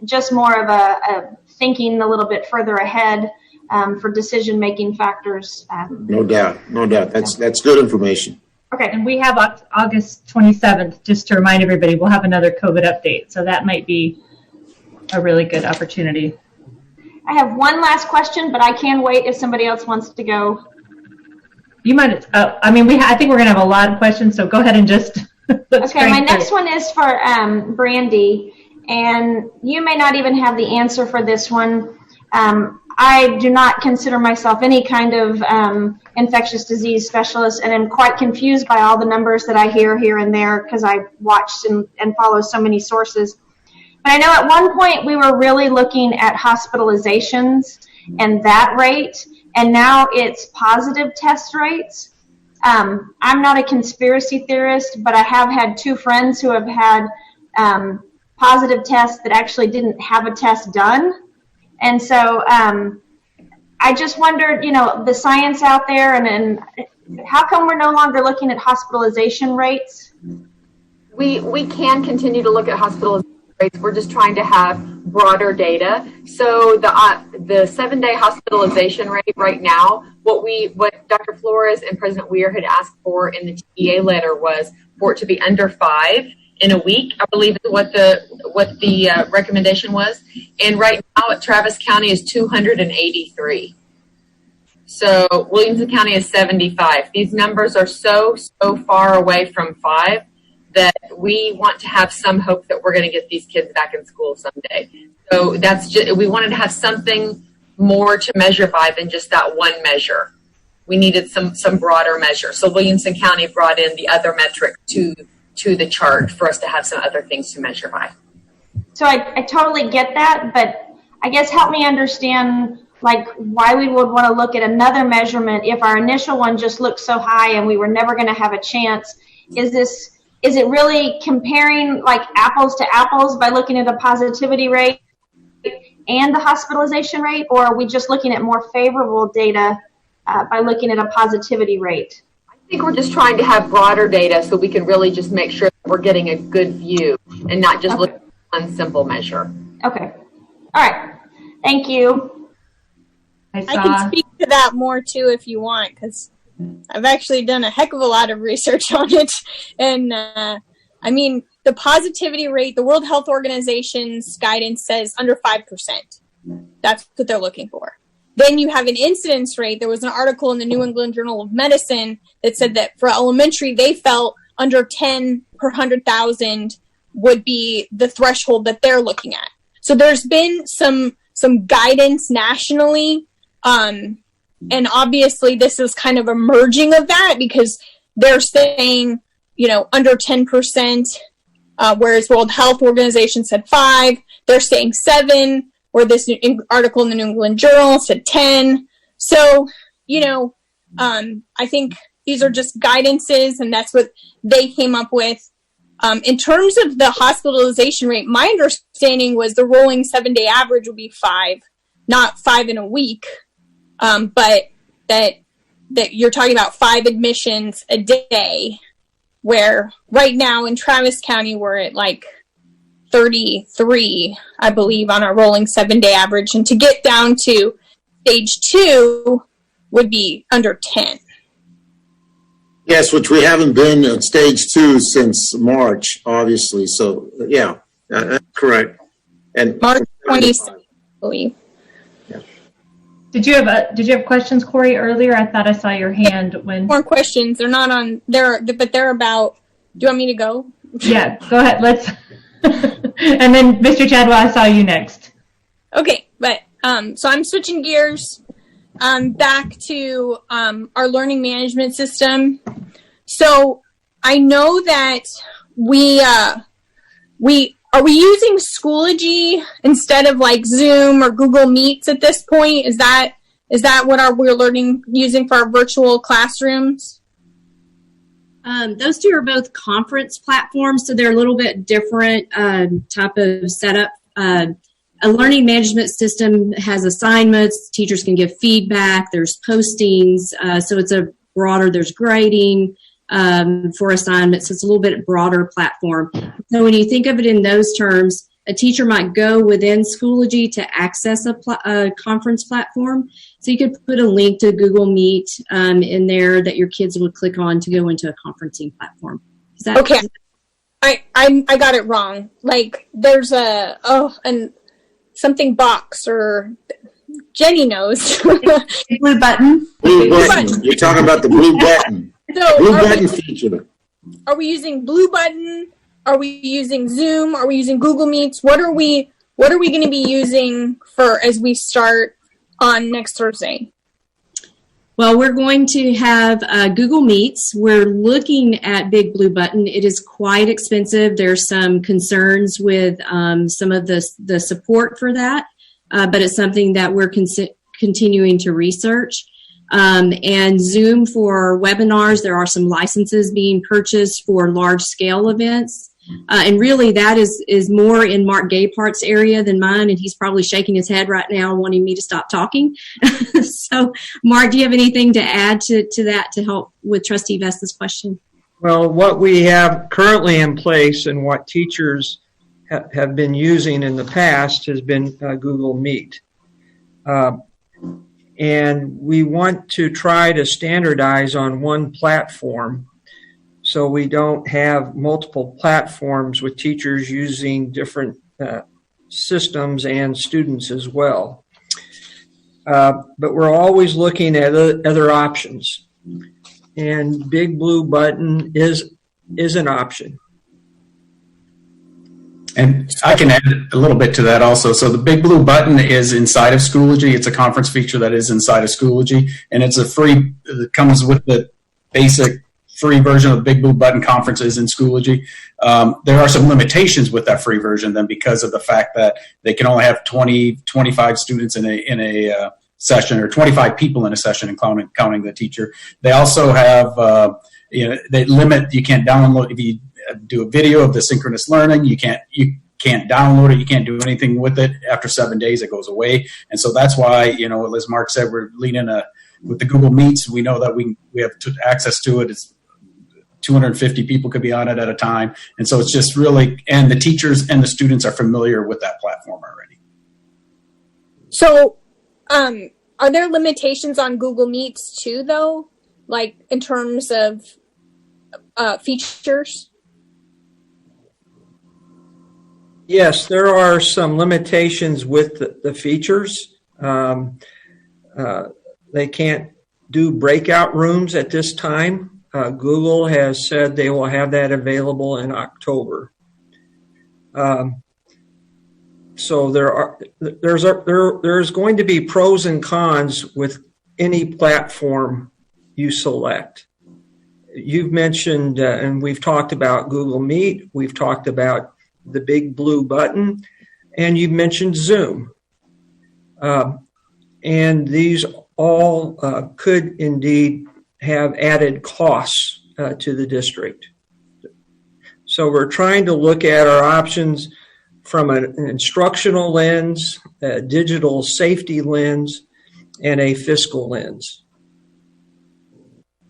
Just more of a thinking a little bit further ahead for decision-making factors. No doubt. That's good information. Okay, and we have August 27th, just to remind everybody, we'll have another COVID update. So that might be a really good opportunity. I have one last question, but I can wait if somebody else wants to go. You might, I think we're going to have a lot of questions, so go ahead and just. Okay, my next one is for Brandy, and you may not even have the answer for this one. I do not consider myself any kind of infectious disease specialist, and I'm quite confused by all the numbers that I hear here and there because I watched and follow so many sources. But I know at one point we were really looking at hospitalizations and that rate, and now it's positive test rates. I'm not a conspiracy theorist, but I have had 2 friends who have had positive tests that actually didn't have a test done. And so I just wondered, the science out there, and how come we're no longer looking at hospitalization rates? We can continue to look at hospitalization rates. We're just trying to have broader data. So the 7-day hospitalization rate right now, what Dr. Flores and President Weir had asked for in the TEA letter was for it to be under 5 in a week, I believe is what the recommendation was. And right now at Travis County is 283. So Williamson County is 75. These numbers are so far away from 5 that we want to have some hope that we're going to get these kids back in school someday. So we wanted to have something more to measure by than just that one measure. We needed some broader measure. So Williamson County brought in the other metric to to the chart for us to have some other things to measure by. So I totally get that, but I guess help me understand like why we would want to look at another measurement if our initial one just looked so high and we were never going to have a chance. Is it really comparing like apples to apples by looking at a positivity rate and the hospitalization rate, or are we just looking at more favorable data by looking at a positivity rate? I think we're just trying to have broader data so we can really just make sure that we're getting a good view and not just look at one simple measure. Okay. All right. Thank you. I can speak to that more too if you want, because I've actually done a heck of a lot of research on it. And I mean, the positivity rate, the World Health Organization's guidance says under 5%. That's what they're looking for. Then you have an incidence rate. There was an article in the New England Journal of Medicine that said that for elementary, they felt under 10 per 100,000 would be the threshold that they're looking at. So there's been some guidance nationally. And obviously this is kind of a merging of that because they're saying, you know, under 10%, whereas World Health Organization said 5, they're saying 7, where this article in the New England Journal said 10. So, you know, I think these are just guidances and that's what they came up with. In terms of the hospitalization rate, my understanding was the rolling 7-day average would be 5, not 5 in a week. But that you're talking about 5 admissions a day, where right now in Travis County, we're at like 33, I believe, on our rolling 7-day average. And to get down to stage 2 would be under 10. Yes, which we haven't been at stage 2 since March, obviously. So, yeah, that's correct. And March 26th, I believe. Did you have questions, Corey, earlier? I thought I saw your hand when. More questions. They're not on there, but they're about. Do you want me to go? Yeah, go ahead. Let's. And then, Mr. Chadwell, I saw you next. Okay, but so I'm switching gears back to our learning management system. So I know that we are we using Schoology instead of like Zoom or Google Meets at this point? Is that what we're using for our virtual classrooms? Those two are both conference platforms, so they're a little bit different type of setup. A learning management system has assignments. Teachers can give feedback. There's postings. So it's there's grading for assignments. So it's a little bit broader platform. So when you think of it in those terms, a teacher might go within Schoology to access a conference platform. So you could put a link to Google Meet in there that your kids would click on to go into a conferencing platform. Okay. I got it wrong. Like there's something box or Jenny knows. Blue button. Blue button. You're talking about the blue button. So blue button feature. Are we using Blue Button? Are we using Zoom? Are we using Google Meets? What are we going to be using as we start on next Thursday? Well, we're going to have Google Meets. We're looking at Big Blue Button. It is quite expensive. There's some concerns with some of the support for that, but it's something that we're continuing to research. And Zoom for webinars, there are some licenses being purchased for large-scale events. And really that is more in Mark Gaypart's area than mine, and he's probably shaking his head right now wanting me to stop talking. So, Mark, do you have anything to add to that to help with Trustee Vesta's question? Well, what we have currently in place and what teachers have been using in the past has been Google Meet. And we want to try to standardize on one platform so we don't have multiple platforms with teachers using different systems and students as well. But we're always looking at other options. And Big Blue Button is an option. And I can add a little bit to that also. So the Big Blue Button is inside of Schoology. It's a conference feature that is inside of Schoology, and it's a free. It comes with the basic free version of the Big Blue Button conferences in Schoology. There are some limitations with that free version then because of the fact that they can only have 25 students in a session, or 25 people in a session, and counting the teacher. They also have, they limit, you can't download, if you do a video of the synchronous learning, you can't download it, you can't do anything with it. After 7 days, it goes away. And so that's why, as Mark said, we're leaning with the Google Meets. We know that we have access to it. It's 250 people could be on it at a time. And so it's just really, and the teachers and the students are familiar with that platform already. So, are there limitations on Google Meets too, though? Like in terms of features? Yes, there are some limitations with the features. They can't do breakout rooms at this time. Google has said they will have that available in October. So there's going to be pros and cons with any platform you select. You've mentioned, and we've talked about Google Meet, we've talked about the Big Blue Button, and you mentioned Zoom. And these all could indeed have added costs to the district. So we're trying to look at our options from an instructional lens, a digital safety lens, and a fiscal lens.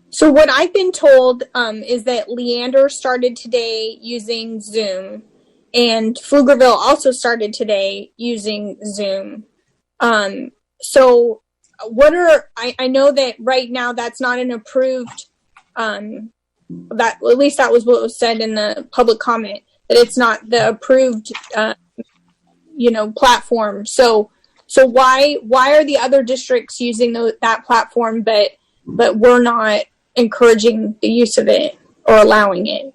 So what I've been told is that Leander started today using Zoom, and Pflugerville also started today using Zoom. So what are, I know that right now that's not an approved, that at least that was what was said in the public comment, that it's not the approved, platform. So why are the other districts using that platform, but we're not encouraging the use of it or allowing it?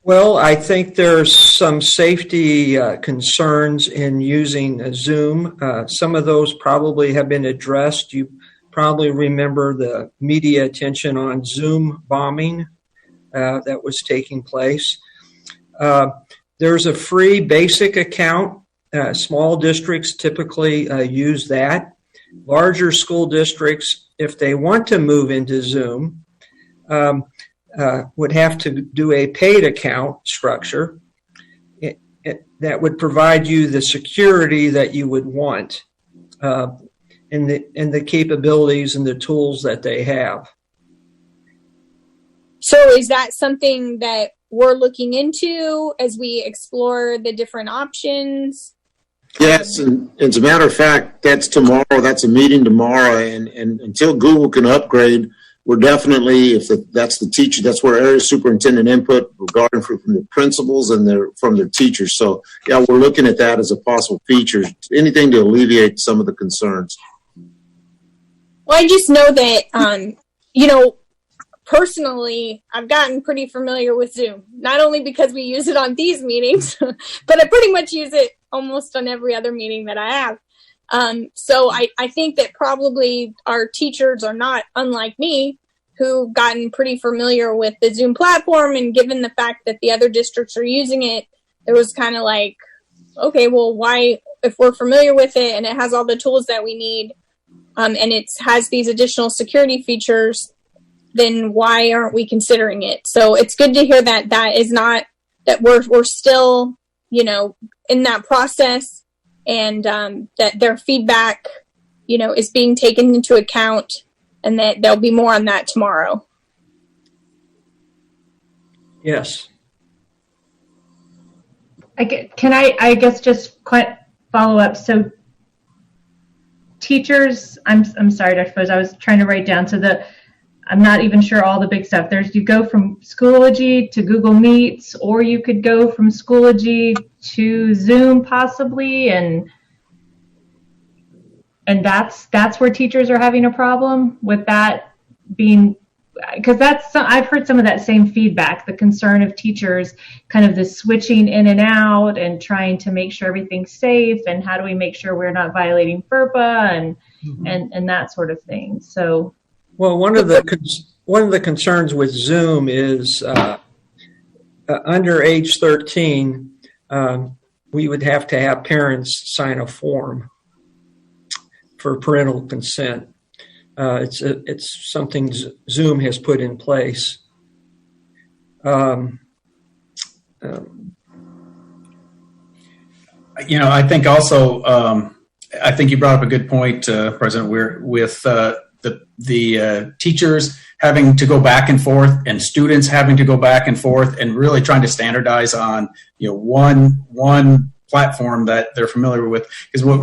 Well, I think there's some safety concerns in using Zoom. Some of those probably have been addressed. You probably remember the media attention on Zoom bombing that was taking place. There's a free basic account. Small districts typically use that. Larger school districts, if they want to move into Zoom, would have to do a paid account structure that would provide you the security that you would want and the capabilities and the tools that they have. So is that something that we're looking into as we explore the different options? Yes, and as a matter of fact, that's tomorrow. That's a meeting tomorrow, and until Google can upgrade, we're definitely, if that's the teacher, that's where area superintendent input regarding from the principals and from their teachers. So yeah, we're looking at that as a possible feature, anything to alleviate some of the concerns. Well, I just know that, personally, I've gotten pretty familiar with Zoom, not only because we use it on these meetings, but I pretty much use it almost on every other meeting that I have. So I think that probably our teachers are not unlike me, who've gotten pretty familiar with the Zoom platform, and given the fact that the other districts are using it, it was kind of like, okay, well, why, if we're familiar with it and it has all the tools that we need, and it has these additional security features, then why aren't we considering it? So it's good to hear that is not, that we're still, in that process, and that their feedback, is being taken into account, and that there'll be more on that tomorrow. Yes. Can I guess just quite follow up? So teachers, I'm sorry, Dr. Bose, I was trying to write down. So I'm not even sure all the big stuff. You go from Schoology to Google Meets, or you could go from Schoology to Zoom possibly, and that's where teachers are having a problem with that being, because I've heard some of that same feedback, the concern of teachers, kind of the switching in and out and trying to make sure everything's safe, and how do we make sure we're not violating FERPA and that sort of thing. So Well, one of the concerns with Zoom is under age 13, we would have to have parents sign a form for parental consent. It's something Zoom has put in place. I think also, I think you brought up a good point, President Weir, with the teachers having to go back and forth and students having to go back and forth and really trying to standardize on one platform that they're familiar with. Because what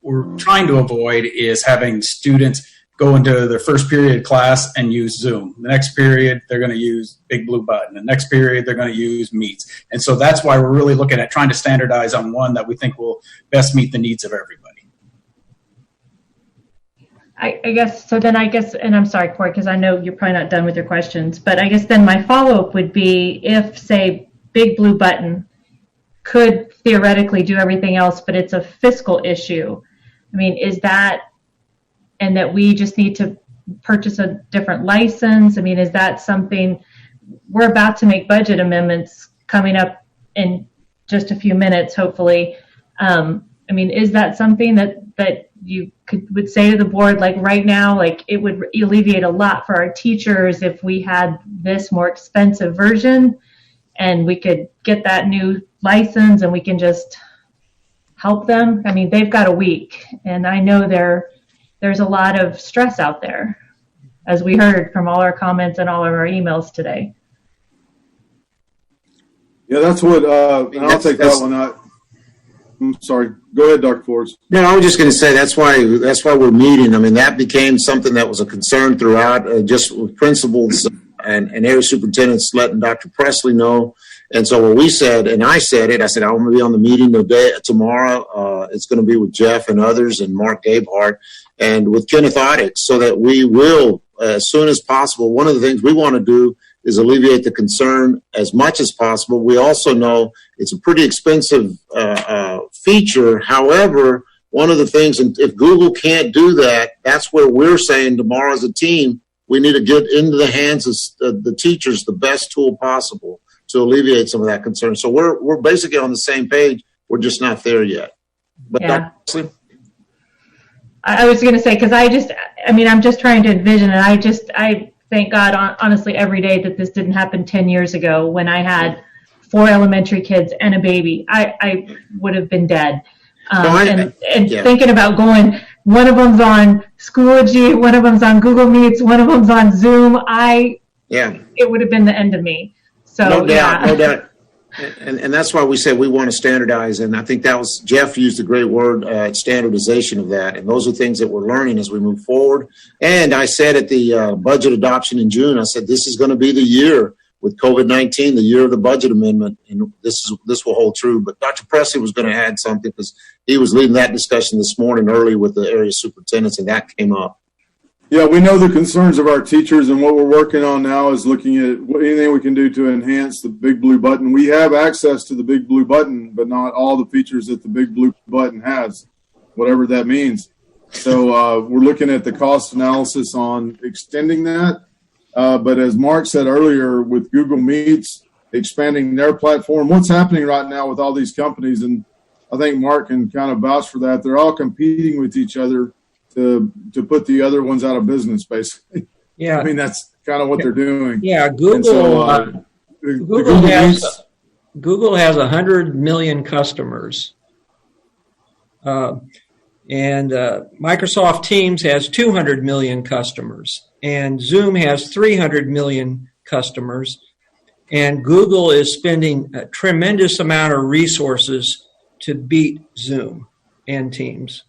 we're trying to avoid is having students go into their first period class and use Zoom. The next period, they're going to use Big Blue Button. The next period, they're going to use Meets. And so that's why we're really looking at trying to standardize on one that we think will best meet the needs of everybody. I guess, and I'm sorry, Corey, because I know you're probably not done with your questions, but I guess then my follow-up would be if, say, Big Blue Button could theoretically do everything else, but it's a fiscal issue. I mean, is that, and that we just need to purchase a different license? I mean, is that something, we're about to make budget amendments coming up in just a few minutes, hopefully. I mean, is that something that you would say to the board, like right now, like it would alleviate a lot for our teachers if we had this more expensive version and we could get that new license and we can just help them? I mean, they've got a week, and I know there's a lot of stress out there, as we heard from all our comments and all of our emails today. Yeah, that's what, and I'll take that one out. I'm sorry. Go ahead, Dr. Flores. No, I was just going to say that's why we're meeting. I mean, that became something that was a concern throughout, just with principals and area superintendents letting Dr. Presley know. And so what we said, and I said, I'm going to be on the meeting tomorrow. It's going to be with Jeff and others and Mark Gabehart and with Kenneth Oddix, so that we will, as soon as possible, one of the things we want to do is alleviate the concern as much as possible. We also know it's a pretty expensive feature. However, one of the things, and if Google can't do that, that's where we're saying tomorrow as a team, we need to get into the hands of the teachers the best tool possible to alleviate some of that concern. So we're basically on the same page. We're just not there yet. But yeah. I was going to say, because I'm just trying to envision it. I thank God, honestly, every day that this didn't happen 10 years ago when I had 4 elementary kids and a baby. I would have been dead. Thinking about going, one of them's on Schoology, one of them's on Google Meets, one of them's on Zoom. It would have been the end of me. So, no doubt. And that's why we said we want to standardize. And I think that was, Jeff used a great word, standardization of that. And those are things that we're learning as we move forward. And I said at the budget adoption in June, I said, this is going to be the year with COVID-19, the year of the budget amendment. And this will hold true. But Dr. Presley was going to add something because he was leading that discussion this morning early with the area superintendents, and that came up. Yeah, we know the concerns of our teachers, and what we're working on now is looking at anything we can do to enhance the Big Blue Button. We have access to the Big Blue Button, but not all the features that the Big Blue Button has, whatever that means. So we're looking at the cost analysis on extending that. But as Mark said earlier, with Google Meets expanding their platform, what's happening right now with all these companies, and I think Mark can kind of vouch for that, they're all competing with each other to put the other ones out of business, basically. Yeah. I mean, that's kind of what they're doing. Yeah, Google has 100 million customers. And Microsoft Teams has 200 million customers. And Zoom has 300 million customers. And Google is spending a tremendous amount of resources to beat Zoom and Teams.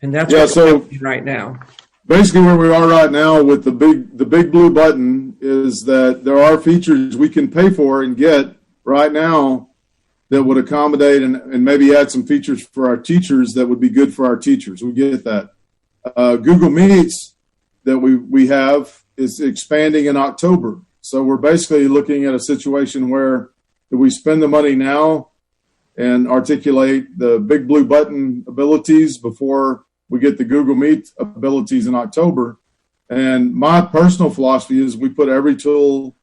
And that's what's happening right now. Basically, where we are right now with the big blue button is that there are features we can pay for and get right now that would accommodate and maybe add some features for our teachers that would be good for our teachers. We get that. Google Meets that we have is expanding in October. So we're basically looking at a situation where if we spend the money now and articulate the big blue button abilities before we get the Google Meet abilities in October, And my personal philosophy is we put every tool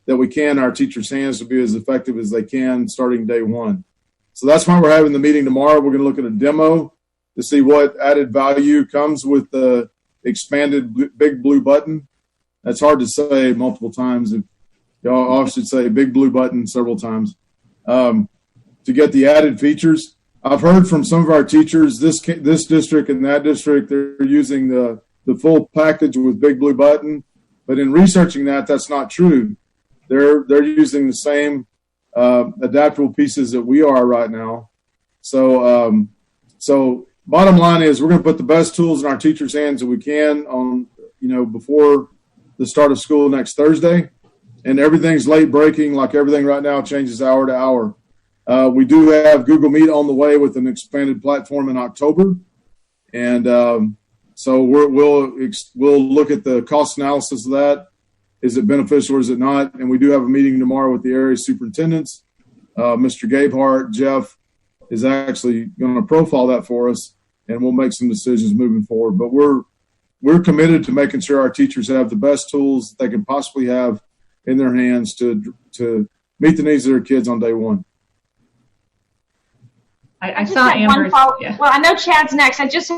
that we can in our teachers' hands to be as effective as they can starting day one. So that's why we're having the meeting tomorrow. We're going to look at a demo to see what added value comes with the expanded big blue button. That's hard to say multiple times. Y'all should say big blue button several times to get the added features. I've heard from some of our teachers, this district and that district, they're using the full package with big blue button. But in researching that, that's not true. They're using the same adaptable pieces that we are right now. So bottom line is we're going to put the best tools in our teachers' hands that we can on, before the start of school next Thursday. And everything's late breaking, like everything right now changes hour to hour. We do have Google Meet on the way with an expanded platform in October. And so we'll look at the cost analysis of that. Is it beneficial or is it not? And we do have a meeting tomorrow with the area superintendents. Mr. Gabehart, Jeff, is actually going to profile that for us, and we'll make some decisions moving forward. But we're committed to making sure our teachers have the best tools that they can possibly have in their hands to meet the needs of their kids on day one. I saw Amber. Well, I know Chad's next. I just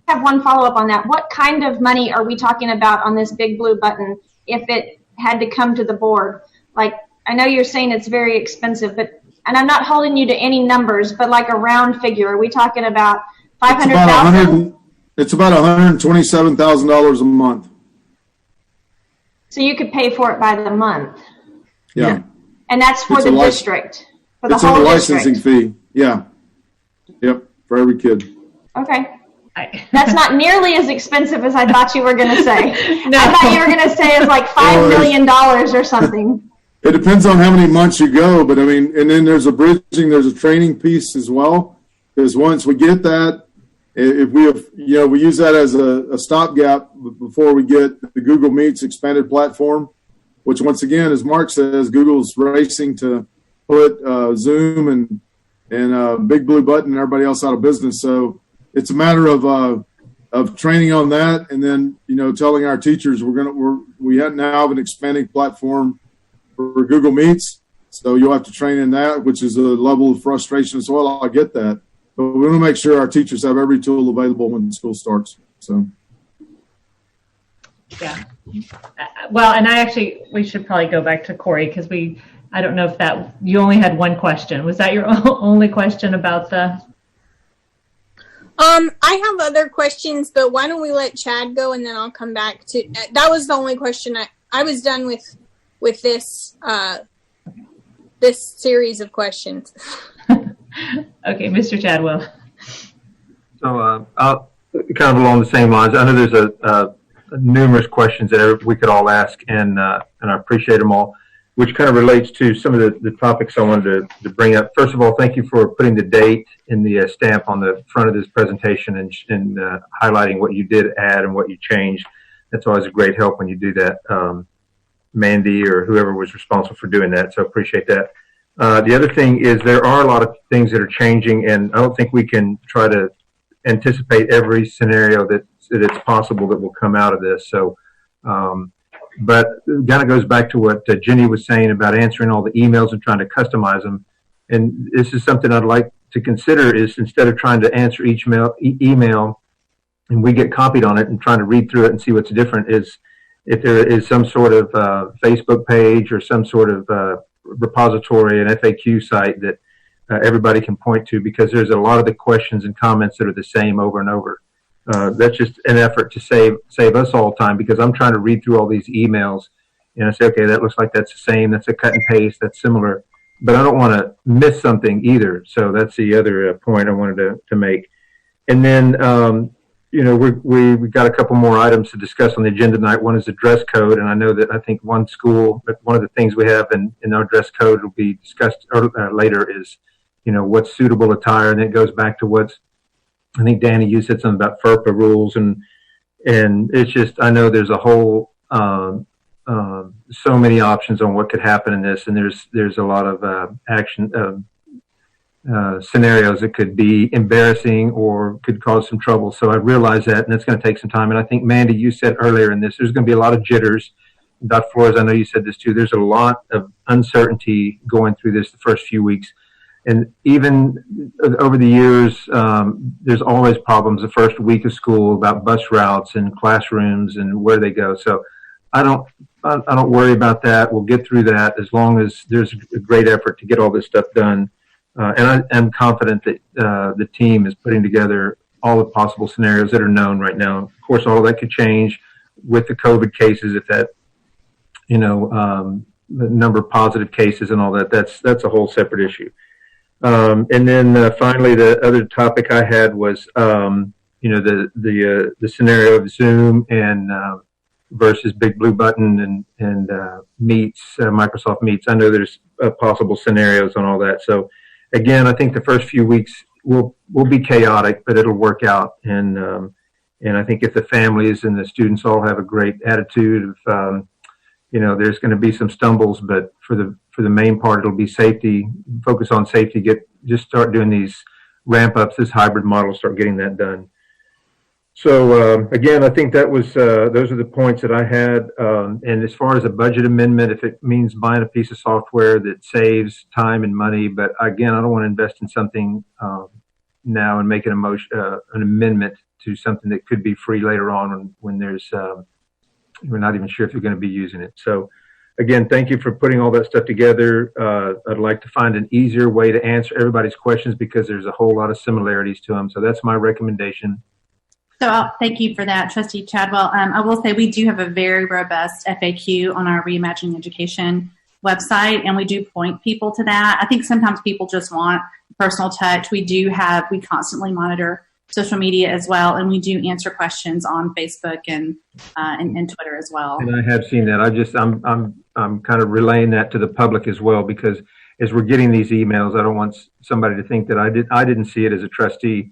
have one follow-up on that. What kind of money are we talking about on this big blue button if it had to come to the board? Like, I know you're saying it's very expensive, and I'm not holding you to any numbers, but like a round figure. Are we talking about $500,000? It's about $127,000 a month. So you could pay for it by the month. Yeah. And that's for the district, for the it's whole a licensing district. fee. Yeah. Yep. For every kid. Okay. That's not nearly as expensive as I thought you were going to say. No. I thought you were going to say it's like $5 million or something. It depends on how many months you go, but I mean, and then there's a training piece as well. Because once we get that, if we have, we use that as a stopgap before we get the Google Meets expanded platform, which once again, as Mark says, Google's racing to put Zoom and Big Blue Button and everybody else out of business. So it's a matter of training on that, and then telling our teachers we now have an expanding platform for Google Meets, so you'll have to train in that, which is a level of frustration as well. I get that, but we want to make sure our teachers have every tool available when school starts. So. Yeah. Well, and we should probably go back to Corey because I don't know if you only had one question. Was that your only question about the? I have other questions, but why don't we let Chad go and then I'll come back to. That was the only question I was done with this this series of questions. Okay, Mr. Chadwell. So I'll kind of along the same lines. I know there's numerous questions that we could all ask, and I appreciate them all, which kind of relates to some of the topics I wanted to bring up. First of all, thank you for putting the date in the stamp on the front of this presentation and highlighting what you did add and what you changed. That's always a great help when you do that, Mandy or whoever was responsible for doing that, so appreciate that. The other thing is there are a lot of things that are changing, and I don't think we can try to anticipate every scenario that it's possible that will come out of this. So, but it kind of goes back to what Jenny was saying about answering all the emails and trying to customize them. And this is something I'd like to consider is instead of trying to answer each email and we get copied on it and trying to read through it and see what's different, is if there is some sort of Facebook page or some sort of repository, an FAQ site that everybody can point to, because there's a lot of the questions and comments that are the same over and over. That's just an effort to save us all time, because I'm trying to read through all these emails and I say, okay, that looks like that's the same. That's a cut and paste. That's similar. But I don't want to miss something either. So that's the other point I wanted to make. And then, we got a couple more items to discuss on the agenda tonight. One is the dress code. And I think one of the things we have in our dress code will be discussed later is, what's suitable attire. And it goes back to I think Danny, you said something about FERPA rules, and it's just, I know there's a whole, so many options on what could happen in this, and there's a lot of scenarios that could be embarrassing or could cause some trouble. So I realize that, and it's going to take some time. And I think, Mandy, you said earlier in this, there's going to be a lot of jitters. Dr. Flores, I know you said this too. There's a lot of uncertainty going through this the first few weeks. And even over the years, there's always problems the first week of school about bus routes and classrooms and where they go. So I don't worry about that. We'll get through that as long as there's a great effort to get all this stuff done. And I'm confident that the team is putting together all the possible scenarios that are known right now. Of course, all of that could change with the COVID cases if that, the number of positive cases and all that. That's a whole separate issue. And then finally, the other topic I had was, the scenario of Zoom and versus Big Blue Button and Meets, Microsoft Meets. I know there's possible scenarios on all that. So again, I think the first few weeks will be chaotic, but it'll work out. And I think if the families and the students all have a great attitude of, there's going to be some stumbles, but for the main part, it'll be safety, focus on safety, just start doing these ramp ups, this hybrid model, start getting that done. So again, I think that was, those are the points that I had. And as far as a budget amendment, if it means buying a piece of software that saves time and money, but again, I don't want to invest in something now and make an amendment to something that could be free later on when there's, we're not even sure if you're going to be using it. So again, thank you for putting all that stuff together. I'd like to find an easier way to answer everybody's questions because there's a whole lot of similarities to them. So that's my recommendation. So thank you for that, Trustee Chadwell. I will say we do have a very robust FAQ on our Reimagining Education website, and we do point people to that. I think sometimes people just want personal touch. We constantly monitor social media as well, and we do answer questions on Facebook and Twitter as well. And I have seen that. I'm kind of relaying that to the public as well, because as we're getting these emails, I don't want somebody to think that I didn't see it as a trustee.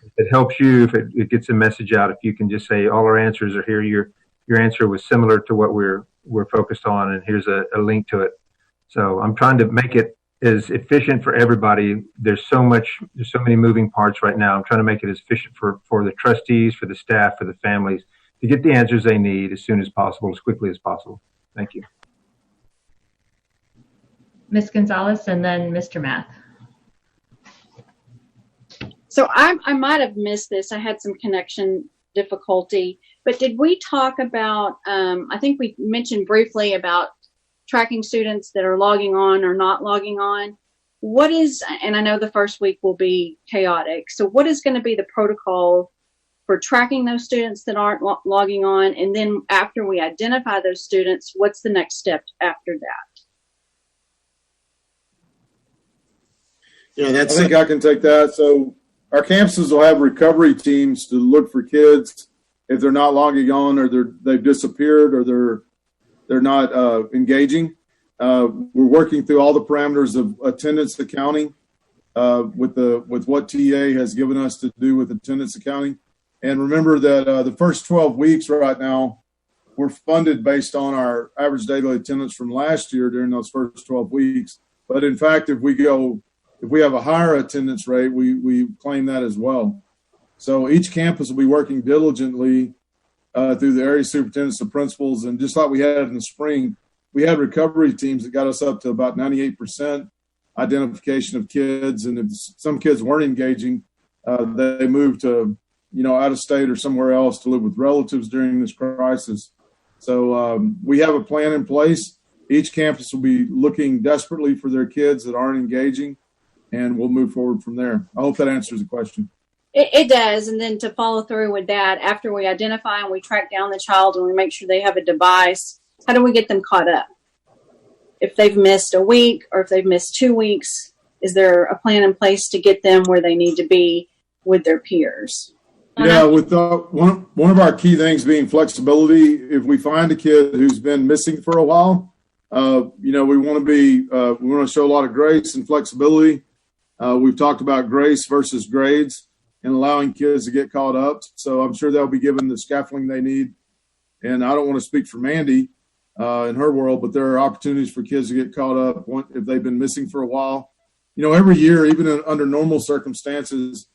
If it helps you, if it gets a message out, if you can just say all our answers are here, your answer was similar to what we're focused on, and here's a link to it. So I'm trying to make it as efficient for everybody. There's so many moving parts right now. I'm trying to make it as efficient for the trustees, for the staff, for the families to get the answers they need as soon as possible, as quickly as possible. Thank you. Ms. Gonzalez and then Mr. Math. So I might have missed this. I had some connection difficulty, but did we talk about, I think we mentioned briefly about tracking students that are logging on or not logging on. What is, and I know the first week will be chaotic, so what is going to be the protocol for tracking those students that aren't logging on? And then after we identify those students, what's the next step after that? I think I can take that. So our campuses will have recovery teams to look for kids if they're not logging on or they've disappeared or they're not engaging. We're working through all the parameters of attendance accounting with what TA has given us to do with attendance accounting. And remember that the first 12 weeks right now, we're funded based on our average daily attendance from last year during those first 12 weeks. But in fact, if we have a higher attendance rate, we claim that as well. So each campus will be working diligently through the area superintendents and principals. And just like we had in the spring, we had recovery teams that got us up to about 98% identification of kids. And if some kids weren't engaging, they moved to, out of state or somewhere else to live with relatives during this crisis. So we have a plan in place. Each campus will be looking desperately for their kids that aren't engaging, and we'll move forward from there. I hope that answers the question. It does. And then to follow through with that, after we identify and we track down the child and we make sure they have a device, how do we get them caught up? If they've missed a week or if they've missed 2 weeks, is there a plan in place to get them where they need to be with their peers? Yeah, with one of our key things being flexibility. If we find a kid who's been missing for a while, we want to show a lot of grace and flexibility. We've talked about grace versus grades and allowing kids to get caught up. So I'm sure they'll be given the scaffolding they need. And I don't want to speak for Mandy in her world, but there are opportunities for kids to get caught up if they've been missing for a while. every year, even under normal circumstances,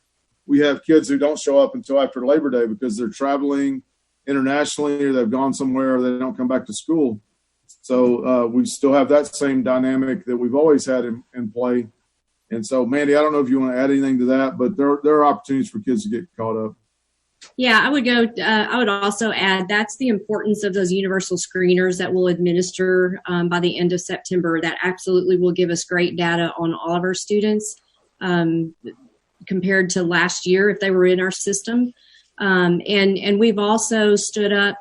we have kids who don't show up until after Labor Day because they're traveling internationally or they've gone somewhere or they don't come back to school. So we still have that same dynamic that we've always had in play. And so, Mandy, I don't know if you want to add anything to that, but there are opportunities for kids to get caught up. Yeah, I would also add that's the importance of those universal screeners that we'll administer by the end of September. That absolutely will give us great data on all of our students compared to last year if they were in our system. And we've also stood up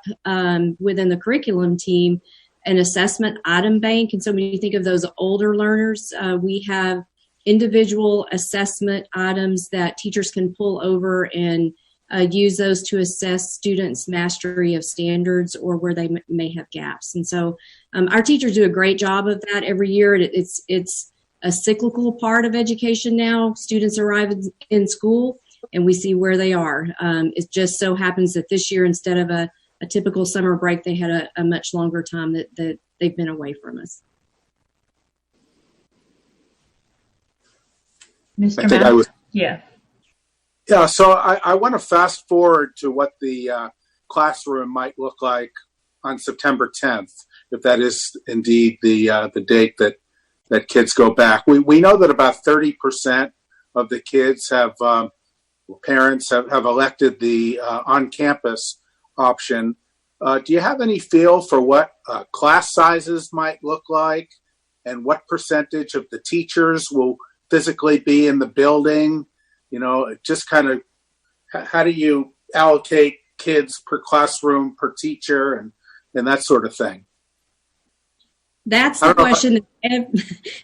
within the curriculum team an assessment item bank. And so when you think of those older learners, we have individual assessment items that teachers can pull over and use those to assess students' mastery of standards or where they may have gaps. And so our teachers do a great job of that every year. It's a cyclical part of education now. Students arrive in school and we see where they are. It just so happens that this year, instead of a typical summer break, they had a much longer time that they've been away from us. Mr. I think I was. Yeah. Yeah, so I want to fast forward to what the classroom might look like on September 10th, if that is indeed the date that kids go back. We know that about 30% of the kids parents have elected the on-campus option. Do you have any feel for what class sizes might look like and what percentage of the teachers will physically be in the building? Just kind of how do you allocate kids per classroom, per teacher, and that sort of thing? That's the question.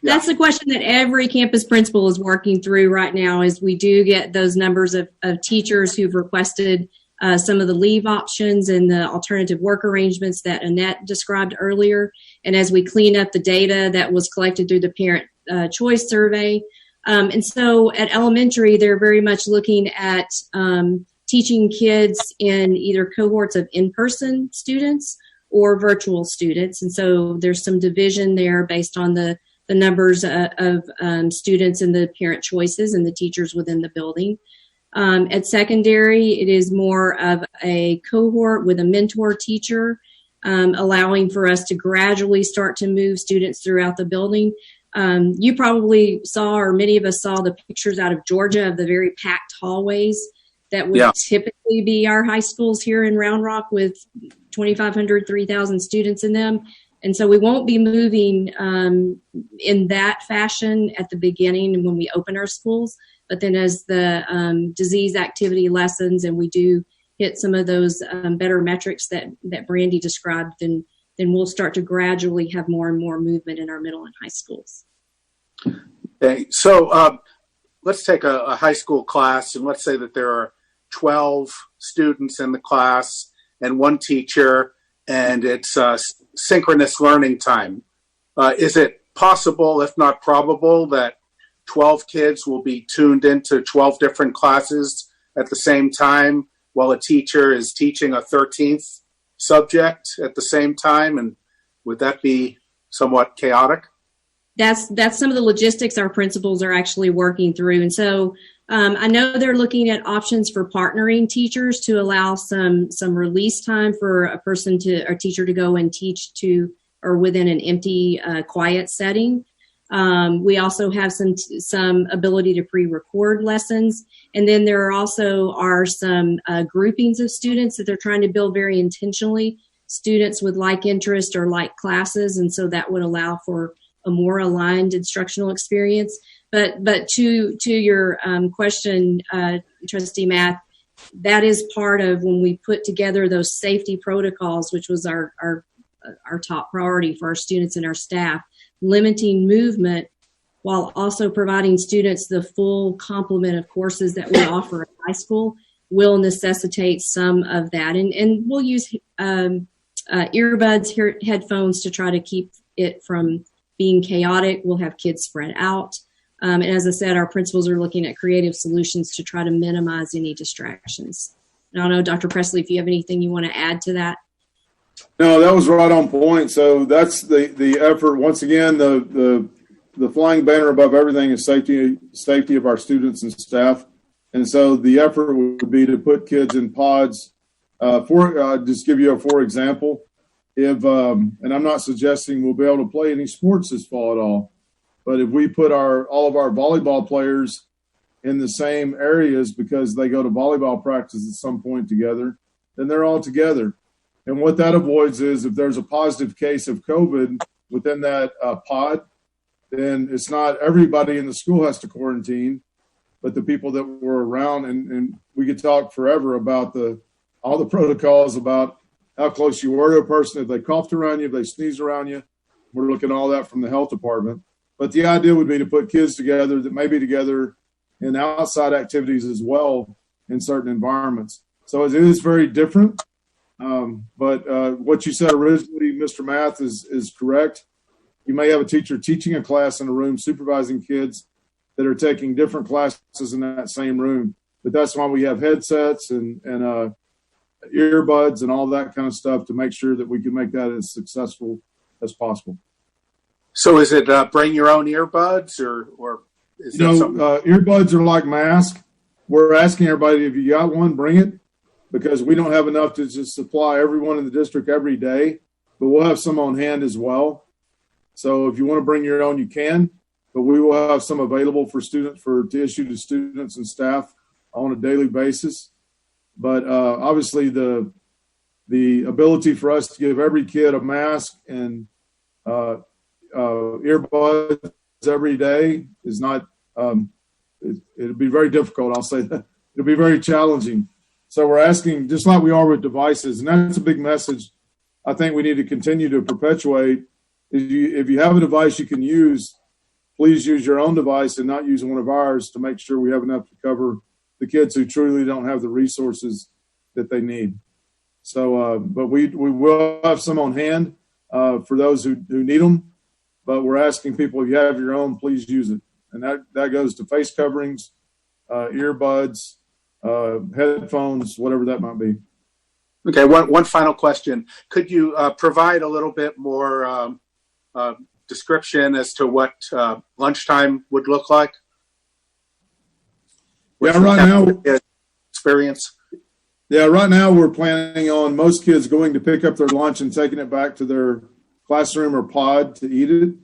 That's the question that every campus principal is working through right now. Is we do get those numbers of teachers who've requested some of the leave options and the alternative work arrangements that Annette described earlier. And as we clean up the data that was collected through the parent choice survey. And so at elementary, they're very much looking at teaching kids in either cohorts of in-person students or virtual students. And so there's some division there based on the numbers of students and the parent choices and the teachers within the building. At secondary, it is more of a cohort with a mentor teacher, allowing for us to gradually start to move students throughout the building. You probably saw, or many of us saw, the pictures out of Georgia of the very packed hallways that would typically be our high schools here in Round Rock with 2,500, 3,000 students in them. And so we won't be moving in that fashion at the beginning when we open our schools. But then as the disease activity lessens and we do hit some of those better metrics that Brandy described, then we'll start to gradually have more and more movement in our middle and high schools. Okay, so let's take a high school class, and let's say that there are 12 students in the class and one teacher, and it's synchronous learning time. Is it possible, if not probable, that 12 kids will be tuned into 12 different classes at the same time while a teacher is teaching a 13th subject at the same time? And would that be somewhat chaotic? That's some of the logistics our principals are actually working through. And so I know they're looking at options for partnering teachers to allow some release time for a teacher to go and teach to or within an empty, quiet setting. We also have some ability to pre-record lessons. And then there are some groupings of students that they're trying to build very intentionally, students with like interest or like classes. And so that would allow for a more aligned instructional experience. But to your question, Trustee Math, that is part of when we put together those safety protocols, which was our top priority for our students and our staff, limiting movement while also providing students the full complement of courses that we offer at high school will necessitate some of that. And we'll use earbuds, headphones to try to keep it from being chaotic. We'll have kids spread out. And as I said, our principals are looking at creative solutions to try to minimize any distractions. I don't know, Dr. Presley, if you have anything you want to add to that. No, that was right on point. So that's the effort. Once again, the the flying banner above everything is safety of our students and staff. And so the effort would be to put kids in pods. Just give you a for example, if and I'm not suggesting we'll be able to play any sports this fall at all, but if we put all of our volleyball players in the same areas because they go to volleyball practice at some point together, then they're all together. And what that avoids is if there's a positive case of COVID within that pod, then it's not everybody in the school has to quarantine, but the people that were around. And we could talk forever about all the protocols about how close you were to a person, if they coughed around you, if they sneezed around you. We're looking at all that from the health department. But the idea would be to put kids together that may be together in outside activities as well in certain environments. So it is very different. But what you said originally, Mr. Math, is correct. You may have a teacher teaching a class in a room, supervising kids that are taking different classes in that same room. But that's why we have headsets and earbuds and all that kind of stuff to make sure that we can make that as successful as possible. So is it bring your own earbuds or is that something? Earbuds are like masks. We're asking everybody, if you got one, bring it, because we don't have enough to just supply everyone in the district every day, but we'll have some on hand as well. So if you want to bring your own, you can, but we will have some available for students to issue to students and staff on a daily basis. But obviously the ability for us to give every kid a mask and earbuds every day is not, it'll be very difficult. I'll say that. It'll be very challenging. So we're asking, just like we are with devices, and that's a big message I think we need to continue to perpetuate. If you have a device you can use, please use your own device and not use one of ours to make sure we have enough to cover the kids who truly don't have the resources that they need. So, but we will have some on hand for those who need them, but we're asking people, if you have your own, please use it. And that goes to face coverings, earbuds, headphones, whatever that might be. Okay, one final question. Could you provide a little bit more description as to what lunchtime would look like? Yeah, right now, experience. Yeah, right now we're planning on most kids going to pick up their lunch and taking it back to their classroom or pod to eat it.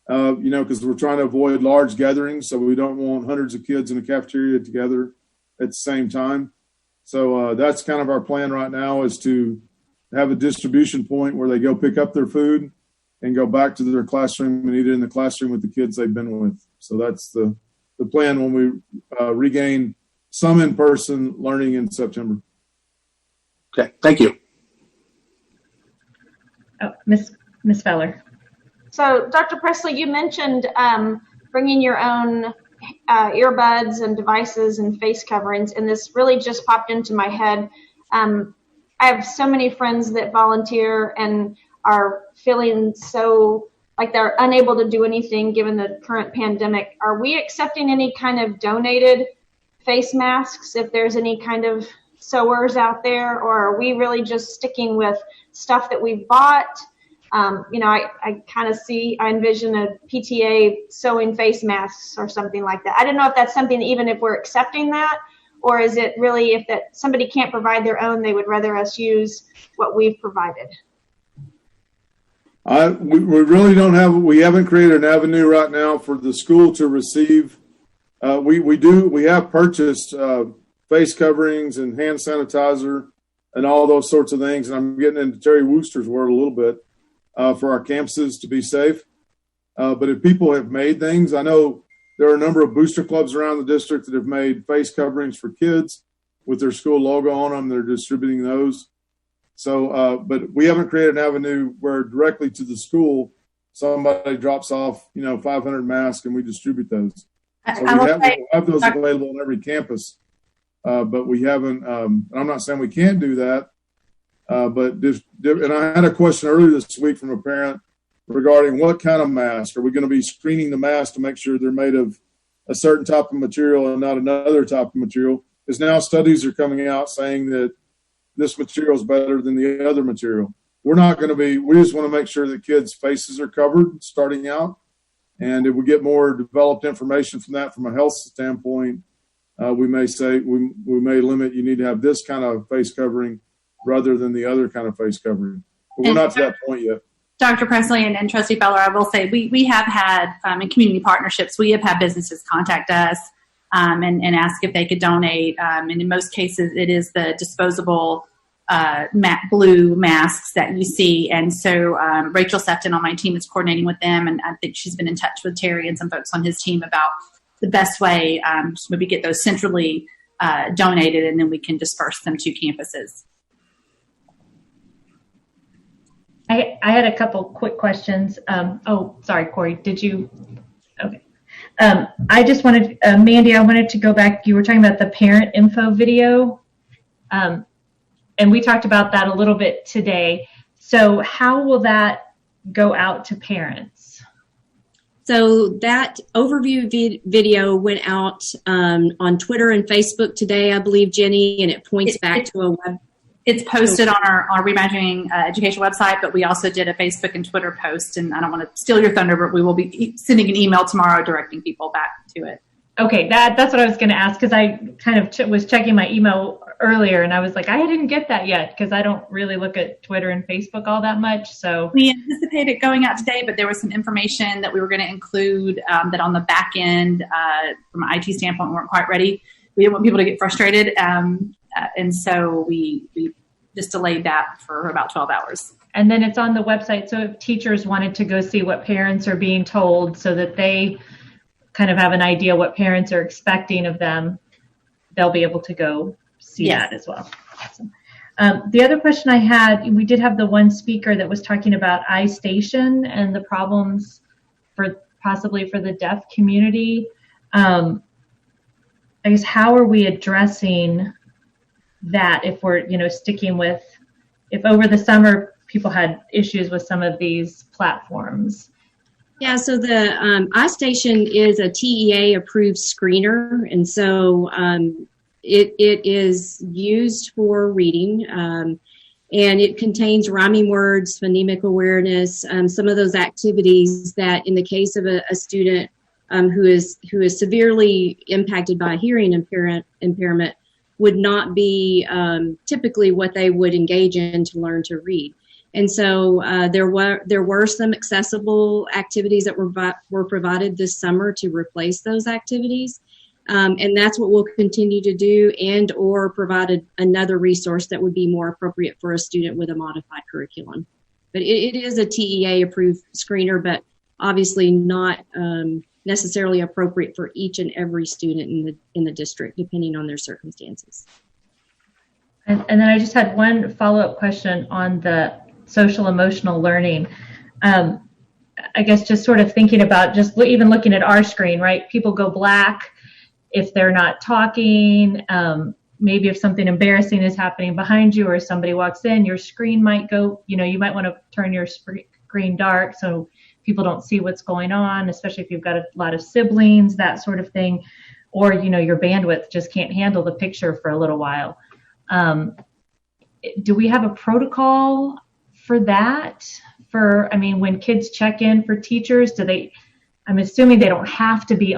Because we're trying to avoid large gatherings, so we don't want hundreds of kids in the cafeteria together at the same time. So that's kind of our plan right now, is to have a distribution point where they go pick up their food and go back to their classroom and eat it in the classroom with the kids they've been with. So that's the plan when we regain some in-person learning in September. Okay, thank you. Oh, Ms. Feller. So, Dr. Presley, you mentioned bringing your own earbuds and devices and face coverings, and this really just popped into my head. I have so many friends that volunteer and are feeling so like they're unable to do anything given the current pandemic. Are we accepting any kind of donated face masks if there's any kind of sewers out there, or are we really just sticking with stuff that we've bought? I kind of I envision a PTA sewing face masks or something like that. I don't know if that's something, even if we're accepting that, or is it really if that somebody can't provide their own, they would rather us use what we've provided? We really don't have, we haven't created an avenue right now for the school to receive. We have purchased face coverings and hand sanitizer and all those sorts of things. And I'm getting into Terry Wooster's word a little bit. For our campuses to be safe. But if people have made things, I know there are a number of booster clubs around the district that have made face coverings for kids with their school logo on them. They're distributing those. So, but we haven't created an avenue where directly to the school, somebody drops off, 500 masks and we distribute those. So we have those available on every campus. But we haven't, I'm not saying we can't do that. And I had a question earlier this week from a parent regarding what kind of mask. Are we going to be screening the mask to make sure they're made of a certain type of material and not another type of material? Because now studies are coming out saying that this material is better than the other material. We're not going to be, we just want to make sure that kids' faces are covered starting out. And if we get more developed information from that from a health standpoint, we may say we may limit, you need to have this kind of face covering rather than the other kind of face covering. But we're not to that point yet. Dr. Presley and Trustee Beller, I will say we have had, in community partnerships, we have had businesses contact us and ask if they could donate. And in most cases, it is the disposable matte blue masks that you see. And so Rachel Sefton on my team is coordinating with them, and I think she's been in touch with Terry and some folks on his team about the best way to maybe get those centrally donated, and then we can disperse them to campuses. I had a couple quick questions. Sorry, Corey, did you? Okay. I just wanted, Mandy, I wanted to go back. You were talking about the parent info video, and we talked about that a little bit today. So how will that go out to parents? So that overview video went out on Twitter and Facebook today, I believe, Jenny, and it points back to a web. It's posted on our Reimagining Education website, but we also did a Facebook and Twitter post, and I don't want to steal your thunder, but we will be sending an email tomorrow directing people back to it. Okay, that's what I was going to ask, because I kind of was checking my email earlier, and I was like, I didn't get that yet, because I don't really look at Twitter and Facebook all that much. So we anticipated going out today, but there was some information that we were going to include that on the back end, from an IT standpoint, we weren't quite ready. We didn't want people to get frustrated. And so we just delayed that for about 12 hours. And then it's on the website. So if teachers wanted to go see what parents are being told so that they kind of have an idea what parents are expecting of them, they'll be able to go see that as well. Awesome. The other question I had, we did have the one speaker that was talking about iStation and the problems possibly for the deaf community. I guess, how are we addressing that if we're, sticking with, if over the summer people had issues with some of these platforms? Yeah, so the iStation is a TEA approved screener, and so it is used for reading, and it contains rhyming words, phonemic awareness, some of those activities that in the case of a student who is severely impacted by hearing impairment would not be typically what they would engage in to learn to read. And so there were some accessible activities that were provided this summer to replace those activities. And that's what we'll continue to do, and or provide another resource that would be more appropriate for a student with a modified curriculum. But it is a TEA approved screener, but obviously not necessarily appropriate for each and every student in the district, depending on their circumstances. And then I just had one follow-up question on the social emotional learning. I guess just sort of thinking about even looking at our screen, right? People go black if they're not talking. Maybe if something embarrassing is happening behind you or somebody walks in, your screen might go, you might want to turn your screen dark so people don't see what's going on, especially if you've got a lot of siblings, that sort of thing. Or, your bandwidth just can't handle the picture for a little while. Do we have a protocol for that? When kids check in for teachers, I'm assuming they don't have to be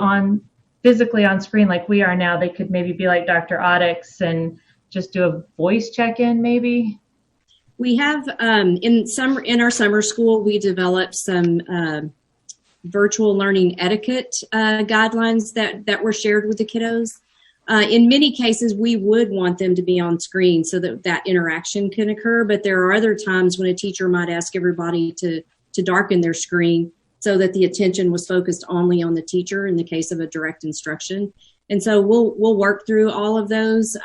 physically on screen like we are now. They could maybe be like Dr. Oddix and just do a voice check-in maybe? We have, in our summer school, we developed some virtual learning etiquette guidelines that were shared with the kiddos. In many cases, we would want them to be on screen so that interaction can occur, but there are other times when a teacher might ask everybody to darken their screen so that the attention was focused only on the teacher in the case of a direct instruction. And so we'll work through all of those.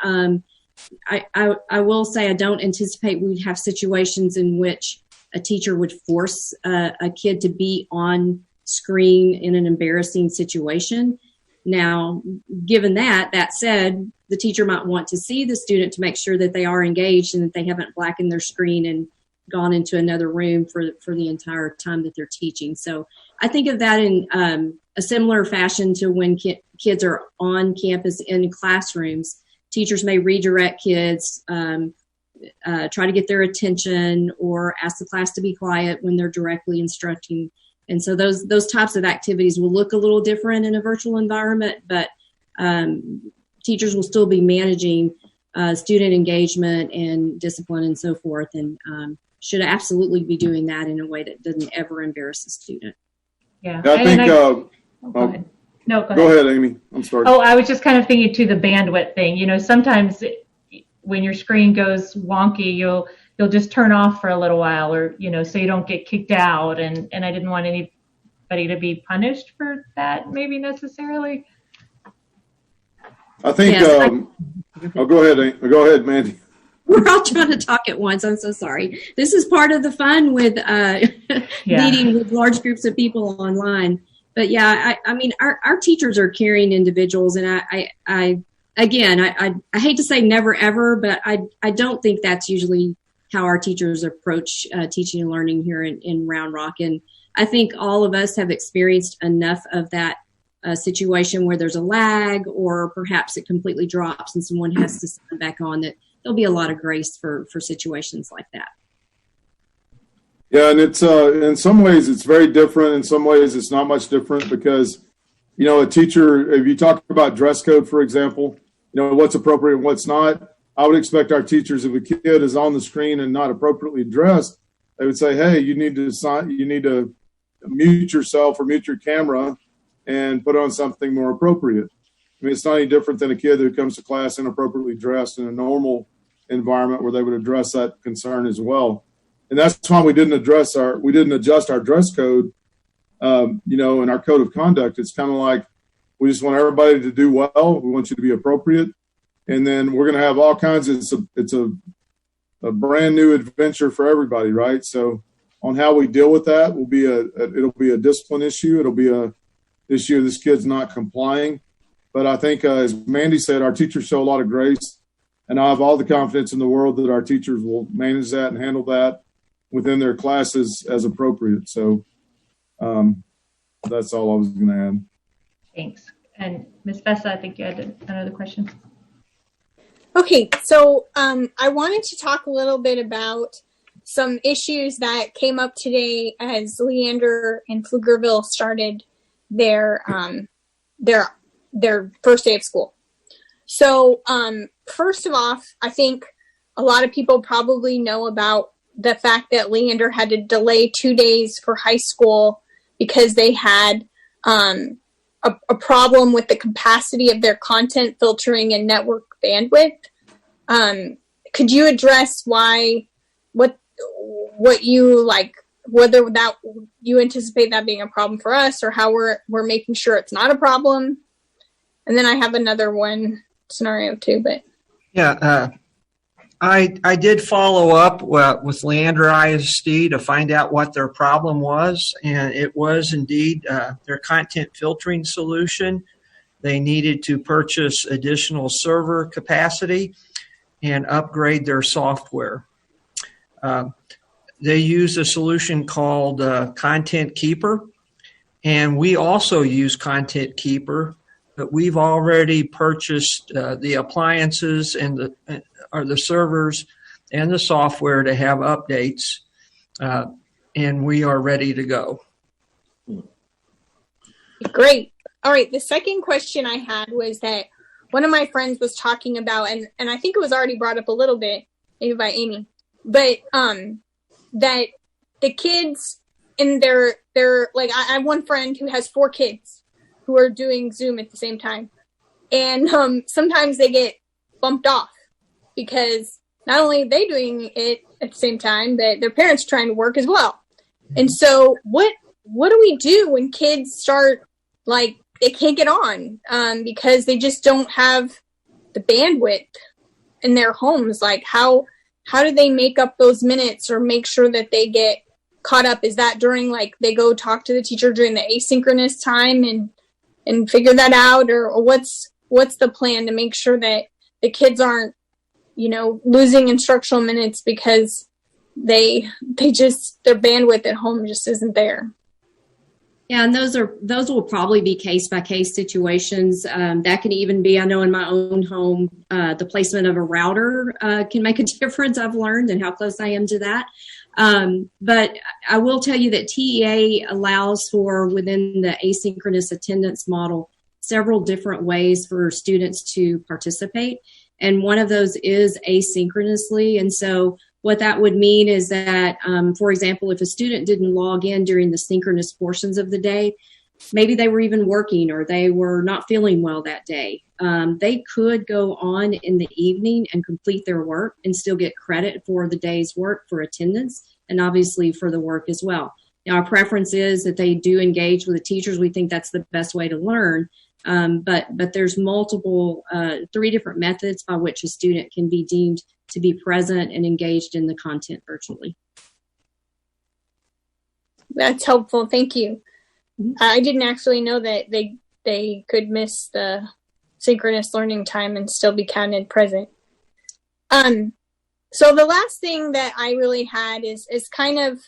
I will say I don't anticipate we'd have situations in which a teacher would force a kid to be on screen in an embarrassing situation. Now, given that said, the teacher might want to see the student to make sure that they are engaged and that they haven't blackened their screen and gone into another room for the entire time that they're teaching. So I think of that in a similar fashion to when kids are on campus in classrooms. Teachers may redirect kids, try to get their attention, or ask the class to be quiet when they're directly instructing And so those types of activities will look a little different in a virtual environment, but teachers will still be managing student engagement and discipline and so forth, and should absolutely be doing that in a way that doesn't ever embarrass the student. Yeah. I think. Go ahead. No, go ahead, Amy. I'm sorry. Oh, I was just kind of thinking to the bandwidth thing. You know, sometimes when your screen goes wonky, you'll just turn off for a little while, or so you don't get kicked out. And I didn't want anybody to be punished for that, maybe necessarily. I think. Yes, go ahead. Go ahead, Mandy. We're all trying to talk at once. I'm so sorry. This is part of the fun with meeting with large groups of people online. But yeah, I mean, our teachers are caring individuals, and I hate to say never ever, but I don't think that's usually how our teachers approach teaching and learning here in Round Rock. And I think all of us have experienced enough of that situation where there's a lag, or perhaps it completely drops and someone has to sign back on, that there'll be a lot of grace for situations like that. Yeah, and it's in some ways it's very different. In some ways it's not much different, because a teacher, if you talk about dress code, for example, what's appropriate and what's not, I would expect our teachers, if a kid is on the screen and not appropriately dressed, they would say, hey, you need to mute yourself or mute your camera and put on something more appropriate. I mean, it's not any different than a kid who comes to class inappropriately dressed in a normal environment, where they would address that concern as well. And that's why we didn't adjust our dress code, in our code of conduct. It's kind of like, we just want everybody to do well. We want you to be appropriate. And then we're going to have all kinds of, it's a brand new adventure for everybody, right? So on how we deal with that it'll be a discipline issue. It'll be a issue of this kid's not complying. But I think, as Mandy said, our teachers show a lot of grace, and I have all the confidence in the world that our teachers will manage that and handle that within their classes as appropriate. So that's all I was going to add. Thanks. And Ms. Bessa, I think you had another question. Okay, so I wanted to talk a little bit about some issues that came up today as Leander and Pflugerville started their first day of school. So first of all, I think a lot of people probably know about the fact that Leander had to delay 2 days for high school because they had a problem with the capacity of their content filtering and network bandwidth. Could you address what you like, whether that you anticipate that being a problem for us, or how we're making sure it's not a problem? And then I have another one scenario too, but yeah, I did follow up with Leander ISD to find out what their problem was, and it was indeed their content filtering solution. They needed to purchase additional server capacity and upgrade their software. They use a solution called Content Keeper, and we also use Content Keeper, but we've already purchased the appliances and the servers and the software to have updates, and we are ready to go. Great. All right. The second question I had was that one of my friends was talking about, and I think it was already brought up a little bit, maybe by Amy, but that the kids in their like, I have one friend who has 4 kids who are doing Zoom at the same time. And sometimes they get bumped off because not only are they doing it at the same time, but their parents are trying to work as well. And so what do we do when kids start, like, they can't get on because they just don't have the bandwidth in their homes? Like, how do they make up those minutes or make sure that they get caught up? Is that during, like, they go talk to the teacher during the asynchronous time and figure that out, or what's the plan to make sure that the kids aren't, losing instructional minutes because they just, their bandwidth at home just isn't there? Yeah, and those will probably be case-by-case situations. That can even be, I know in my own home, the placement of a router can make a difference, I've learned, and how close I am to that. But I will tell you that TEA allows for, within the asynchronous attendance model, several different ways for students to participate. And one of those is asynchronously. And so what that would mean is that, for example, if a student didn't log in during the synchronous portions of the day, maybe they were even working or they were not feeling well that day, they could go on in the evening and complete their work and still get credit for the day's work for attendance and obviously for the work as well. Now, our preference is that they do engage with the teachers. We think that's the best way to learn. But there's multiple, 3 different methods by which a student can be deemed to be present and engaged in the content virtually. That's helpful. Thank you. I didn't actually know that they could miss the synchronous learning time and still be counted present. So the last thing that I really had is kind of,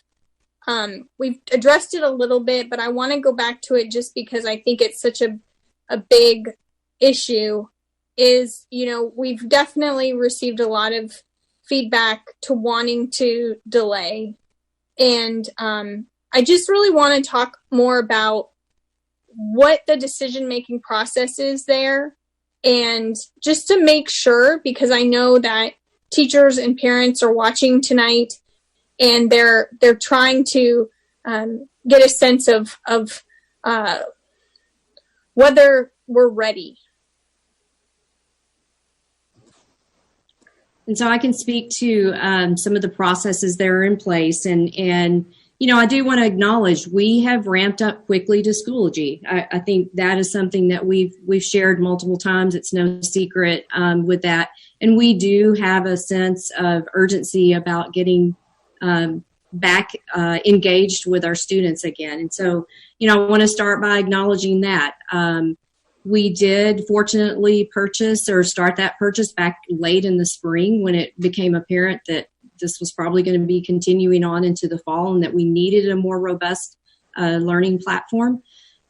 we've addressed it a little bit, but I want to go back to it just because I think it's such a big issue. Is, we've definitely received a lot of feedback to wanting to delay. And I just really want to talk more about what the decision-making process is there. And just to make sure, because I know that teachers and parents are watching tonight and they're trying to get a sense of whether we're ready. And so I can speak to some of the processes that are in place. And I do want to acknowledge we have ramped up quickly to Schoology. I think that is something that we've shared multiple times. It's no secret with that. And we do have a sense of urgency about getting back engaged with our students again. And so, I want to start by acknowledging that. We did fortunately purchase or start that purchase back late in the spring when it became apparent that this was probably going to be continuing on into the fall and that we needed a more robust learning platform.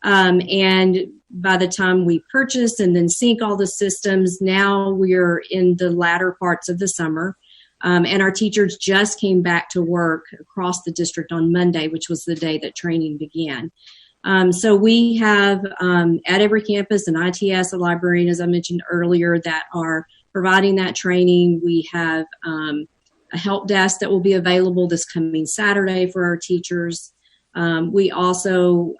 And by the time we purchased and then sync all the systems, now we're in the latter parts of the summer. And our teachers just came back to work across the district on Monday, which was the day that training began. So we have at every campus an ITS, a librarian, as I mentioned earlier, that are providing that training. We have a help desk that will be available this coming Saturday for our teachers. We also,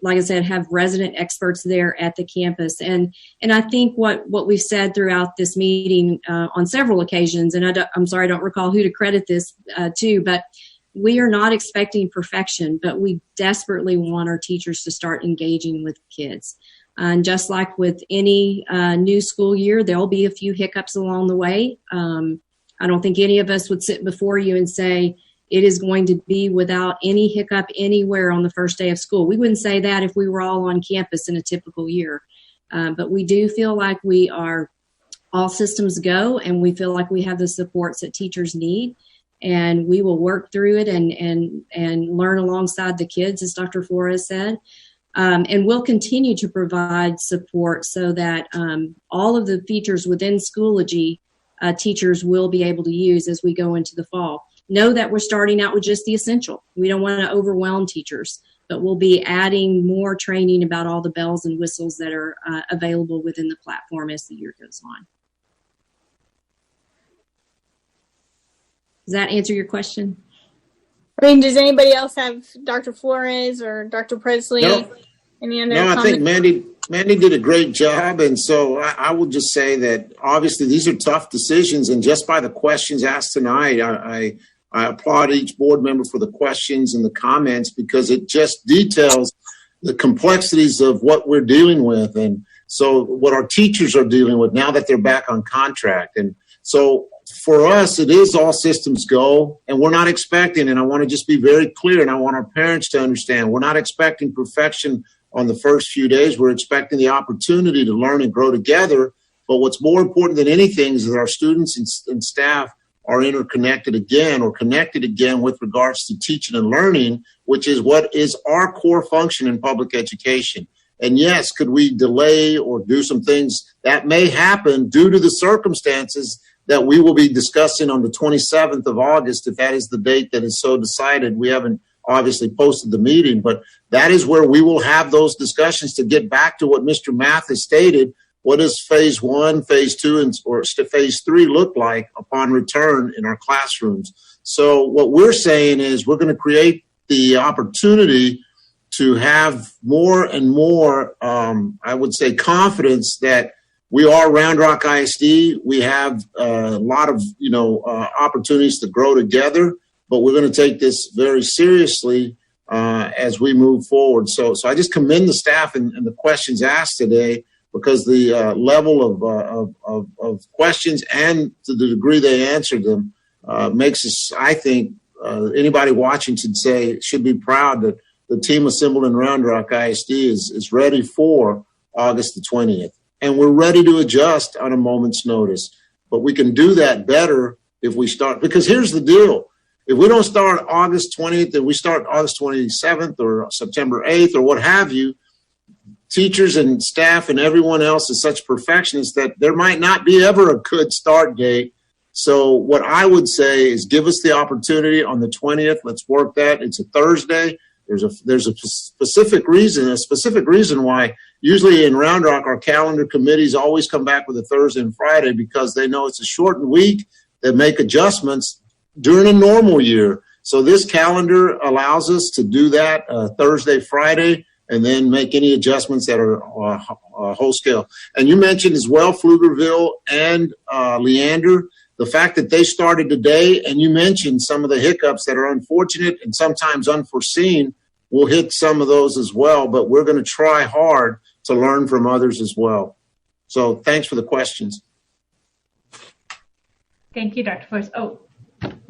like I said, have resident experts there at the campus. And I think what we've said throughout this meeting on several occasions, and I'm sorry, I don't recall who to credit this to, but we are not expecting perfection, but we desperately want our teachers to start engaging with kids. And just like with any new school year, there'll be a few hiccups along the way. I don't think any of us would sit before you and say it is going to be without any hiccup anywhere on the first day of school. We wouldn't say that if we were all on campus in a typical year. But we do feel like we are all systems go, and we feel like we have the supports that teachers need. And we will work through it and learn alongside the kids, as Dr. Flores said. And we'll continue to provide support so that all of the features within Schoology teachers will be able to use as we go into the fall. Know that we're starting out with just the essential. We don't want to overwhelm teachers, but we'll be adding more training about all the bells and whistles that are available within the platform as the year goes on. Does that answer your question? I mean, does anybody else have Dr. Flores or Dr. Presley? Any other comments? I think Mandy did a great job. And so I will just say that obviously these are tough decisions. And just by the questions asked tonight, I applaud each board member for the questions and the comments, because it just details the complexities of what we're dealing with. And so what our teachers are dealing with now that they're back on contract. And so for us, it is all systems go, and we're not expecting, and I want to just be very clear, and I want our parents to understand, we're not expecting perfection on the first few days. We're expecting the opportunity to learn and grow together. But what's more important than anything is that our students and staff are interconnected again, or connected again with regards to teaching and learning, which is what is our core function in public education. And yes, could we delay or do some things that may happen due to the circumstances that we will be discussing on the 27th of August, if that is the date that is so decided. We haven't obviously posted the meeting, but that is where we will have those discussions to get back to what Mr. Mathis stated. What does phase 1, phase 2, or phase 3 look like upon return in our classrooms? So what we're saying is we're going to create the opportunity to have more and more, I would say, confidence that we are Round Rock ISD. We have a lot of, opportunities to grow together, but we're going to take this very seriously as we move forward. So I just commend the staff and the questions asked today, because the level of questions and to the degree they answered them makes us, I think, anybody watching should be proud that the team assembled in Round Rock ISD is ready for August the 20th. And we're ready to adjust on a moment's notice. But we can do that better if we start, because here's the deal. If we don't start August 20th and we start August 27th or September 8th or what have you, teachers and staff and everyone else is such perfectionists that there might not be ever a good start date. So what I would say is give us the opportunity on the 20th. Let's work that. It's a Thursday. There's a specific reason why usually in Round Rock our calendar committees always come back with a Thursday and Friday, because they know it's a shortened week. They make adjustments during a normal year. So this calendar allows us to do that Thursday, Friday, and then make any adjustments that are whole scale. And you mentioned as well Pflugerville and Leander, the fact that they started today, and you mentioned some of the hiccups that are unfortunate and sometimes unforeseen. We'll hit some of those as well, but we're going to try hard to learn from others as well. So thanks for the questions. Thank you, Dr. Flores. Oh,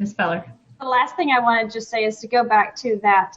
Ms. Feller. The last thing I want to just say is to go back to that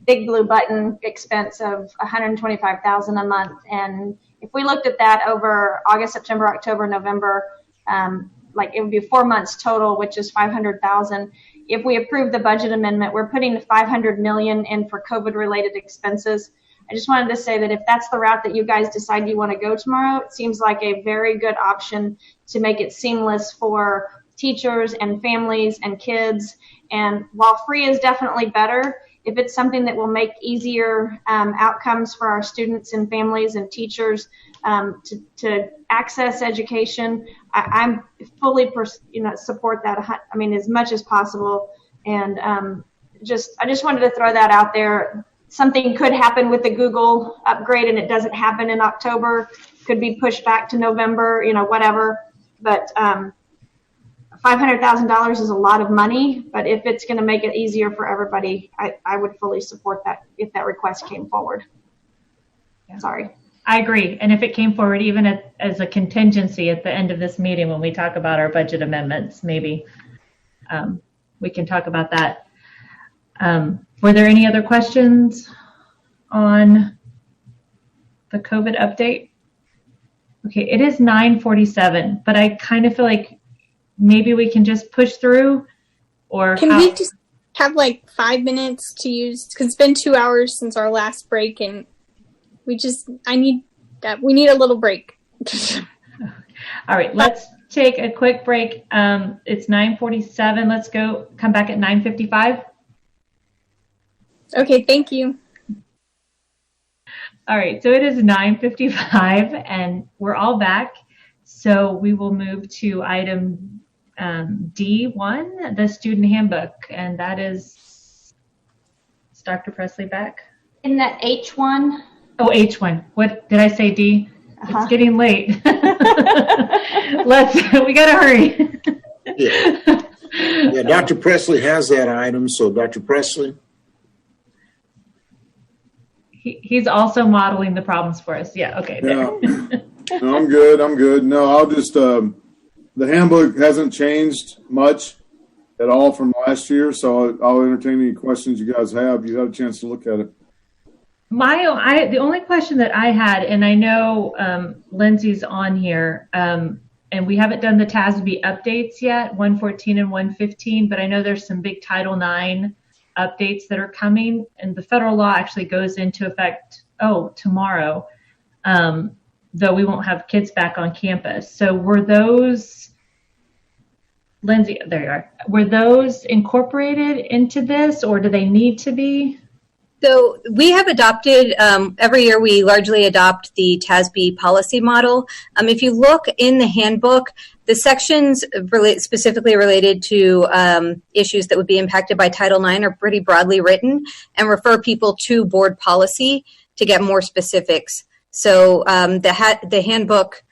big blue button expense of $125,000 a month. And if we looked at that over August, September, October, November, it would be 4 months total, which is $500,000. If we approve the budget amendment, we're putting $500 million in for COVID-related expenses. I just wanted to say that if that's the route that you guys decide you want to go tomorrow, it seems like a very good option to make it seamless for teachers and families and kids. And while free is definitely better, if it's something that will make easier outcomes for our students and families and teachers to access education, I'm fully support that. I mean, as much as possible. And I just wanted to throw that out there. Something could happen with the Google upgrade, and it doesn't happen in October. Could be pushed back to November. Whatever. But $500,000 is a lot of money, but if it's going to make it easier for everybody, I would fully support that if that request came forward. Yeah. Sorry. I agree. And if it came forward even as a contingency at the end of this meeting when we talk about our budget amendments, maybe we can talk about that. Were there any other questions on the COVID update? Okay, it is 9:47, but I kind of feel like maybe we can just push through, or can we just have 5 minutes to use, because it's been 2 hours since our last break, and we need a little break. All right, let's take a quick break. It's 9:47. Let's come back at 9:55. Okay, thank you. All right, so it is 9:55 and we're all back. So we will move to item D1, the student handbook, and that is Dr. Presley back. In that H1? Oh, H1. What did I say, D? Uh-huh. It's getting late. We gotta hurry. Yeah, Dr. Presley has that item, so Dr. Presley. He's also modeling the problems for us. Yeah, okay. No, I'm good. No, I'll just, the handbook hasn't changed much at all from last year, so I'll entertain any questions you guys have. You had a chance to look at it. The only question that I had, and I know Lindsay's on here, and we haven't done the TASB updates yet, 114 and 115, but I know there's some big Title IX updates that are coming, and the federal law actually goes into effect tomorrow, though we won't have kids back on campus. So were those Lindsay, there you are. Were those incorporated into this, or do they need to be? So we have adopted, every year we largely adopt the TASB policy model. If you look in the handbook, the sections specifically related to issues that would be impacted by Title IX are pretty broadly written and refer people to board policy to get more specifics. So the handbook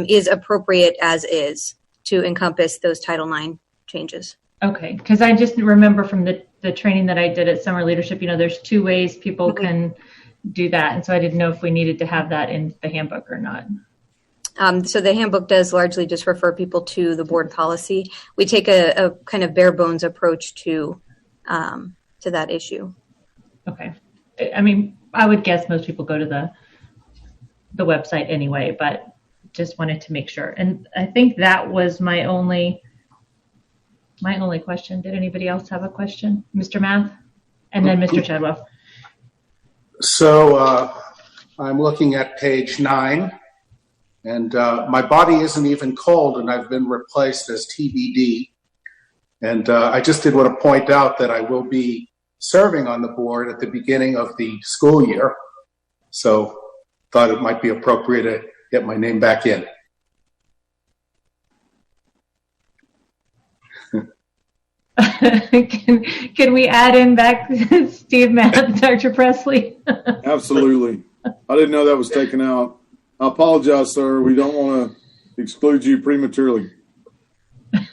is appropriate as is to encompass those Title IX changes. Okay, because I just remember from the training that I did at Summer Leadership, there's 2 ways people can do that. And so I didn't know if we needed to have that in the handbook or not. So the handbook does largely just refer people to the board policy. We take a kind of bare bones approach to that issue. Okay. I mean, I would guess most people go to the website anyway, but just wanted to make sure. And I think that was my only question. Did anybody else have a question? Mr. Math? And then Mr. Chadwell. So I'm looking at page 9, and my body isn't even cold, and I've been replaced as TBD. And I just did want to point out that I will be serving on the board at the beginning of the school year. So thought it might be appropriate to get my name back in. Can we add in back Steve Math, Dr. Presley? Absolutely. I didn't know that was taken out. I apologize, sir. We don't want to exclude you prematurely.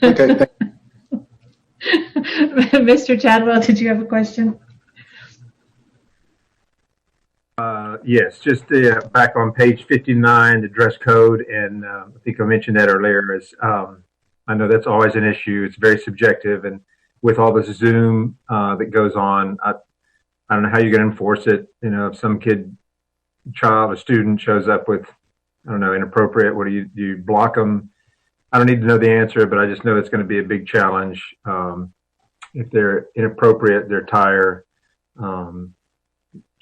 Okay. Mr. Chadwell, did you have a question? Yes, just back on page 59, the dress code, and I think I mentioned that earlier. I know that's always an issue. It's very subjective, and with all this Zoom that goes on, I don't know how you're going to enforce it. If some a student shows up with, I don't know, inappropriate, what do you block them? I don't need to know the answer, but I just know it's going to be a big challenge. If they're inappropriate, their attire.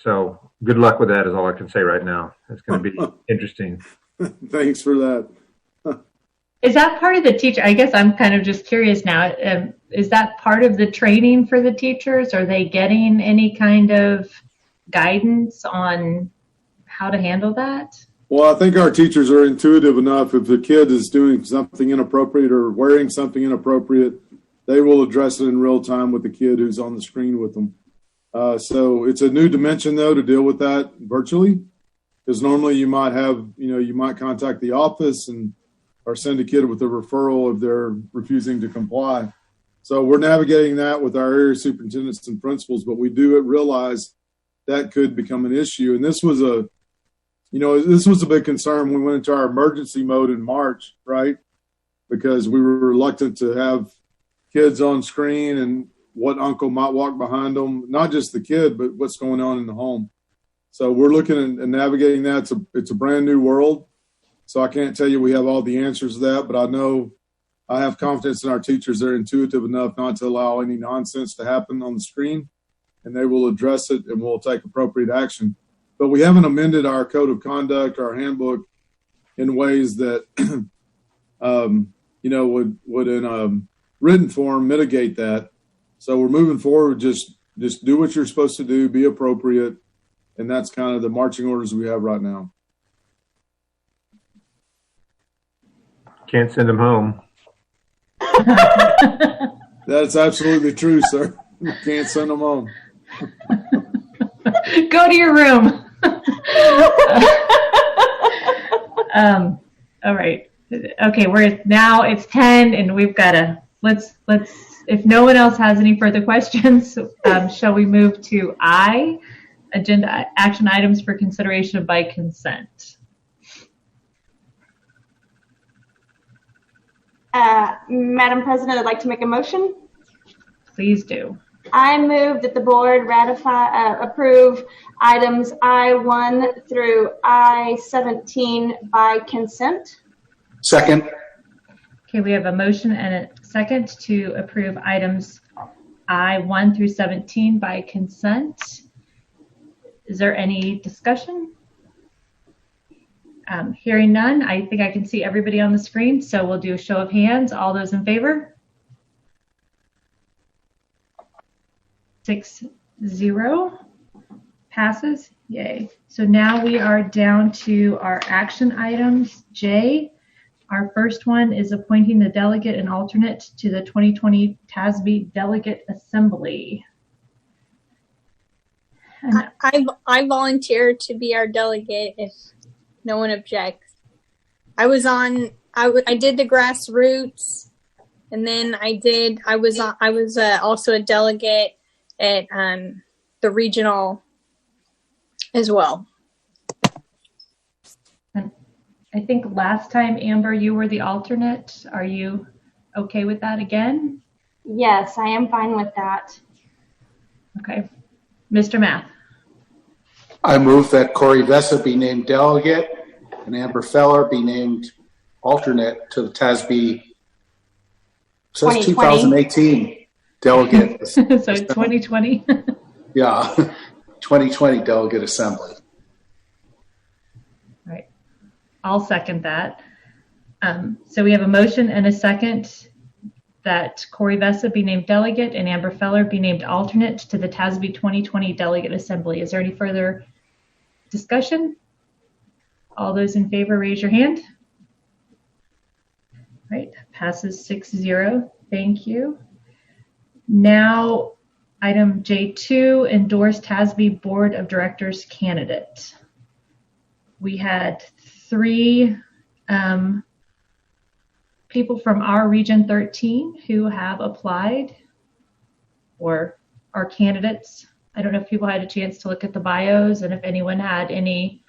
So good luck with that is all I can say right now. It's going to be interesting. Thanks for that. Is that part of the teacher? I guess I'm kind of just curious now. Is that part of the training for the teachers? Are they getting any kind of guidance on how to handle that? Well, I think our teachers are intuitive enough. If the kid is doing something inappropriate or wearing something inappropriate, they will address it in real time with the kid who's on the screen with them. So it's a new dimension, though, to deal with that virtually. Because normally you might contact the office or send a kid with a referral if they're refusing to comply. So we're navigating that with our area superintendents and principals, but we do realize that could become an issue. And this was a big concern when we went into our emergency mode in March, right? Because we were reluctant to have kids on screen and what uncle might walk behind them, not just the kid, but what's going on in the home. So we're looking and navigating that. It's a brand new world. So I can't tell you we have all the answers to that, but I know I have confidence in our teachers. They're intuitive enough not to allow any nonsense to happen on the screen, and they will address it and we'll take appropriate action. But we haven't amended our code of conduct, our handbook, in ways that, would in written form mitigate that. So we're moving forward. Just do what you're supposed to do, be appropriate, and that's kind of the marching orders we have right now. Can't send them home. That's absolutely true, sir. You can't send them home. Go to your room. All right. Okay, it's 10 and we've got to, let's, if no one else has any further questions, shall we move to I, agenda action items for consideration by consent? Madam President, I'd like to make a motion. Please do. I move that the board approve items I-1 through I-17 by consent. Second. Okay, we have a motion and a second to approve items I-1 through 17 by consent. Is there any discussion? Hearing none, I think I can see everybody on the screen, so we'll do a show of hands. All those in favor? 6-0. Passes. Yay. So now we are down to our action items. J. Our first one is appointing the delegate and alternate to the 2020 TASB Delegate Assembly. I volunteer to be our delegate if no one objects. I was on. I did the grassroots, and then I was also a delegate at the regional as well. I think last time, Amber, you were the alternate. Are you okay with that again? Yes, I am fine with that. Okay. Mr. Math. I move that Corey Vessa be named delegate and Amber Feller be named alternate to the TASB. Says 2018 delegate. So 2020? Yeah, 2020 delegate assembly. Right. I'll second that. So we have a motion and a second that Corey Vessa be named delegate and Amber Feller be named alternate to the TASB 2020 Delegate Assembly. Is there any further discussion? All those in favor, raise your hand. Right, passes 6-0. Thank you. Now, item J2, endorse TASB Board of Directors candidate. We had 3 people from our Region 13 who have applied or are candidates. I don't know if people had a chance to look at the bios and if anyone had any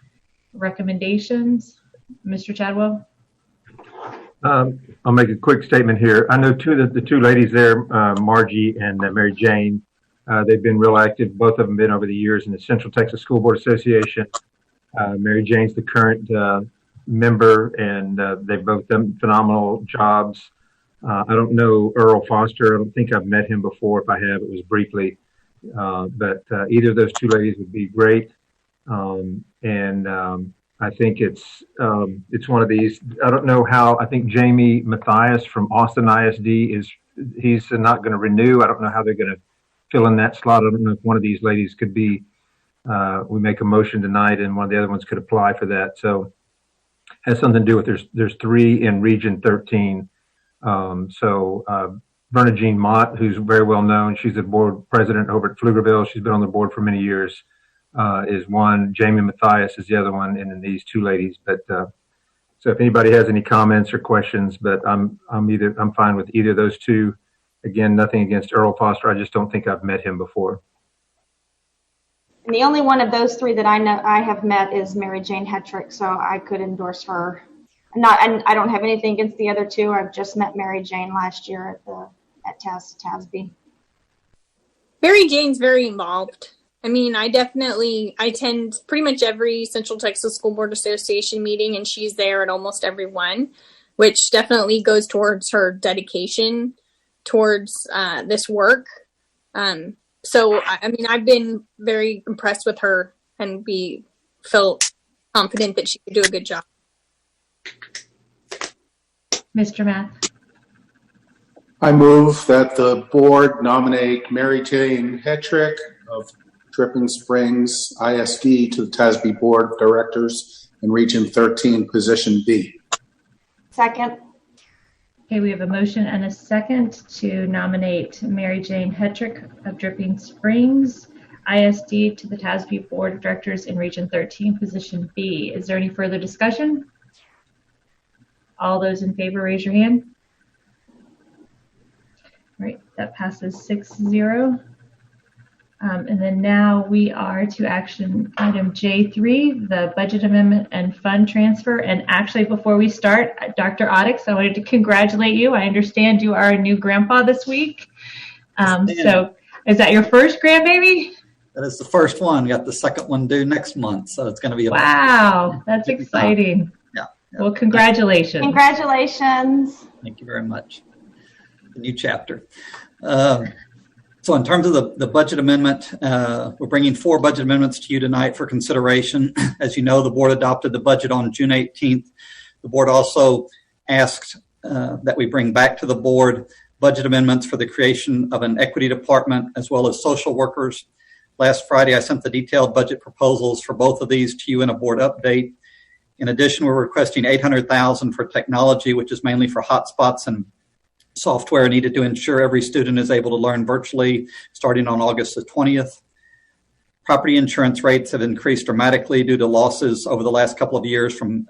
recommendations. Mr. Chadwell? I'll make a quick statement here. I know the two ladies there, Margie and Mary Jane. They've been real active. Both of them been over the years in the Central Texas School Board Association. Mary Jane's the current member, and they've both done phenomenal jobs. I don't know Earl Foster. I don't think I've met him before. If I have, it was briefly. But either of those two ladies would be great. I think it's one of these. I don't know how. I think Jamie Mathias from Austin ISD he's not going to renew. I don't know how they're going to fill in that slot. I don't know if one of these ladies could be. We make a motion tonight, and one of the other ones could apply for that. So it has something to do with there's 3 in Region 13. Verna Jean Mott, who's very well known, she's the board president over at Pflugerville. She's been on the board for many years. Is one. Jamie Mathias is the other one, and then these 2 ladies. But so if anybody has any comments or questions, but I'm fine with either of those 2. Again, nothing against Earl Foster. I just don't think I've met him before. And the only one of those 3 that I know I have met is Mary Jane Hetrick, so I could endorse her. I don't have anything against the other 2. I've just met Mary Jane last year at TASB. Mary Jane's very involved. I mean, I attend pretty much every Central Texas School Board Association meeting, and she's there at almost every one, which definitely goes towards her dedication towards this work. So, I've been very impressed with her and felt confident that she could do a good job. Mr. Math. I move that the board nominate Mary Jane Hetrick of Dripping Springs ISD to the TASB Board of Directors in Region 13, Position B. Second. Okay, we have a motion and a second to nominate Mary Jane Hetrick of Dripping Springs ISD to the TASB Board of Directors in Region 13, Position B. Is there any further discussion? All those in favor, raise your hand. All right, that passes 6-0. And then now we are to action item J3, the budget amendment and fund transfer. And actually, before we start, Dr. Oddix, I wanted to congratulate you. I understand you are a new grandpa this week. So is that your first grandbaby? That is the first one. Got the second one due next month. So it's going to be wow, that's exciting. Yeah. Well, congratulations. Congratulations. Thank you very much. The new chapter. So in terms of the budget amendment, we're bringing 4 budget amendments to you tonight for consideration. As you know, the board adopted the budget on June 18th. The board also asked that we bring back to the board budget amendments for the creation of an equity department as well as social workers. Last Friday, I sent the detailed budget proposals for both of these to you in a board update. In addition, we're requesting $800,000 for technology, which is mainly for hotspots and software needed to ensure every student is able to learn virtually starting on August the 20th. Property insurance rates have increased dramatically due to losses over the last couple of years from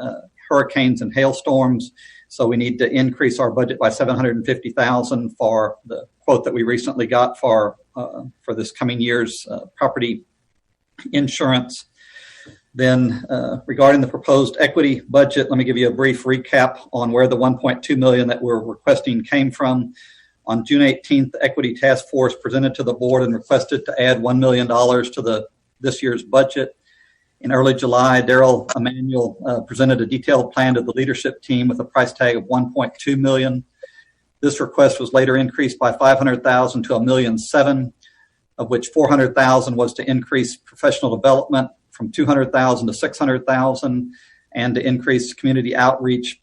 hurricanes and hailstorms. So we need to increase our budget by $750,000 for the quote that we recently got for this coming year's property insurance. Then regarding the proposed equity budget, let me give you a brief recap on where the $1.2 million that we're requesting came from. On June 18th, the Equity Task Force presented to the board and requested to add $1 million to this year's budget. In early July, Daryl Emanuel presented a detailed plan to the leadership team with a price tag of $1.2 million. This request was later increased by $500,000 to $1.7 million, of which $400,000 was to increase professional development from $200,000 to $600,000 and to increase community outreach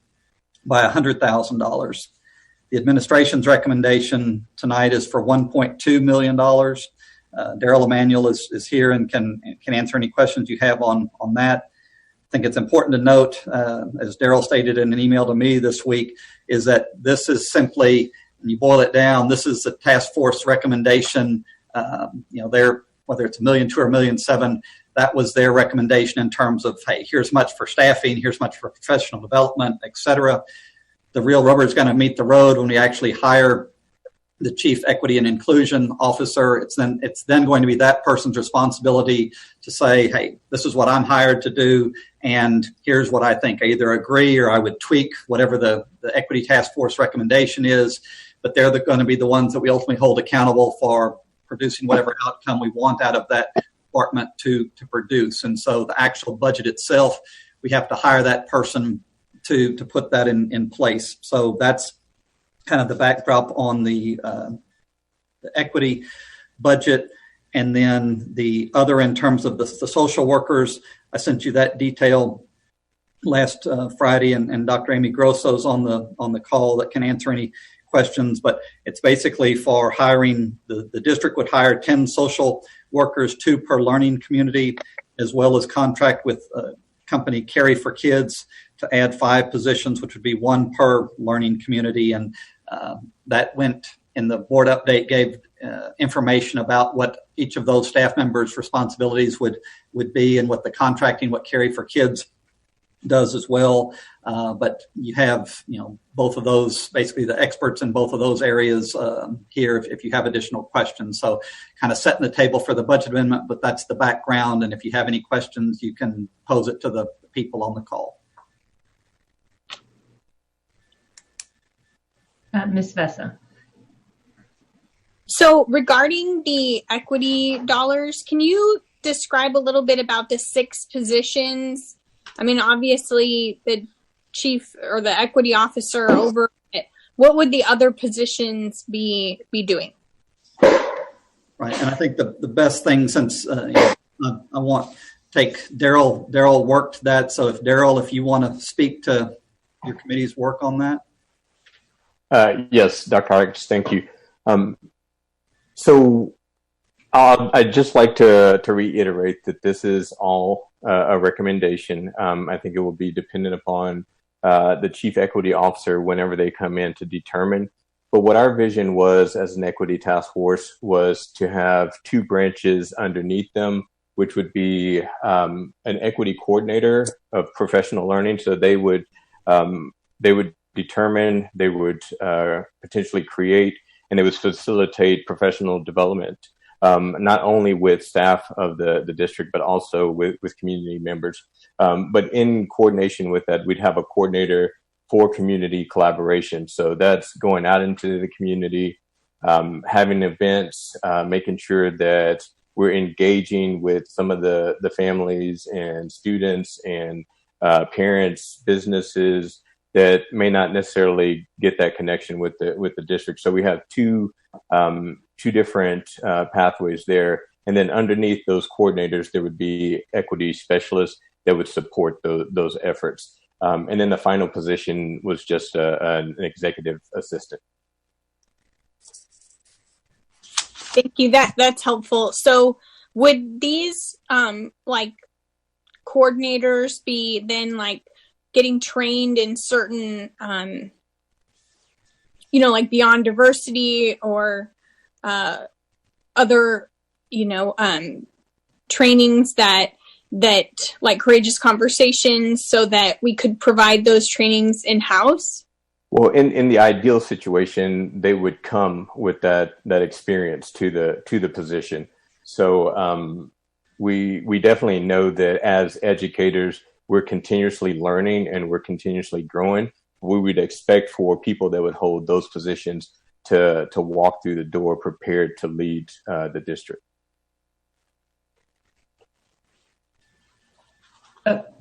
by $100,000. The administration's recommendation tonight is for $1.2 million. Daryl Emanuel is here and can answer any questions you have on that. I think it's important to note, as Daryl stated in an email to me this week, is that this is simply, when you boil it down, this is a task force recommendation. Whether it's $1.2 million or $1.7 million, that was their recommendation in terms of, hey, here's much for staffing, here's much for professional development, et cetera. The real rubber is going to meet the road when we actually hire the Chief Equity and Inclusion Officer. It's then going to be that person's responsibility to say, hey, this is what I'm hired to do, and here's what I think. I either agree or I would tweak whatever the Equity Task Force recommendation is, but they're going to be the ones that we ultimately hold accountable for producing whatever outcome we want out of that department to produce. And so the actual budget itself, we have to hire that person to put that in place. So that's kind of the backdrop on the equity budget. And then the other, in terms of the social workers, I sent you that detail last Friday, and Dr. Amy Grosso's on the call that can answer any questions. But it's basically for hiring, the district would hire 10 social workers, 2 per learning community, as well as contract with company Carry for Kids to add 5 positions, which would be 1 per learning community. And that went in the board update, gave information about what each of those staff members' responsibilities would be, and what the contracting, what Carry for Kids does as well. But you have, both of those, basically the experts in both of those areas here if you have additional questions. So kind of setting the table for the budget amendment, but that's the background. And if you have any questions, you can pose it to the people on the call. Ms. Vessa. So regarding the equity dollars, can you describe a little bit about the 6 positions? I mean, obviously the chief or the equity officer over it. What would the other positions be doing? Right, and I think the best thing, since I want to take Daryl worked that. So if you want to speak to your committee's work on that. Yes, Dr. Alex, thank you. So I'd just like to reiterate that this is all a recommendation. I think it will be dependent upon the chief equity officer whenever they come in to determine. But what our vision was as an equity task force was to have 2 branches underneath them, which would be an equity coordinator of professional learning. So they would determine, they would potentially create, and they would facilitate professional development, not only with staff of the district, but also with community members. But in coordination with that, we'd have a coordinator for community collaboration. So that's going out into the community, having events, making sure that we're engaging with some of the families and students and parents, businesses that may not necessarily get that connection with the district. So we have two different pathways there. And then underneath those coordinators, there would be equity specialists that would support those efforts. And then the final position was just an executive assistant. Thank you. That's helpful. So would these like coordinators be then like getting trained in certain like beyond diversity or other trainings that like courageous conversations, so that we could provide those trainings in-house? Well, in the ideal situation, they would come with that experience to the position. So we definitely know that as educators, we're continuously learning and we're continuously growing. We would expect for people that would hold those positions to walk through the door prepared to lead the district.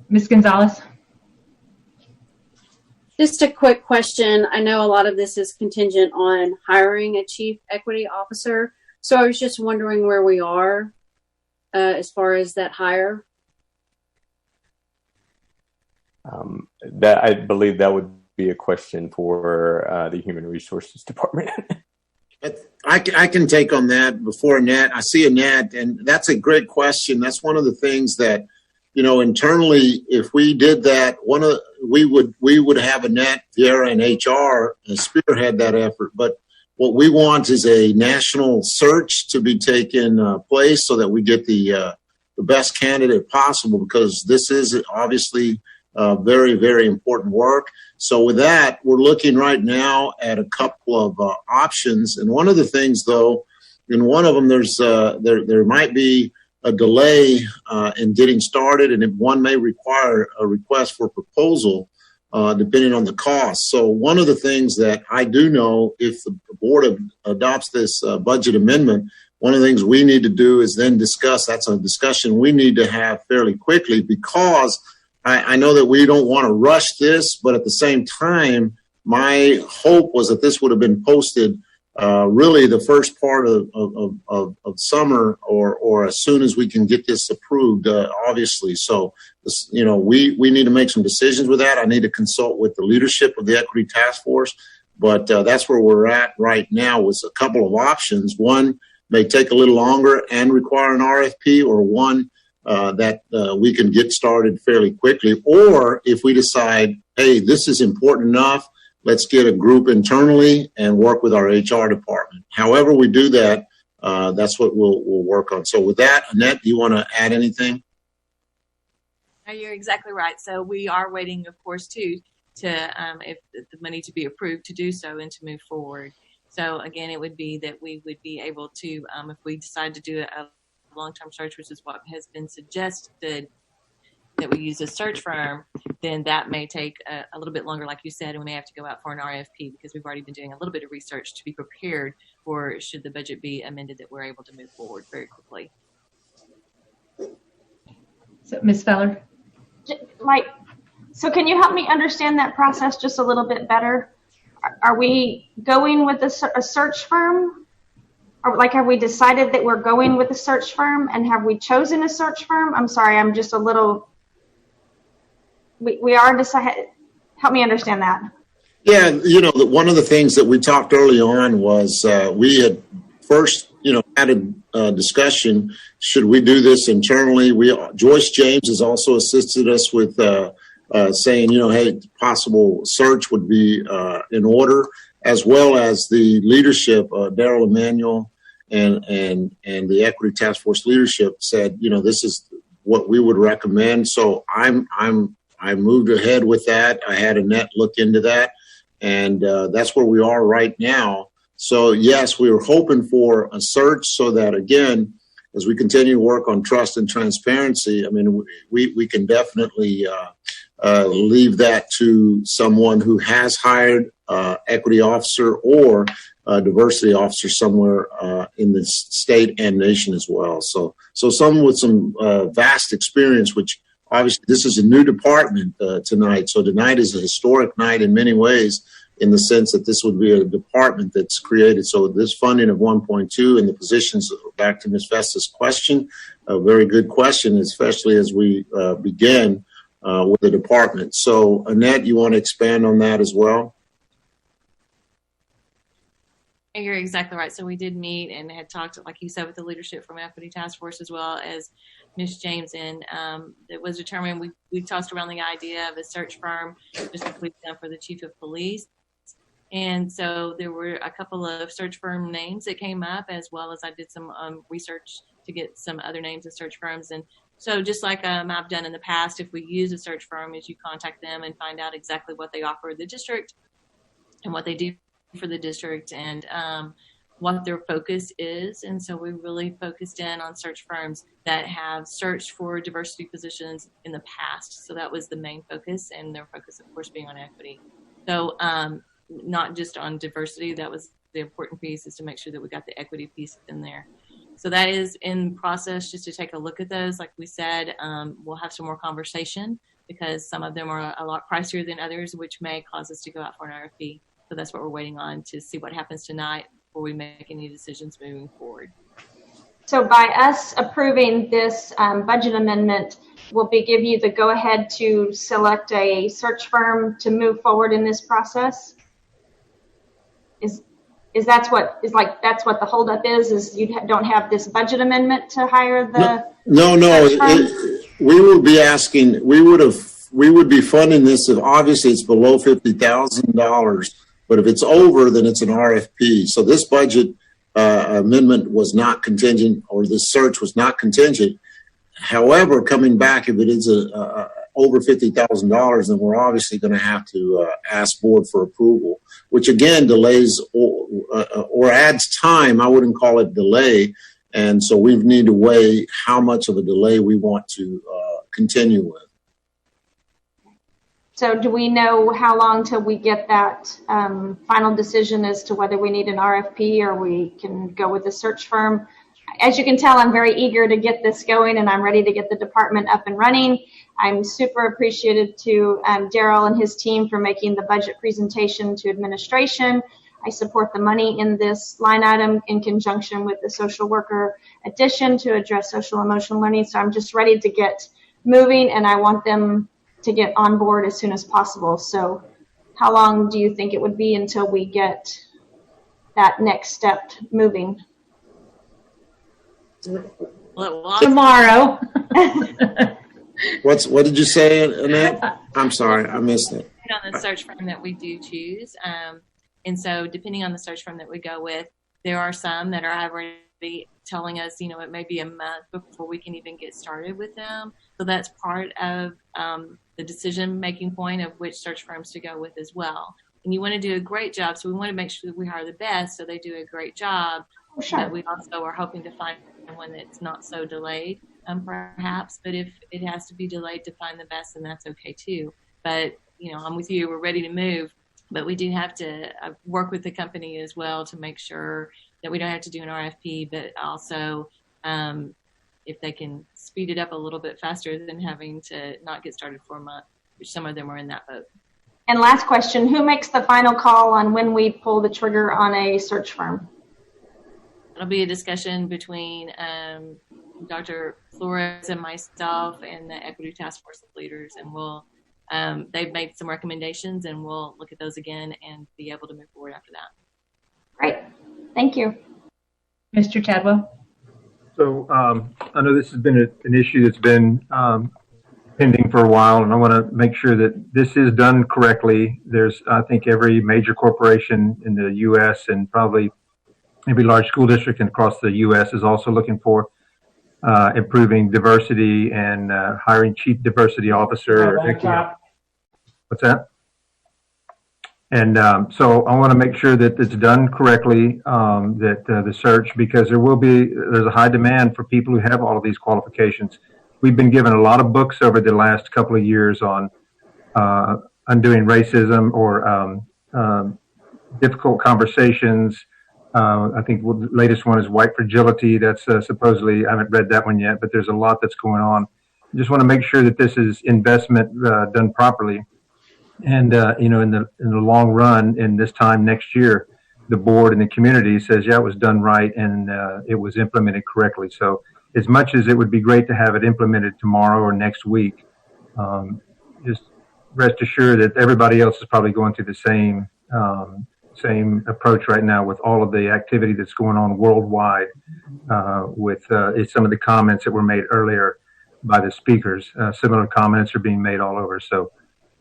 Ms. Gonzalez? Just a quick question. I know a lot of this is contingent on hiring a chief equity officer. So I was just wondering where we are as far as that hire. That I believe that would be a question for the Human Resources Department. I can take on that before Annette. I see Annette, and that's a great question. That's one of the things that, internally, if we did that, we would have Annette, Vieira, and HR spearhead that effort. But what we want is a national search to be taken place so that we get the best candidate possible, because this is obviously very, very important work. So with that, we're looking right now at a couple of options. And one of the things, though, in one of them, there might be a delay in getting started, and one may require a request for proposal depending on the cost. So one of the things that I do know, if the board adopts this budget amendment, one of the things we need to do is then discuss. That's a discussion we need to have fairly quickly, because I know that we don't want to rush this, but at the same time, my hope was that this would have been posted really the first part of summer, or as soon as we can get this approved, obviously. So, we need to make some decisions with that. I need to consult with the leadership of the Equity Task Force, but that's where we're at right now, with a couple of options. One may take a little longer and require an RFP, or one that we can get started fairly quickly. Or if we decide, hey, this is important enough, let's get a group internally and work with our HR department. However we do that, that's what we'll work on. So with that, Annette, do you want to add anything? No, you're exactly right. So we are waiting, of course, too, if the money to be approved to do so and to move forward. So again, it would be that we would be able to, if we decide to do a long-term search, which is what has been suggested, that we use a search firm, then that may take a little bit longer, like you said, and we may have to go out for an RFP, because we've already been doing a little bit of research to be prepared for, should the budget be amended, that we're able to move forward very quickly. So, Ms. Feller? So can you help me understand that process just a little bit better? Are we going with a search firm? Or have we decided that we're going with a search firm, and have we chosen a search firm? I'm sorry, I'm just a little, we are decided. Help me understand that. Yeah, one of the things that we talked early on was we had first, had a discussion, should we do this internally? Joyce James has also assisted us with saying, hey, possible search would be in order, as well as the leadership, Daryl Emanuel, and the Equity Task Force leadership said, this is what we would recommend. So I moved ahead with that. I had Annette look into that, and that's where we are right now. So yes, we were hoping for a search, so that again, as we continue to work on trust and transparency, I mean, we can definitely leave that to someone who has hired equity officer or diversity officer somewhere in the state and nation as well. So someone with some vast experience, which obviously this is a new department tonight. So tonight is a historic night in many ways, in the sense that this would be a department that's created. So this funding of 1.2 and the positions, back to Ms. Vesta's question, a very good question, especially as we begin with the department. So Annette, you want to expand on that as well? You're exactly right. So we did meet and had talked, like you said, with the leadership from Equity Task Force as well as Ms. James. And it was determined, we tossed around the idea of a search firm, just like we've done for the chief of police. And so there were a couple of search firm names that came up, as well as I did some research to get some other names of search firms. And so just like I've done in the past, if we use a search firm, is you contact them and find out exactly what they offer the district and what they do for the district and what their focus is. And so we really focused in on search firms that have searched for diversity positions in the past. So that was the main focus, and their focus, of course, being on equity. So not just on diversity, that was the important piece, is to make sure that we got the equity piece in there. So that is in process, just to take a look at those. Like we said, we'll have some more conversation because some of them are a lot pricier than others, which may cause us to go out for an RFP. So that's what we're waiting on to see what happens tonight before we make any decisions moving forward. So by us approving this budget amendment, will be give you the go-ahead to select a search firm to move forward in this process? That's what the holdup is you don't have this budget amendment to hire the No. We would be asking. We would be funding this if obviously it's below $50,000. But if it's over, then it's an RFP. So this budget amendment was not contingent, or this search was not contingent. However, coming back, if it is over $50,000, then we're obviously going to have to ask board for approval, which again delays or adds time. I wouldn't call it delay. And so we need to weigh how much of a delay we want to continue with. So do we know how long till we get that final decision as to whether we need an RFP or we can go with the search firm? As you can tell, I'm very eager to get this going, and I'm ready to get the department up and running. I'm super appreciative to Daryl and his team for making the budget presentation to administration. I support the money in this line item in conjunction with the social worker addition to address social emotional learning. So I'm just ready to get moving, and I want them to get on board as soon as possible. So how long do you think it would be until we get that next step moving? Tomorrow. What did you say, Annette? I'm sorry, I missed it. On the search firm that we do choose. And so depending on the search firm that we go with, there are some that are already telling us, it may be a month before we can even get started with them. So that's part of the decision-making point of which search firms to go with as well. And you want to do a great job, so we want to make sure that we hire the best so they do a great job. Sure. But we also are hoping to find one that's not so delayed, perhaps. But if it has to be delayed to find the best, then that's okay too. But, I'm with you. We're ready to move. But we do have to work with the company as well to make sure that we don't have to do an RFP, but also if they can speed it up a little bit faster than having to not get started for a month, which some of them are in that boat. And last question, who makes the final call on when we pull the trigger on a search firm? It'll be a discussion between Dr. Flores and myself and the Equity Task Force leaders, and they've made some recommendations, and we'll look at those again and be able to move forward after that. Great. Thank you. Mr. Chadwell. So I know this has been an issue that's been pending for a while, and I want to make sure that this is done correctly. I think every major corporation in the U.S. and probably every large school district across the U.S. is also looking for improving diversity and hiring chief diversity officer. What's that? And so I want to make sure that it's done correctly, that the search, because there's a high demand for people who have all of these qualifications. We've been given a lot of books over the last couple of years on undoing racism or difficult conversations. I think the latest one is white fragility. That's supposedly, I haven't read that one yet, but there's a lot that's going on. I just want to make sure that this is investment done properly. And, in the long run, in this time next year, the board and the community says, yeah, it was done right and it was implemented correctly. So as much as it would be great to have it implemented tomorrow or next week, just rest assured that everybody else is probably going through the same approach right now with all of the activity that's going on worldwide with some of the comments that were made earlier by the speakers. Similar comments are being made all over. So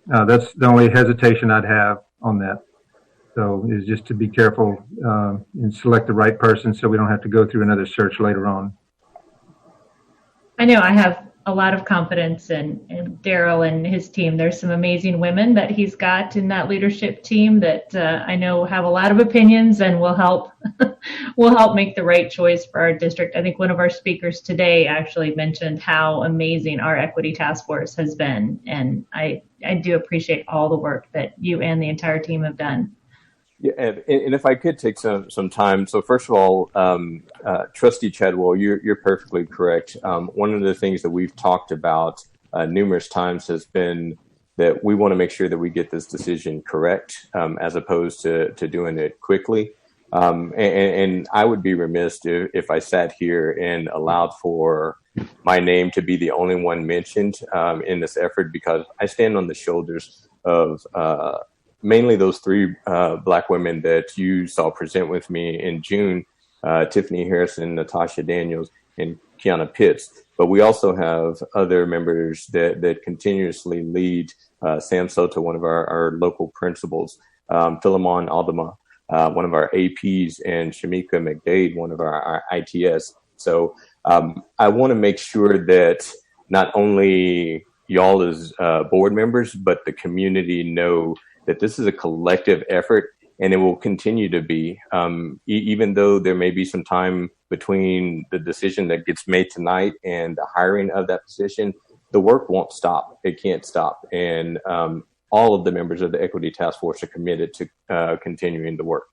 that's the only hesitation I'd have on that. So is just to be careful and select the right person so we don't have to go through another search later on. I know I have a lot of confidence in Daryl and his team. There's some amazing women that he's got in that leadership team that I know have a lot of opinions and will help make the right choice for our district. I think one of our speakers today actually mentioned how amazing our equity task force has been, and I do appreciate all the work that you and the entire team have done. Yeah, and if I could take some time. So first of all, Trustee Chadwell, you're perfectly correct. One of the things that we've talked about numerous times has been that we want to make sure that we get this decision correct, as opposed to doing it quickly. And I would be remiss if I sat here and allowed for my name to be the only one mentioned in this effort, because I stand on the shoulders of mainly those three Black women that you saw present with me in June, Tiffany Harrison, Natasha Daniels, and Kiana Pitts. But we also have other members that continuously lead, Sam Soto, one of our local principals, Philemon Aldama, one of our APs, and Shamika McDade, one of our ITS. So I want to make sure that not only y'all as board members, but the community know that this is a collective effort, and it will continue to be, even though there may be some time between the decision that gets made tonight and the hiring of that position, the work won't stop. It can't stop. And all of the members of the Equity Task Force are committed to continuing the work.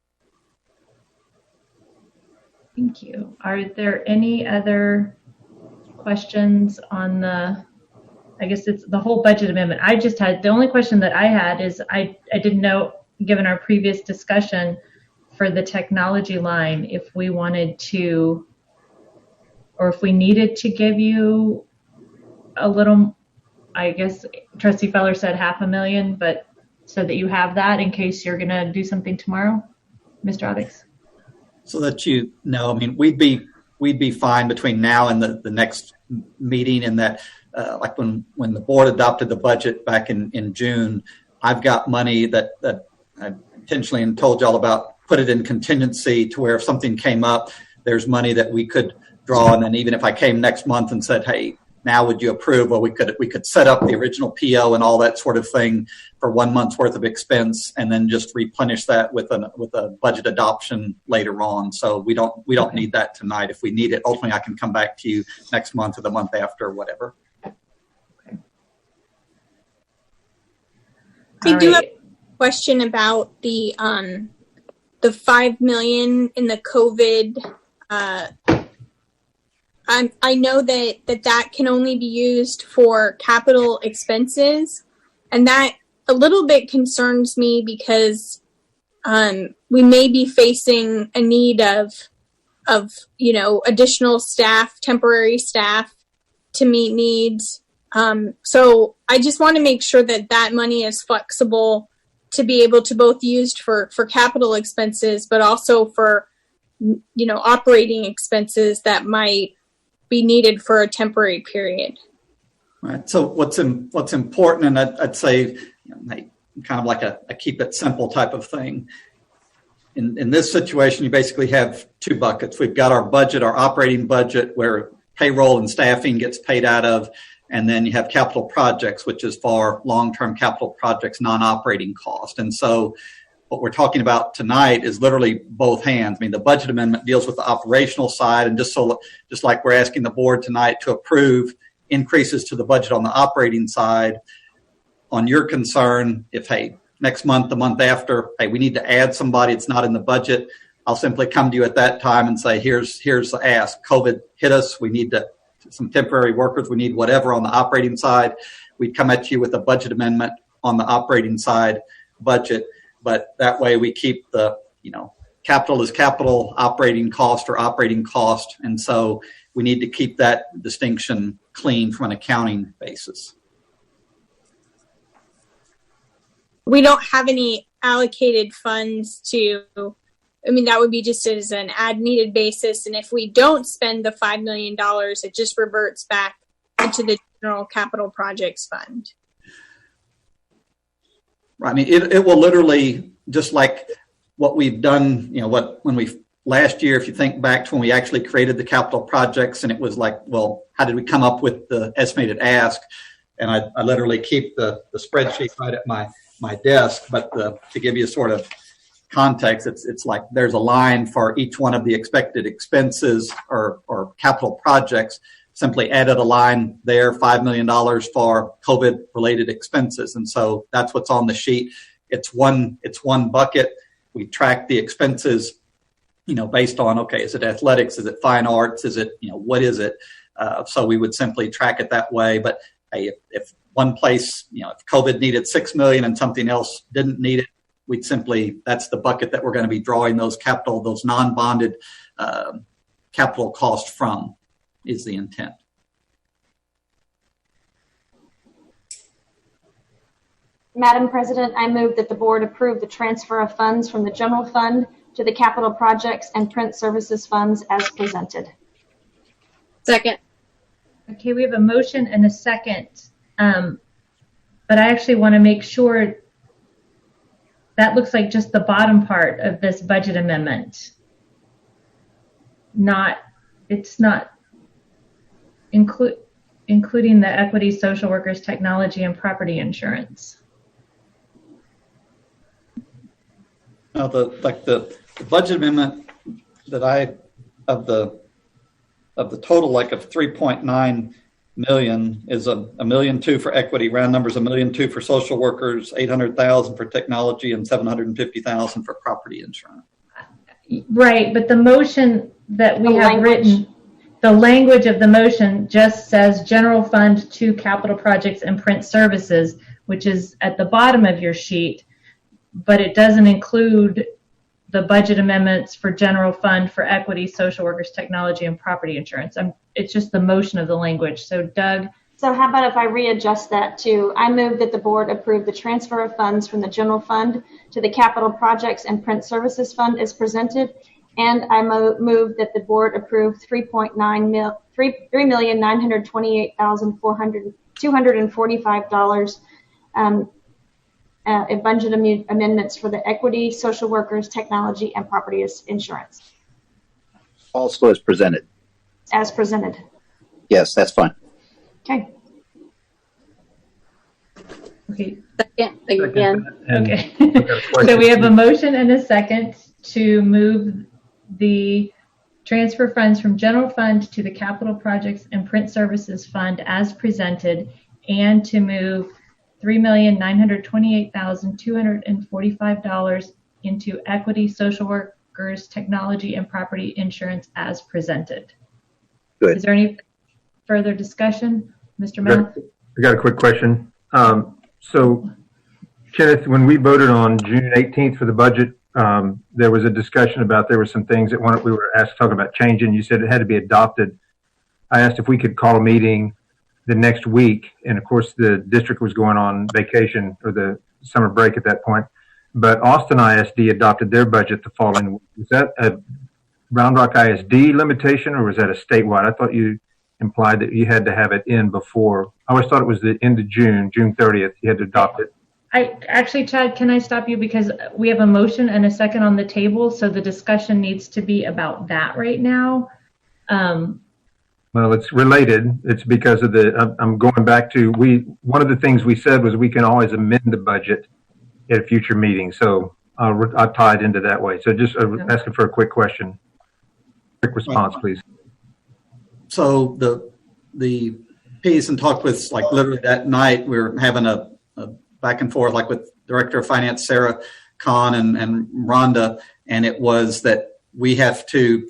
Thank you. Are there any other questions on I guess it's the whole budget amendment? The only question that I had is I didn't know, given our previous discussion for the technology line, if we wanted to, or if we needed to give you a little, I guess Trustee Feller said $500,000, but so that you have that in case you're going to do something tomorrow, Mr. Audix. So that you know, I mean, we'd be fine between now and the next meeting, in that like when the board adopted the budget back in June, I've got money that I intentionally told y'all about, put it in contingency to where if something came up, there's money that we could draw. And then even if I came next month and said, hey, now would you approve? Well, we could set up the original PO and all that sort of thing for 1 month's worth of expense, and then just replenish that with a budget adoption later on. So we don't need that tonight. If we need it, ultimately I can come back to you next month or the month after, or whatever. I do have a question about the $5 million in the COVID. I know that can only be used for capital expenses, and that a little bit concerns me because we may be facing a need of additional staff, temporary staff, to meet needs. So I just want to make sure that money is flexible to be able to both used for capital expenses, but also for, operating expenses that might be needed for a temporary period. Right. So what's important, and I'd say kind of like a keep it simple type of thing. In this situation, you basically have two buckets. We've got our budget, our operating budget, where payroll and staffing gets paid out of. And then you have capital projects, which is for long-term capital projects, non-operating cost. And so what we're talking about tonight is literally both hands. I mean, the budget amendment deals with the operational side, and just like we're asking the board tonight to approve increases to the budget on the operating side. On your concern, if, hey, next month, the month after, hey, we need to add somebody, it's not in the budget, I'll simply come to you at that time and say, here's the ask. COVID hit us, we need some temporary workers, we need whatever on the operating side. We'd come at you with a budget amendment on the operating side budget, but that way we keep the, capital is capital, operating cost or operating cost. And so we need to keep that distinction clean from an accounting basis. We don't have any allocated funds to, I mean, that would be just as an ad needed basis. And if we don't spend the $5 million, it just reverts back into the general capital projects fund. Right. I mean, it will literally, just like what we've done, when we last year, if you think back to when we actually created the capital projects, and it was like, well, how did we come up with the estimated ask? And I literally keep the spreadsheet right at my desk, but to give you a sort of context, it's like there's a line for each one of the expected expenses or capital projects. Simply added a line there, $5 million for COVID related expenses. And so that's what's on the sheet. It's one bucket. We track the expenses, based on, okay, is it athletics? Is it fine arts? Is it, what is it? So we would simply track it that way. But hey, if one place, if COVID needed $6 million and something else didn't need it, we'd simply, that's the bucket that we're going to be drawing those non-bonded capital costs from, is the intent. Madam President, I move that the board approve the transfer of funds from the general fund to the capital projects and print services funds as presented. Second. Okay, we have a motion and a second, but I actually want to make sure that looks like just the bottom part of this budget amendment. It's not including the equity, social workers, technology, and property insurance. Now, the budget amendment that of the total, of 3.9 million is $1.2 million for equity, round numbers, $1.2 million for social workers, $800,000 for technology, and $750,000 for property insurance. Right, but the motion that we have written, the language of the motion just says general fund to capital projects and print services, which is at the bottom of your sheet, but it doesn't include the budget amendments for general fund for equity, social workers, technology, and property insurance. It's just the motion of the language. So Doug. So how about if I readjust that to, I move that the board approve the transfer of funds from the general fund to the capital projects and print services fund as presented. And I move that the board approve $3,928,245 in budget amendments for the equity, social workers, technology, and property insurance. Also as presented. As presented. Yes, that's fine. Okay. Okay. Second again. Okay. So we have a motion and a second to move the transfer funds from general fund to the capital projects and print services fund as presented, and to move $3,928,245 into equity, social workers, technology, and property insurance as presented. Good. Is there any further discussion? Mr. Mouth? I got a quick question. So, Kenneth, when we voted on June 18th for the budget, there was a discussion about there were some things that we were asked to talk about changing. You said it had to be adopted. I asked if we could call a meeting the next week, and of course the district was going on vacation or the summer break at that point. But Austin ISD adopted their budget the following week. Was that a Round Rock ISD limitation, or was that a statewide? I thought you implied that you had to have it in before. I always thought it was the end of June 30th, you had to adopt it. Actually, Chad, can I stop you, because we have a motion and a second on the table, so the discussion needs to be about that right now. Well, it's related. It's because of I'm going back to, one of the things we said was we can always amend the budget at a future meeting. So I'll tie it into that way. So just asking for a quick question. Quick response, please. So the piece and talk with, literally that night, we were having a back and forth, with Director of Finance, Sarah Kahn and Rhonda. And it was that we have to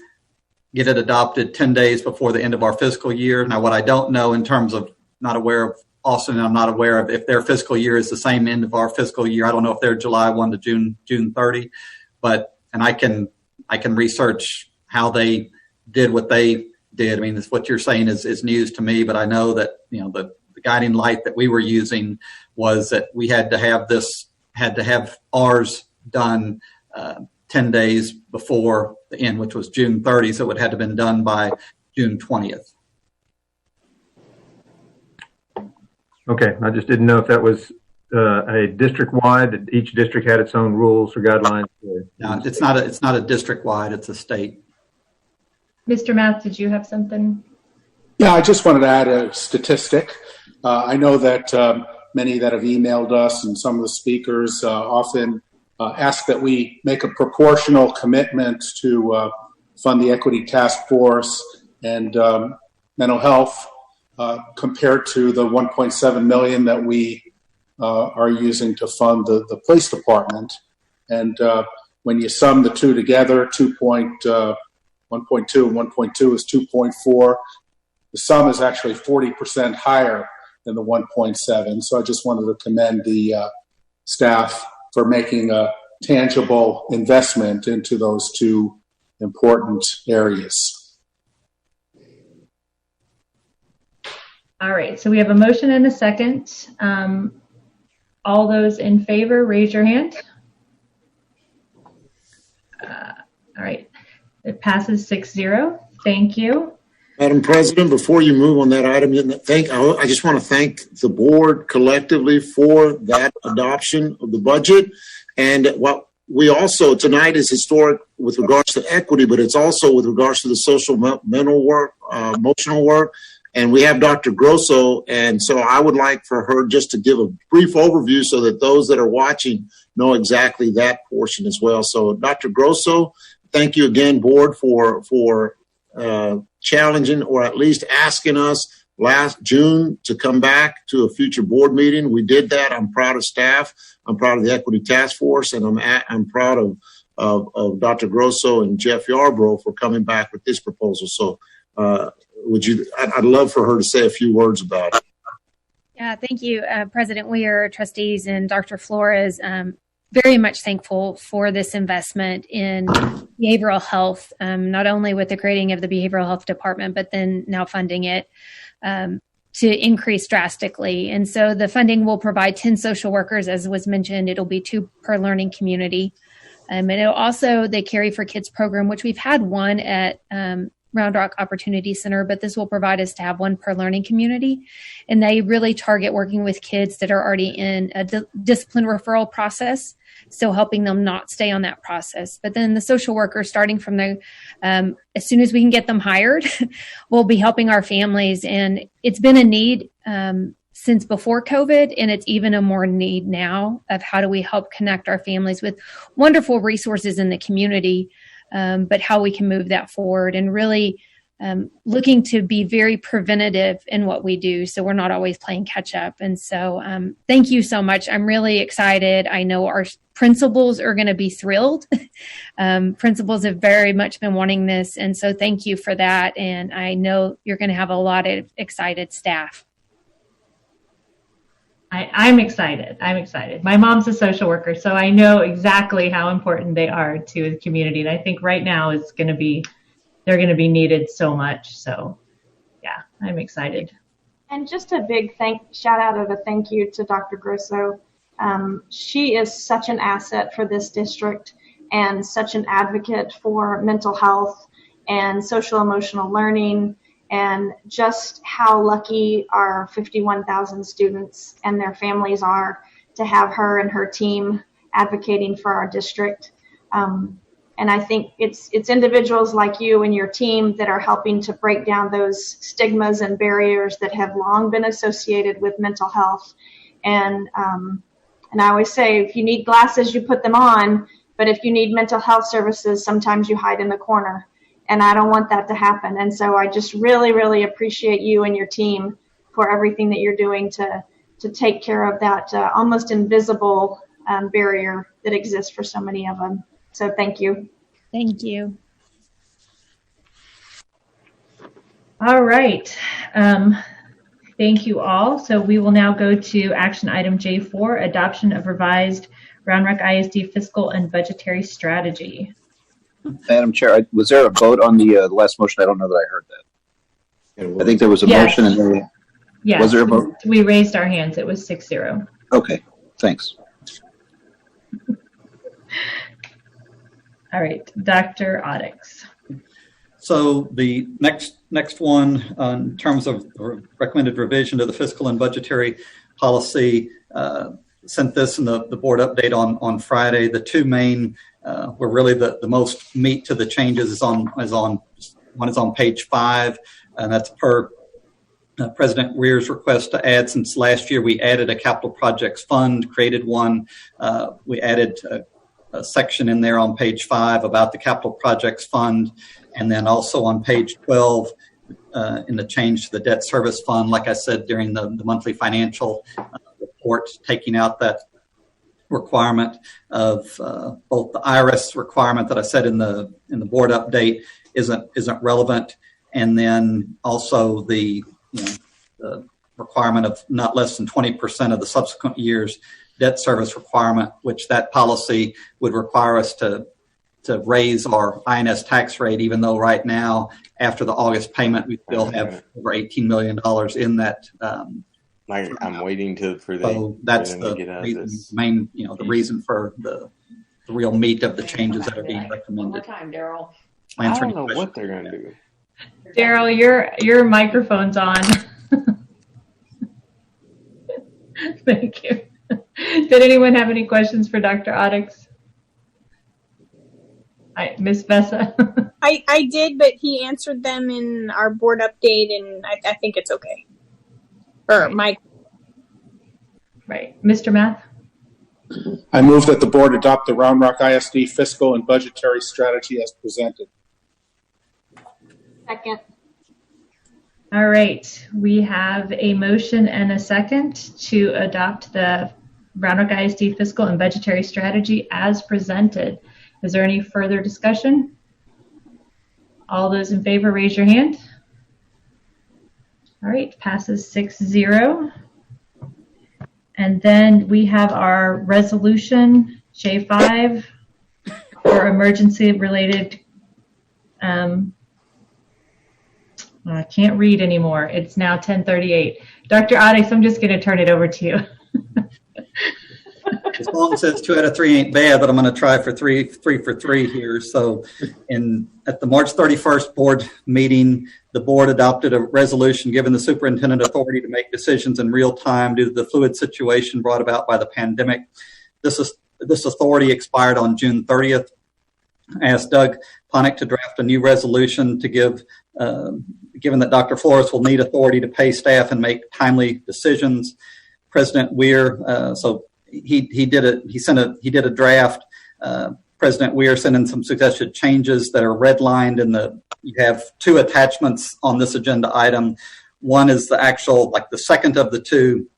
get it adopted 10 days before the end of our fiscal year. Now, what I don't know in terms of, not aware of Austin, I'm not aware of if their fiscal year is the same end of our fiscal year. I don't know if they're July 1 to June 30, and I can research how they did what they did. I mean, what you're saying is news to me, but I know that, the guiding light that we were using was that we had to have this had to have ours done 10 days before the end, which was June 30, so it had to have been done by June 20th. Okay, I just didn't know if that was a district-wide. Each district had its own rules or guidelines. No, it's not a district-wide. It's a state. Mr. Math, did you have something? Yeah, I just wanted to add a statistic. I know that many that have emailed us and some of the speakers often ask that we make a proportional commitment to fund the Equity Task Force and mental health compared to the $1.7 million that we are using to fund the police department. And when you sum the two together, 1.2 and 1.2 is 2.4. The sum is actually 40% higher than the 1.7. So I just wanted to commend the staff for making a tangible investment into those two important areas. All right, so we have a motion and a second. All those in favor, raise your hand. All right, it passes 6-0. Thank you. Madam President, before you move on that item, I just want to thank the board collectively for that adoption of the budget. And what we also tonight is historic with regards to equity, but it's also with regards to the social mental work, emotional work. And we have Dr. Grosso, and so I would like for her just to give a brief overview so that those that are watching know exactly that portion as well. So Dr. Grosso, thank you again, board, for challenging or at least asking us last June to come back to a future board meeting. We did that. I'm proud of staff. I'm proud of the Equity Task Force, and I'm proud of Dr. Grosso and Jeff Yarbrough for coming back with this proposal. So I'd love for her to say a few words about it. Yeah, thank you, President Weir, trustees, and Dr. Flores. Very much thankful for this investment in behavioral health, not only with the creating of the behavioral health department, but then now funding it to increase drastically. And so the funding will provide 10 social workers, as was mentioned. It'll be 2 per learning community. And it'll also the Carry for Kids program, which we've had one at Round Rock Opportunity Center, but this will provide us to have 1 per learning community. And they really target working with kids that are already in a discipline referral process, so helping them not stay on that process. But then the social workers, starting from as soon as we can get them hired, will be helping our families. And it's been a need since before COVID, and it's even a more need now of how do we help connect our families with wonderful resources in the community, but how we can move that forward and really looking to be very preventative in what we do, so we're not always playing catch up. And so thank you so much. I'm really excited. I know our principals are going to be thrilled. Principals have very much been wanting this, and so thank you for that. And I know you're going to have a lot of excited staff. I'm excited. My mom's a social worker, so I know exactly how important they are to the community. And I think right now they're going to be needed so much. So yeah, I'm excited. And just a big shout out of a thank you to Dr. Grosso. She is such an asset for this district and such an advocate for mental health and social emotional learning, and just how lucky our 51,000 students and their families are to have her and her team advocating for our district. And I think it's individuals like you and your team that are helping to break down those stigmas and barriers that have long been associated with mental health. And I always say, if you need glasses, you put them on, but if you need mental health services, sometimes you hide in the corner. And I don't want that to happen. And so I just really, really appreciate you and your team for everything that you're doing to take care of that almost invisible barrier that exists for so many of them. So thank you. Thank you. All right. Thank you all. So we will now go to action item J4, adoption of revised Round Rock ISD fiscal and budgetary strategy. Madam Chair, was there a vote on the last motion? I don't know that I heard that. I think there was a motion and then Yes. Was there a vote? We raised our hands. It was 6-0. Okay, thanks. All right, Dr. Oddix. So the next one, in terms of recommended revision to the fiscal and budgetary policy, sent this in the board update on Friday. The two main were really the most meat to the changes one is on page 5, and that's per President Weir's request to add. Since last year we added a capital projects fund, created one. We added a section in there on page 5 about the capital projects fund. And then also on page 12, in the change to the debt service fund, like I said during the monthly financial report, taking out that requirement of both the IRS requirement that I said in the board update isn't relevant, and then also the requirement of not less than 20% of the subsequent year's debt service requirement, which that policy would require us to raise our INS tax rate, even though right now, after the August payment, we still have over $18 million in that. I'm waiting for that's them to get out of this. main, the reason for the real meat of the changes that are being recommended. Daryl. I don't know what they're going to do. Daryl, your microphone's on. Thank you. Did anyone have any questions for Dr. Oddix? Ms. Vessa? I did, but he answered them in our board update, and I think it's okay. Or Mike. Right. Mr. Math? I move that the board adopt the Round Rock ISD fiscal and budgetary strategy as presented. Second. All right. We have a motion and a second to adopt the Round Rock ISD fiscal and budgetary strategy as presented. Is there any further discussion? All those in favor, raise your hand. All right, passes 6-0. And then we have our resolution J5 for emergency related. I can't read anymore. It's now 10:38. Dr. Oddix, I'm just going to turn it over to you. As long as it's 2 out of 3 ain't bad, but I'm going to try for three for 3 here. So at the March 31st board meeting, the board adopted a resolution giving the superintendent authority to make decisions in real time due to the fluid situation brought about by the pandemic. This authority expired on June 30th. I asked Doug Ponick to draft a new resolution to give, given that Dr. Flores will need authority to pay staff and make timely decisions. President Weir, he did a draft. President Weir sent in some suggested changes that are redlined you have 2 attachments on this agenda item. One is the actual, the second of the 2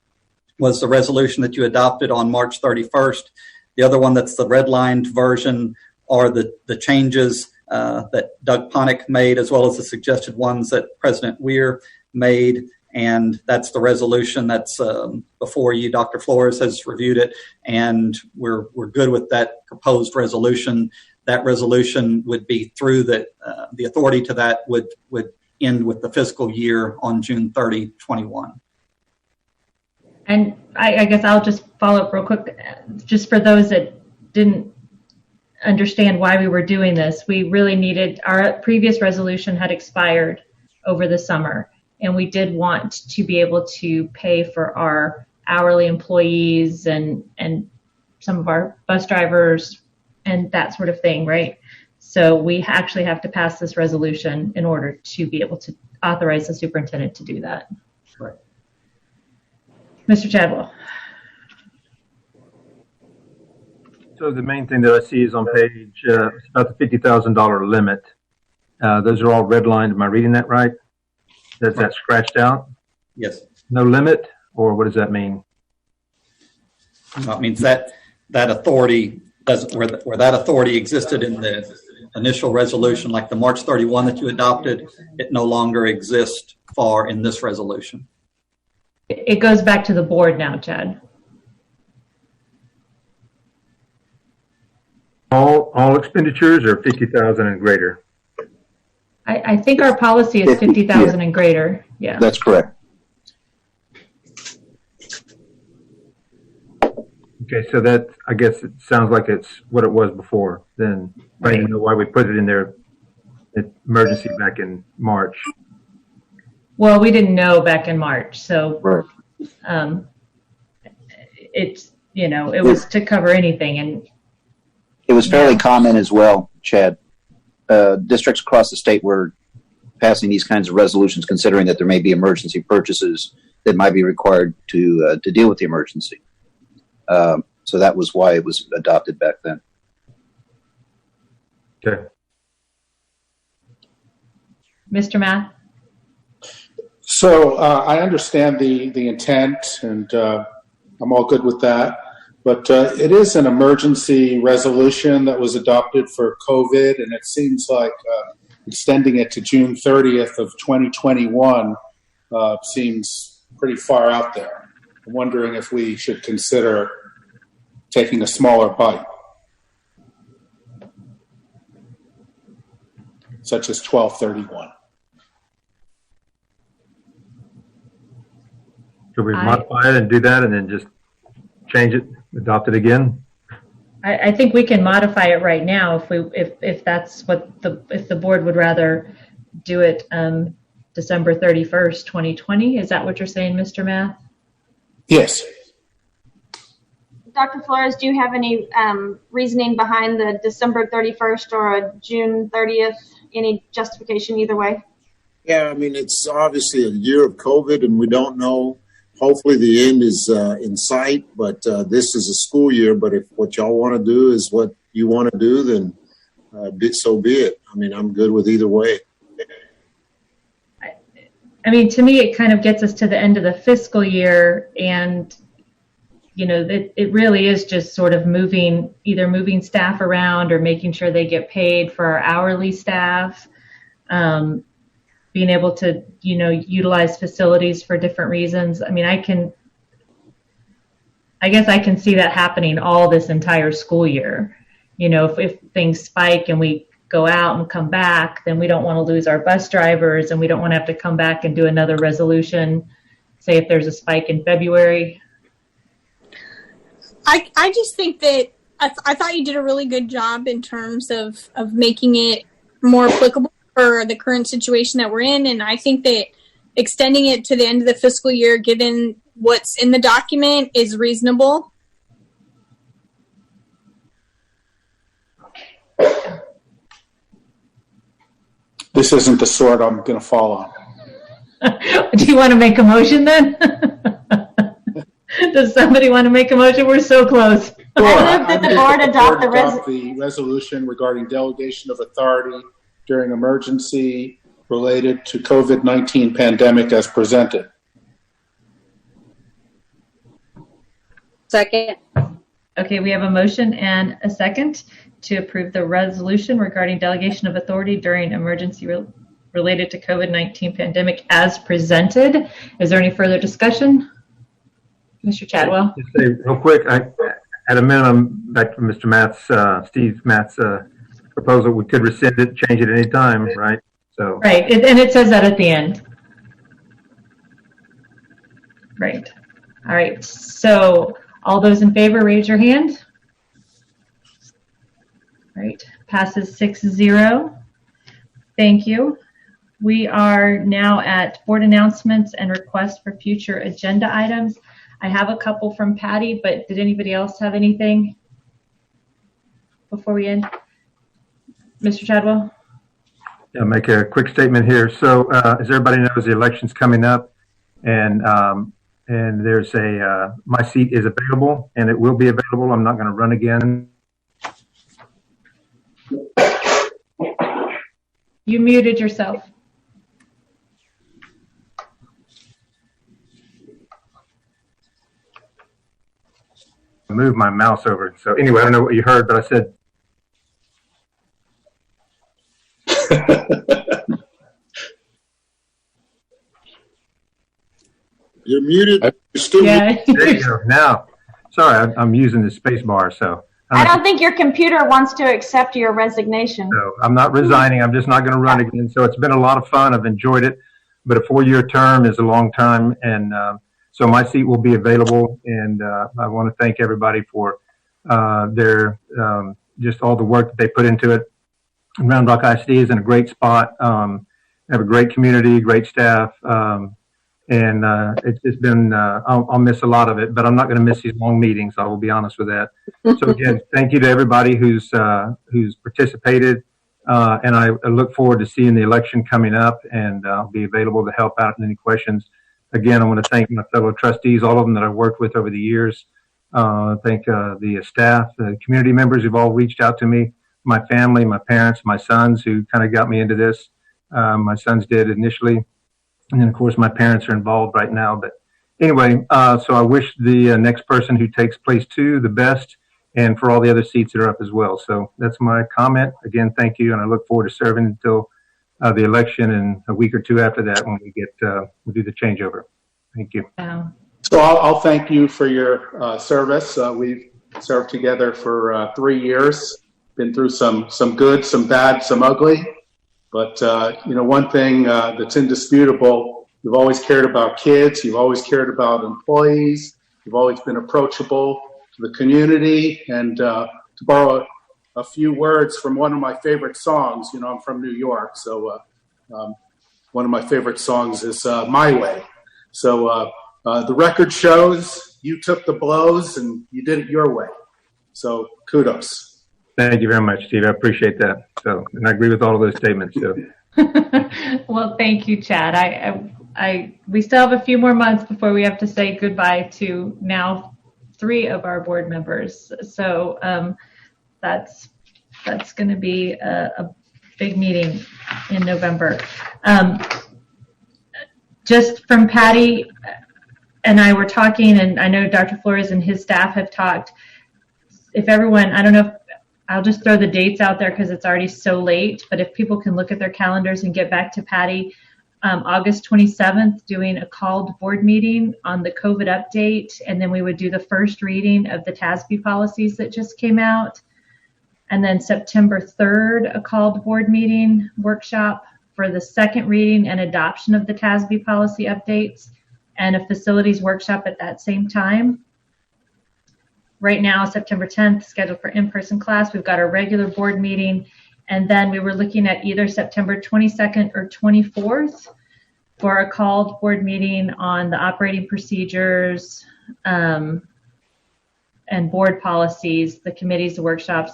was the resolution that you adopted on March 31st. The other one that's the redlined version are the changes that Doug Ponick made, as well as the suggested ones that President Weir made. And that's the resolution that's before you. Dr. Flores has reviewed it, and we're good with that proposed resolution. That resolution would be through the authority to that would end with the fiscal year on June 30, 21. And I guess I'll just follow up real quick, just for those that didn't understand why we were doing this. We really needed, our previous resolution had expired over the summer, and we did want to be able to pay for our hourly employees and some of our bus drivers and that sort of thing, right? So we actually have to pass this resolution in order to be able to authorize the superintendent to do that. Right. Mr. Chadwell. So the main thing that I see is on page, it's about the $50,000 limit. Those are all redlined. Am I reading that right? Is that scratched out? Yes. No limit, or what does that mean? It means that authority where that authority existed in the initial resolution, like the March 31 that you adopted, it no longer exists in this resolution. It goes back to the board now, Chad. All expenditures are 50,000 and greater. I think our policy is 50,000 and greater. Yeah. That's correct. Okay, so that, I guess it sounds like it's what it was before. Then I don't even know why we put it in there, emergency back in March. Well, we didn't know back in March, so it's, you know, it was to cover anything. And it was fairly common as well, Chad. Districts across the state were passing these kinds of resolutions considering that there may be emergency purchases that might be required to deal with the emergency. So that was why it was adopted back then. Okay. Mr. Math? So I understand the intent, and I'm all good with that. But it is an emergency resolution that was adopted for COVID, and it seems like extending it to June 30th of 2021 seems pretty far out there. I'm wondering if we should consider taking a smaller bite, such as 12/31. Should we modify it and do that and then just change it, adopt it again? I think we can modify it right now if that's what if the board would rather do it December 31st, 2020. Is that what you're saying, Mr. Math? Yes. Dr. Flores, do you have any reasoning behind the December 31st or a June 30th? Any justification either way? Yeah, I mean, it's obviously a year of COVID, and we don't know. Hopefully the end is in sight, but this is a school year. But if what y'all want to do is what you want to do, then so be it. I mean, I'm good with either way. I mean, to me, it kind of gets us to the end of the fiscal year, and you know, it really is just sort of either moving staff around or making sure they get paid for our hourly staff. Being able to, you know, utilize facilities for different reasons. I mean, I guess I can see that happening all this entire school year. You know, if things spike and we go out and come back, then we don't want to lose our bus drivers, and we don't want to have to come back and do another resolution, say if there's a spike in February. I just think that I thought you did a really good job in terms of making it more applicable for the current situation that we're in. And I think that extending it to the end of the fiscal year, given what's in the document, is reasonable. This isn't the sword I'm going to fall on. Do you want to make a motion then? Does somebody want to make a motion? We're so close. I move that the board adopt the resolution regarding delegation of authority during emergency related to COVID-19 pandemic as presented. Second. Okay, we have a motion and a second to approve the resolution regarding delegation of authority during emergency related to COVID-19 pandemic as presented. Is there any further discussion? Mr. Chadwell? Just say real quick, at a minimum, back to Mr. Matt's, Steve Matt's proposal, we could rescind it, change it any time, right? So right, and it says that at the end. Right. All right, so all those in favor, raise your hand. Right, passes 6-0. Thank you. We are now at board announcements and requests for future agenda items. I have a couple from Patty, but did anybody else have anything before we end? Mr. Chadwell? I'll make a quick statement here. So as everybody knows, the election's coming up, and there's my seat is available, and it will be available. I'm not going to run again. You muted yourself. I moved my mouse over. So anyway, I don't know what you heard, but I said. You're muted. You're still muted. There you go. Now, sorry, I'm using the space bar, so. I don't think your computer wants to accept your resignation. So I'm not resigning. I'm just not going to run again. So it's been a lot of fun. I've enjoyed it, but a 4-year term is a long time, and So my seat will be available, and I want to thank everybody for their just all the work that they put into it. Round Rock ISD is in a great spot. We have a great community, great staff, and it's been. I'll miss a lot of it, but I'm not going to miss these long meetings. I will be honest with that. So again, thank you to everybody who's participated, and I look forward to seeing the election coming up, and I'll be available to help out in any questions. Again, I want to thank my fellow trustees, all of them that I've worked with over the years. Thank the staff, the community members who've all reached out to me, my family, my parents, my sons who kind of got me into this. My sons did initially, and then of course my parents are involved right now. But anyway, so I wish the next person who takes place 2 the best, and for all the other seats that are up as well. So that's my comment. Again, thank you, and I look forward to serving until the election and a week or 2 after that when we do the changeover. Thank you. Wow. So I'll thank you for your service. We've served together for 3 years. Been through some good, some bad, some ugly. But, one thing that's indisputable, you've always cared about kids. You've always cared about employees. You've always been approachable to the community. And to borrow a few words from one of my favorite songs, I'm from New York. So one of my favorite songs is My Way. So the record shows you took the blows and you did it your way. So kudos. Thank you very much, Steve. I appreciate that. So, and I agree with all of those statements. So. Well, thank you, Chad. We still have a few more months before we have to say goodbye to now 3 of our board members. So that's going to be a big meeting in November. Just from Patty and I were talking, and I know Dr. Flores and his staff have talked. If everyone, I don't know if I'll just throw the dates out there because it's already so late, but if people can look at their calendars and get back to Patty, August 27th, doing a called board meeting on the COVID update, and then we would do the first reading of the TASB policies that just came out. And then September 3rd, a called board meeting workshop for the second reading and adoption of the TASB policy updates, and a facilities workshop at that same time. Right now, September 10th, scheduled for in-person class. We've got our regular board meeting. And then we were looking at either September 22nd or 24th for a called board meeting on the operating procedures and board policies, the committees, the workshops,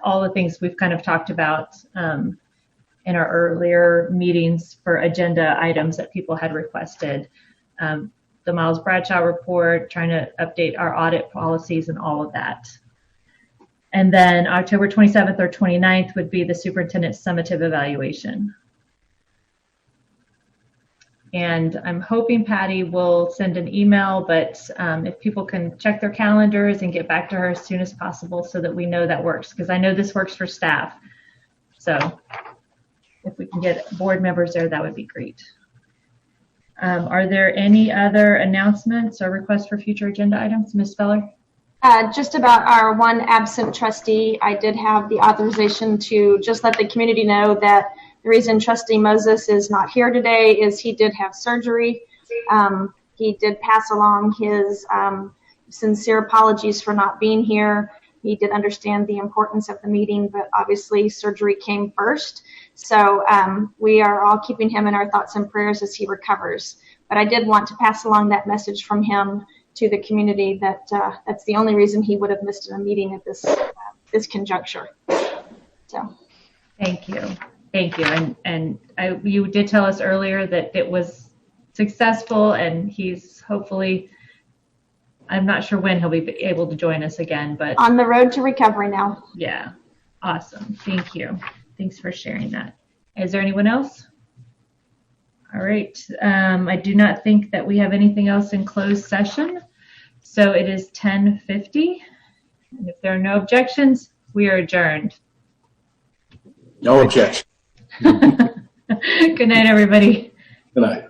all the things we've kind of talked about in our earlier meetings for agenda items that people had requested. The Miles Bradshaw report, trying to update our audit policies and all of that. And then October 27th or 29th would be the superintendent's summative evaluation. And I'm hoping Patty will send an email, but if people can check their calendars and get back to her as soon as possible so that we know that works, because I know this works for staff. So if we can get board members there, that would be great. Are there any other announcements or requests for future agenda items? Ms. Feller? Just about our one absent trustee, I did have the authorization to just let the community know that the reason Trustee Moses is not here today is he did have surgery. He did pass along his sincere apologies for not being here. He did understand the importance of the meeting, but obviously surgery came first. So we are all keeping him in our thoughts and prayers as he recovers. But I did want to pass along that message from him to the community that that's the only reason he would have missed a meeting at this conjuncture. So, thank you, and you did tell us earlier that it was successful, and he's hopefully. I'm not sure when he'll be able to join us again, but on the road to recovery now. Yeah, awesome. Thank you. Thanks for sharing that. Is there anyone else? All right. I do not think that we have anything else in closed session. So it is 10:50. And if there are no objections, we are adjourned. No objection. Good night, everybody. Good night.